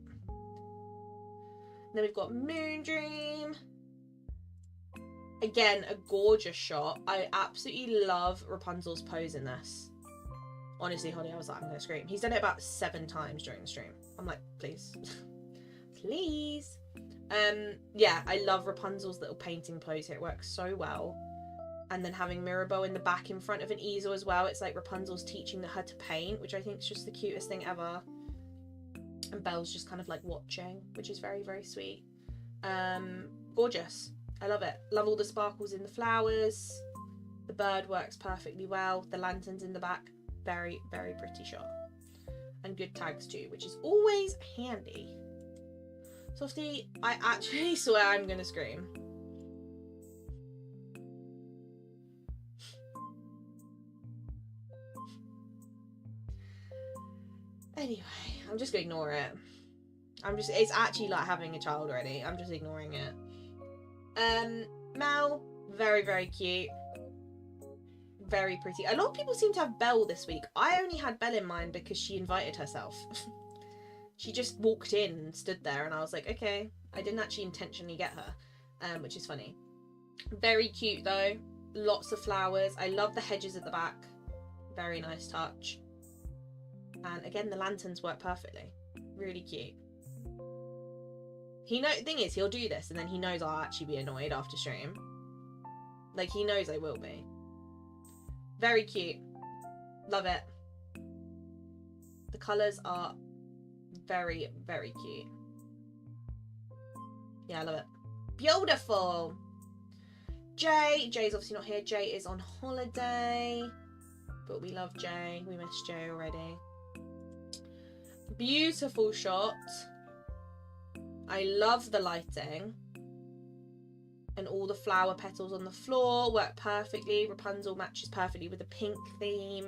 Then we've got Moondream. Again, a gorgeous shot. I absolutely love Rapunzel's pose in this. Honestly, Holly, I was like, I'm gonna scream. He's done it about 7 times during the stream. I'm like, please. Please. Yeah, I love Rapunzel's little painting pose here. It works so well. And then having Mirabelle in the back in front of an easel as well. It's like Rapunzel's teaching her to paint, which I think is just the cutest thing ever. And Belle's just kind of like watching, which is very, very sweet. Gorgeous. I love it. Love all the sparkles in the flowers. The bird works perfectly well. The lanterns in the back. Very, very pretty shot. And good tags too, which is always handy. Softie, I actually swear I'm gonna scream. Anyway, I'm just gonna ignore it. It's actually like having a child already. I'm just ignoring it. Mel, very, very cute. Very pretty. A lot of people seem to have Belle this week. I only had Belle in mind because she invited herself. She just walked in and stood there, and I was like, okay. I didn't actually intentionally get her, which is funny. Very cute though. Lots of flowers. I love the hedges at the back. Very nice touch. And again, the lanterns work perfectly. Really cute. Thing is, he'll do this and then he knows I'll actually be annoyed after stream. Like, he knows I will be. Very cute. Love it. The colours are very, very cute. Yeah, I love it. Beautiful. Jay's obviously not here. Jay is on holiday. But we love Jay. We miss Jay already. Beautiful shot. I love the lighting. And all the flower petals on the floor work perfectly. Rapunzel matches perfectly with the pink theme.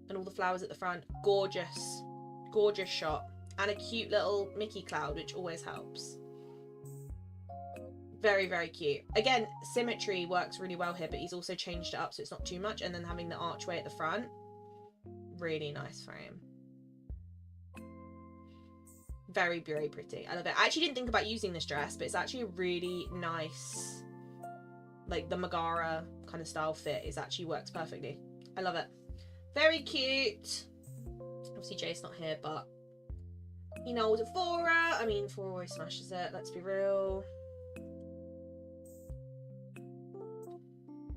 And all the flowers at the front. Gorgeous. Gorgeous shot. And a cute little Mickey cloud, which always helps. Very, very cute. Again, symmetry works really well here, but he's also changed it up so it's not too much. And then having the archway at the front. Really nice frame. Very, very pretty. I love it. I actually didn't think about using this dress, but it's actually a really nice, like the Megara kind of style fit. It actually works perfectly. I love it. Very cute. Obviously Jay's not here, but he knows it. Fora. I mean, Fora always smashes it. Let's be real.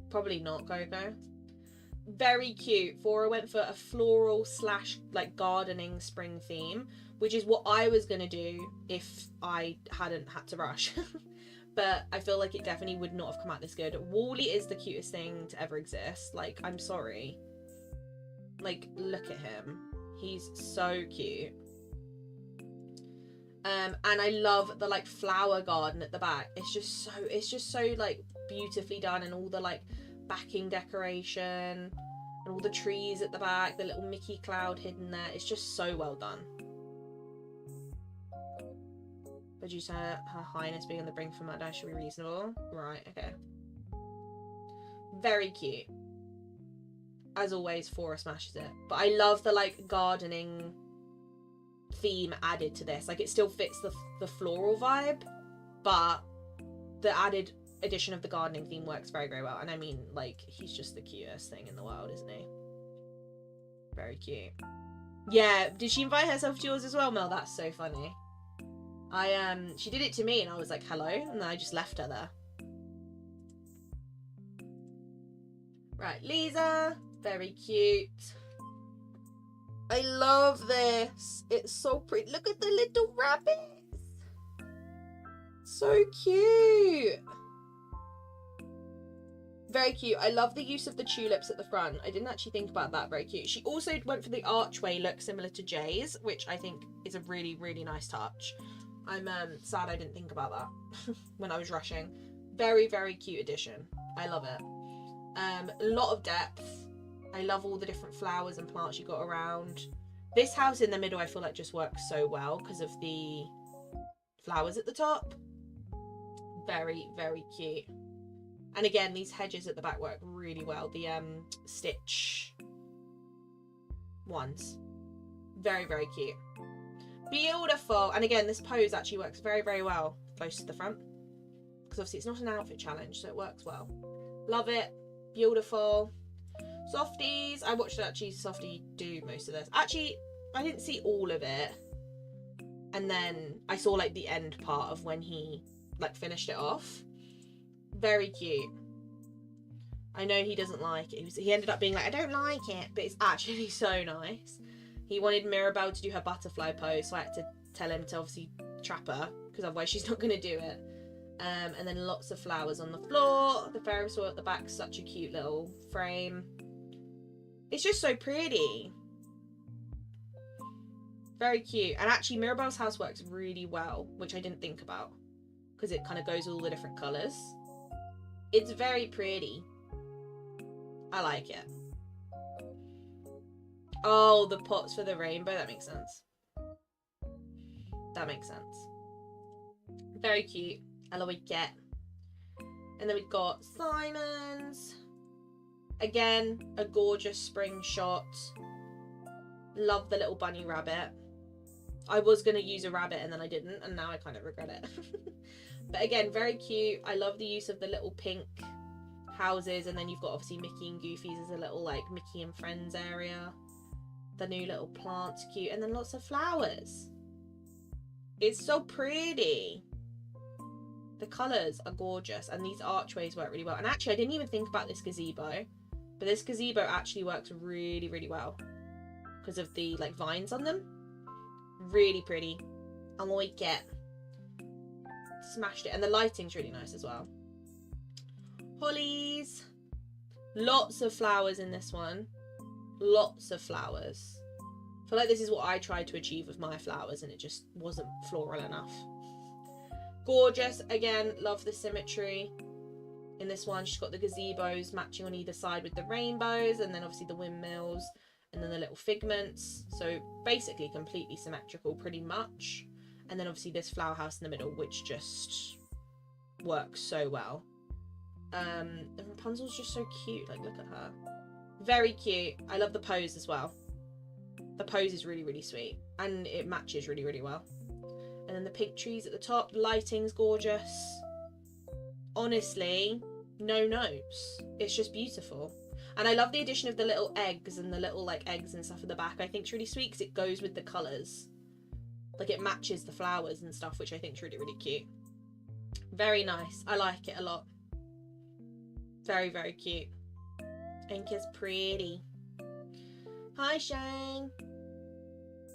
Probably not Gogo. Very cute. Fora went for a floral / like gardening spring theme, which is what I was gonna do if I hadn't had to rush. But I feel like it definitely would not have come out this good. Wally is the cutest thing to ever exist. Like, I'm sorry. Like, look at him. He's so cute. And I love the like flower garden at the back. It's just so like beautifully done, and all the like backing decoration and all the trees at the back, the little Mickey cloud hidden there. It's just so well done. But you say her highness being on the brink for murder should be reasonable. Right, okay. Very cute. as always, Fora smashes it. But I love the, like, gardening theme added to this. Like, it still fits the floral vibe, but the added addition of the gardening theme works very, very well. And I mean, like, he's just the cutest thing in the world, isn't he? Very cute. Yeah, did she invite herself to yours as well, Mel? That's so funny. She did it to me and I was like, hello, and then I just left her there. Right, Lisa, very cute. I love this. It's so pretty. Look at the little rabbits. So cute. Very cute. I love the use of the tulips at the front. I didn't actually think about that. Very cute. She also went for the archway look similar to Jay's, which I think is a really, really nice touch. I'm sad I didn't think about that when I was rushing. Very, very cute addition. I love it. A lot of depth. I love all the different flowers and plants you got around. This house in the middle I feel like just works so well because of the flowers at the top. Very, very cute. And again, these hedges at the back work really well. The stitch ones. Very, very cute. Beautiful. And again, this pose actually works very, very well close to the front. Because obviously it's not an outfit challenge, so it works well. Love it. Beautiful. Softies. I watched actually Softie do most of this. Actually, I didn't see all of it. And then I saw like the end part of when he like finished it off. Very cute. I know he doesn't like it. He ended up being like, I don't like it, but it's actually so nice. He wanted Mirabelle to do her butterfly pose, so I had to tell him to obviously trap her, because otherwise she's not going to do it. And then lots of flowers on the floor. The Ferris wheel at the back, such a cute little frame. It's just so pretty. Very cute. And actually Mirabelle's house works really well, which I didn't think about, because it kind of goes with all the different colours. It's very pretty. I like it. Oh, the pots for the rainbow. That makes sense. That makes sense. Very cute. I love it. And then we've got Simon's. Again, a gorgeous spring shot. Love the little bunny rabbit. I was going to use a rabbit and then I didn't, and now I kind of regret it. But again, very cute. I love the use of the little pink houses, and then you've got obviously Mickey and Goofy's as a little like Mickey and Friends area. The new little plants, cute, and then lots of flowers. It's so pretty. The colours are gorgeous, and these archways work really well. And actually, I didn't even think about this gazebo, but this gazebo actually works really, really well because of the like vines on them. Really pretty. I like it. Smashed it. And the lighting's really nice as well. Hollies. Lots of flowers in this one. Lots of flowers. I feel like this is what I tried to achieve with my flowers and it just wasn't floral enough. Gorgeous. Again, love the symmetry in this one. She's got the gazebos matching on either side with the rainbows, and then obviously the windmills, and then the little figments. So basically completely symmetrical pretty much. And then obviously this flower house in the middle, which just works so well. And Rapunzel's just so cute. Like, look at her. Very cute. I love the pose as well. The pose is really, really sweet. And it matches really, really well. And then the pink trees at the top. The lighting's gorgeous. Honestly, no notes. It's just beautiful. And I love the addition of the little eggs and the little like eggs and stuff at the back. I think it's really sweet because it goes with the colours. Like it matches the flowers and stuff, which I think is really, really cute. Very nice. I like it a lot. Very, very cute. Inka's pretty. Hi, Shane.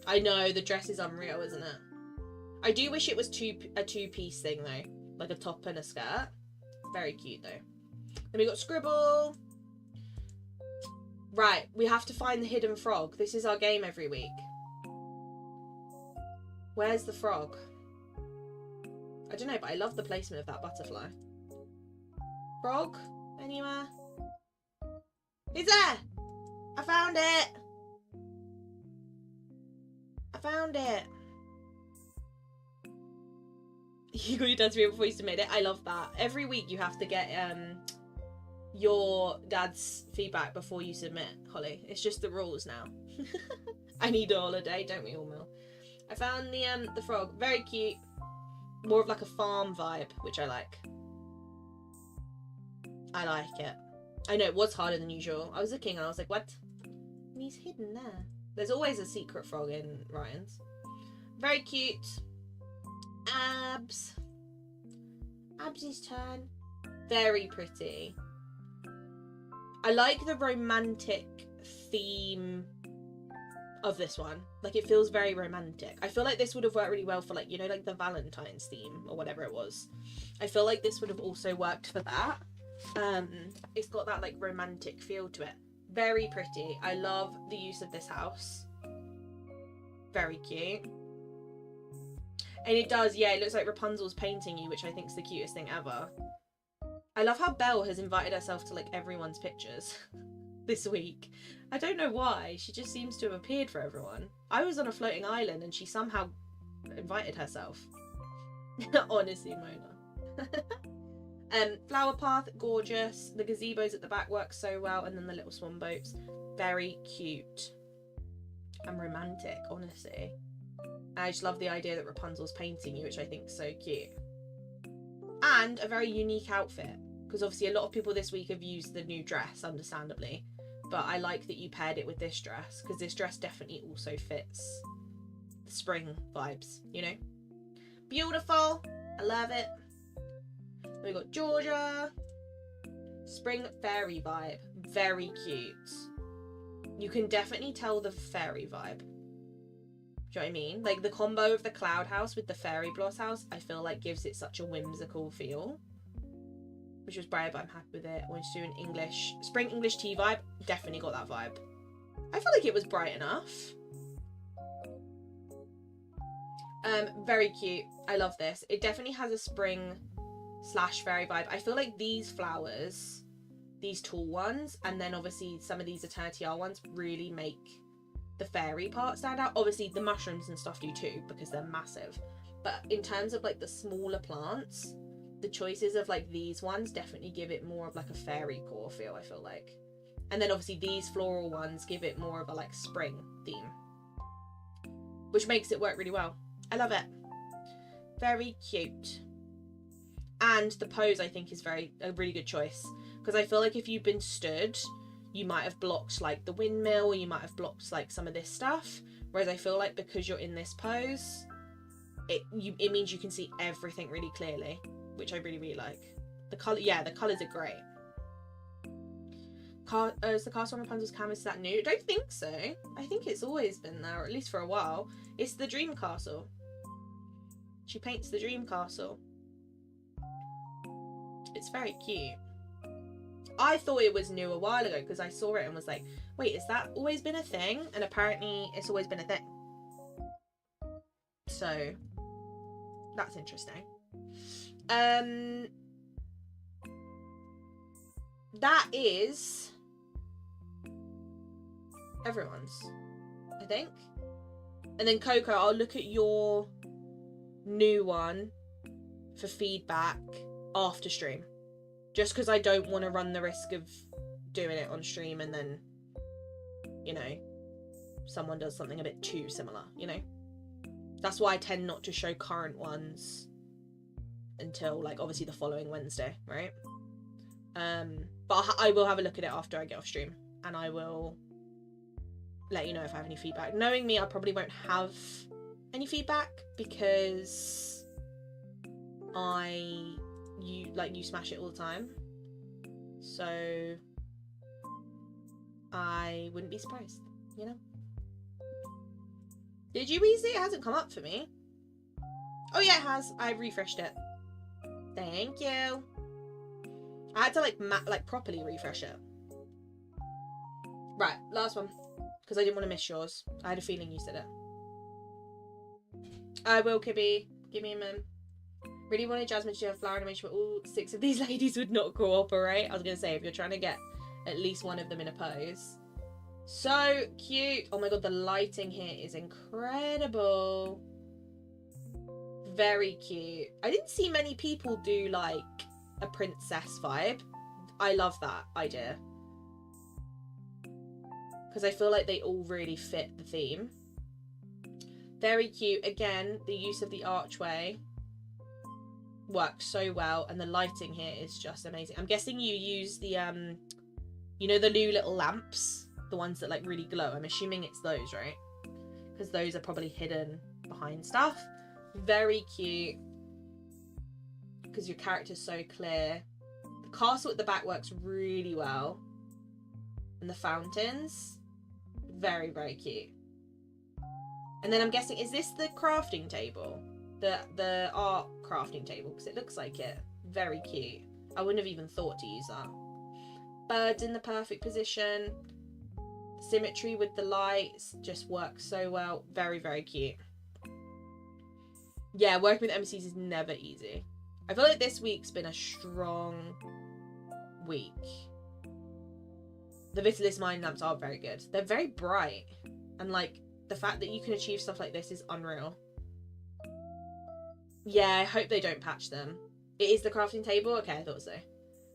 I know, the dress is unreal, isn't it? I do wish it was a two-piece thing, though. Like a top and a skirt. Very cute, though. Then we got Scribble. Right, we have to find the hidden frog. This is our game every week. Where's the frog? I don't know, but I love the placement of that butterfly. Frog? Anywhere? It's there! I found it! I found it! You got your dad to me before you submit it. I love that. Every week you have to get your dad's feedback before you submit, Holly. It's just the rules now. I need a holiday, don't we all, Mel? I found the frog. Very cute. More of like a farm vibe, which I like. I like it. I know it was harder than usual. I was looking and I was like, what? And he's hidden there. There's always a secret frog in Ryan's. Very cute. Abs. Absy's turn. Very pretty. I like the romantic theme of this one. Like, it feels very romantic. I feel like this would have worked really well for, like, you know, like the Valentine's theme or whatever it was. I feel like this would have also worked for that. It's got that, like, romantic feel to it. Very pretty. I love the use of this house. Very cute. And it does, yeah, it looks like Rapunzel's painting you, which I think is the cutest thing ever. I love how Belle has invited herself to, like, everyone's pictures this week. I don't know why. She just seems to have appeared for everyone. I was on a floating island and she somehow invited herself. Honestly, Mona. Flower path, gorgeous. The gazebos at the back work so well. And then the little swan boats. Very cute. And romantic, honestly. I just love the idea that Rapunzel's painting you, which I think is so cute. And a very unique outfit. Because obviously a lot of people this week have used the new dress, understandably. But I like that you paired it with this dress. Because this dress definitely also fits the spring vibes, you know? Beautiful. I love it. We got Georgia. Spring fairy vibe. Very cute. You can definitely tell the fairy vibe. Do you know what I mean? Like, the combo of the cloud house with the fairy bloss house, I feel like gives it such a whimsical feel. Which was brave, but I'm happy with it. I want to do an English, spring English tea vibe. Definitely got that vibe. I feel like it was bright enough. Very cute. I love this. It definitely has a spring / fairy vibe. I feel like these flowers, these tall ones, and then obviously some of these Eternity Hour ones really make the fairy part stand out. Obviously the mushrooms and stuff do too, because they're massive. But in terms of like the smaller plants, the choices of like these ones definitely give it more of like a fairy core feel, I feel like. And then obviously these floral ones give it more of a like spring theme, which makes it work really well. I love it. Very cute. And the pose I think is a really good choice, because I feel like if you've been stood, you might have blocked like the windmill, or you might have blocked like some of this stuff, whereas I feel like because you're in this pose, it means you can see everything really clearly, which I really like. The colour, yeah, the colours are great. Is the castle on Rapunzel's canvas, is that new? I don't think so. I think it's always been there, or at least for a while. It's the dream castle. She paints the dream castle. It's very cute. I thought it was new a while ago because I saw it and was like, wait, has that always been a thing? And apparently it's always been a thing. So that's interesting. That is everyone's, I think. And then Coco, I'll look at your new one for feedback after stream, just because I don't want to run the risk of doing it on stream and then, you know, someone does something a bit too similar, you know. That's why I tend not to show current ones until like obviously the following Wednesday, right? But I will have a look at it after I get off stream, and I will let you know if I have any feedback. Knowing me, I probably won't have any feedback because you smash it all the time, so I wouldn't be surprised, you know. Did you Weezy? It hasn't come up for me. Oh yeah, it has. I refreshed it. Thank you. I had to like properly refresh it. Right, last one, because I didn't want to miss yours. I had a feeling you said it. I will, Kibby. Give me a minute. Really wanted Jasmine to do a flower animation, but all 6 of these ladies would not cooperate. I was going to say, if you're trying to get at least one of them in a pose. So cute. Oh my god, the lighting here is incredible. Very cute. I didn't see many people do like a princess vibe I love that idea. Because I feel like they all really fit the theme. Very cute. Again, the use of the archway works so well, and the lighting here is just amazing. I'm guessing you use the you know, the new little lamps, the ones that like really glow. I'm assuming it's those, right? Because those are probably hidden behind stuff. Very cute, because your character's so clear. The castle at the back works really well, and the fountains, very, very cute. And then I'm guessing, is this the crafting table? The art crafting table? Because it looks like it. Very cute. I wouldn't have even thought to use that. Birds in the perfect position. Symmetry with the lights just works so well. Very, very cute. Yeah, working with MCs is never easy. I feel like this week's been a strong week. The Vitalis mind lamps are very good. They're very bright. And like, the fact that you can achieve stuff like this is unreal. Yeah, I hope they don't patch them. It is the crafting table? Okay, I thought so.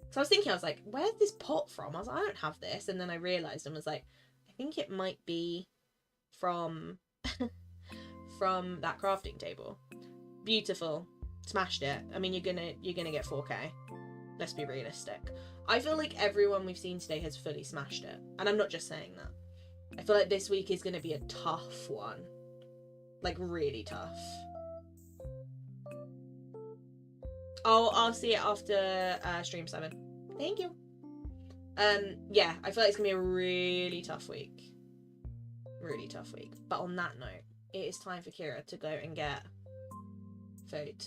So I was thinking, I was like, where's this pot from? I was like, I don't have this. And then I realised and was like, I think it might be from from that crafting table. Beautiful. Smashed it. I mean, you're gonna get 4K. Let's be realistic. I feel like everyone we've seen today has fully smashed it. And I'm not just saying that. I feel like this week is going to be a tough one. Like, really tough. Oh, I'll see it after stream 7. Thank you. Yeah, I feel like it's going to be a really tough week. Really tough week. But on that note, it is time for Kira to go and get food.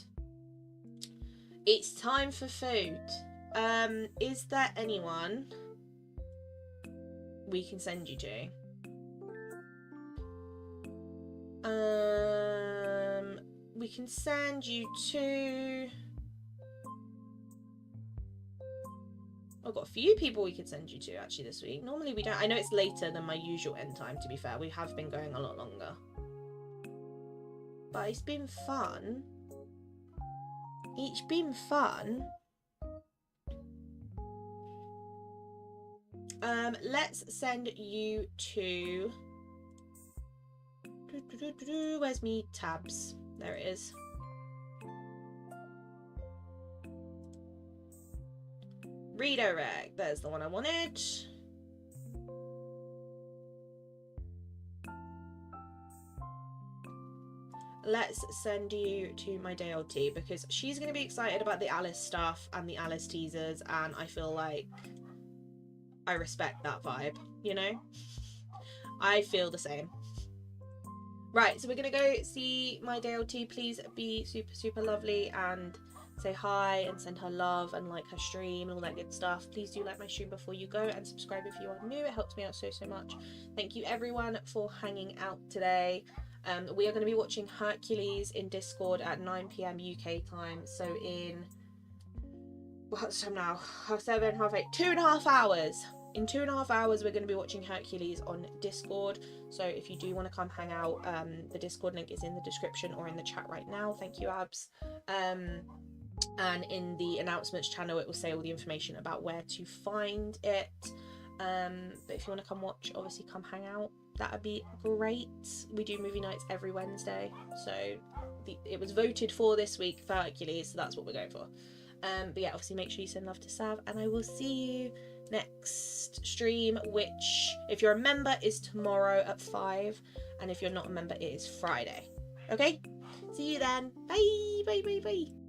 It's time for food. Is there anyone we can send you to? We can send you to... I've got a few people we could send you to actually this week. Normally we don't. I know it's later than my usual end time, to be fair. We have been going a lot longer. But it's been fun. It's been fun. Let's send you to... Where's me tabs? There it is. Redirect. There's the one I wanted. Let's send you to my day old tea, because she's going to be excited about the Alice stuff and the Alice teasers, and I feel like I respect that vibe, you know? I feel the same. Right, so we're going to go see my day old tea. Please be super, super lovely and say hi and send her love and like her stream and all that good stuff. Please do like my stream before you go and subscribe if you are new. It helps me out so, so much. Thank you everyone for hanging out today. We are going to be watching Hercules in Discord at 9 PM UK time. So in, what's the time now? 7, half 8, 2.5 hours. In 2.5 hours, we're going to be watching Hercules on Discord. So if you do want to come hang out, the Discord link is in the description or in the chat right now. Thank you, Abs. And in the announcements channel, it will say all the information about where to find it. But if you want to come watch, obviously come hang out. That would be great. We do movie nights every Wednesday. So it was voted for this week for Hercules, so that's what we're going for. But yeah, obviously make sure you send love to Sav, and I will see you next stream, which if you're a member is tomorrow at 5, and if you're not a member it is Friday. Okay, see you then. Bye bye bye bye.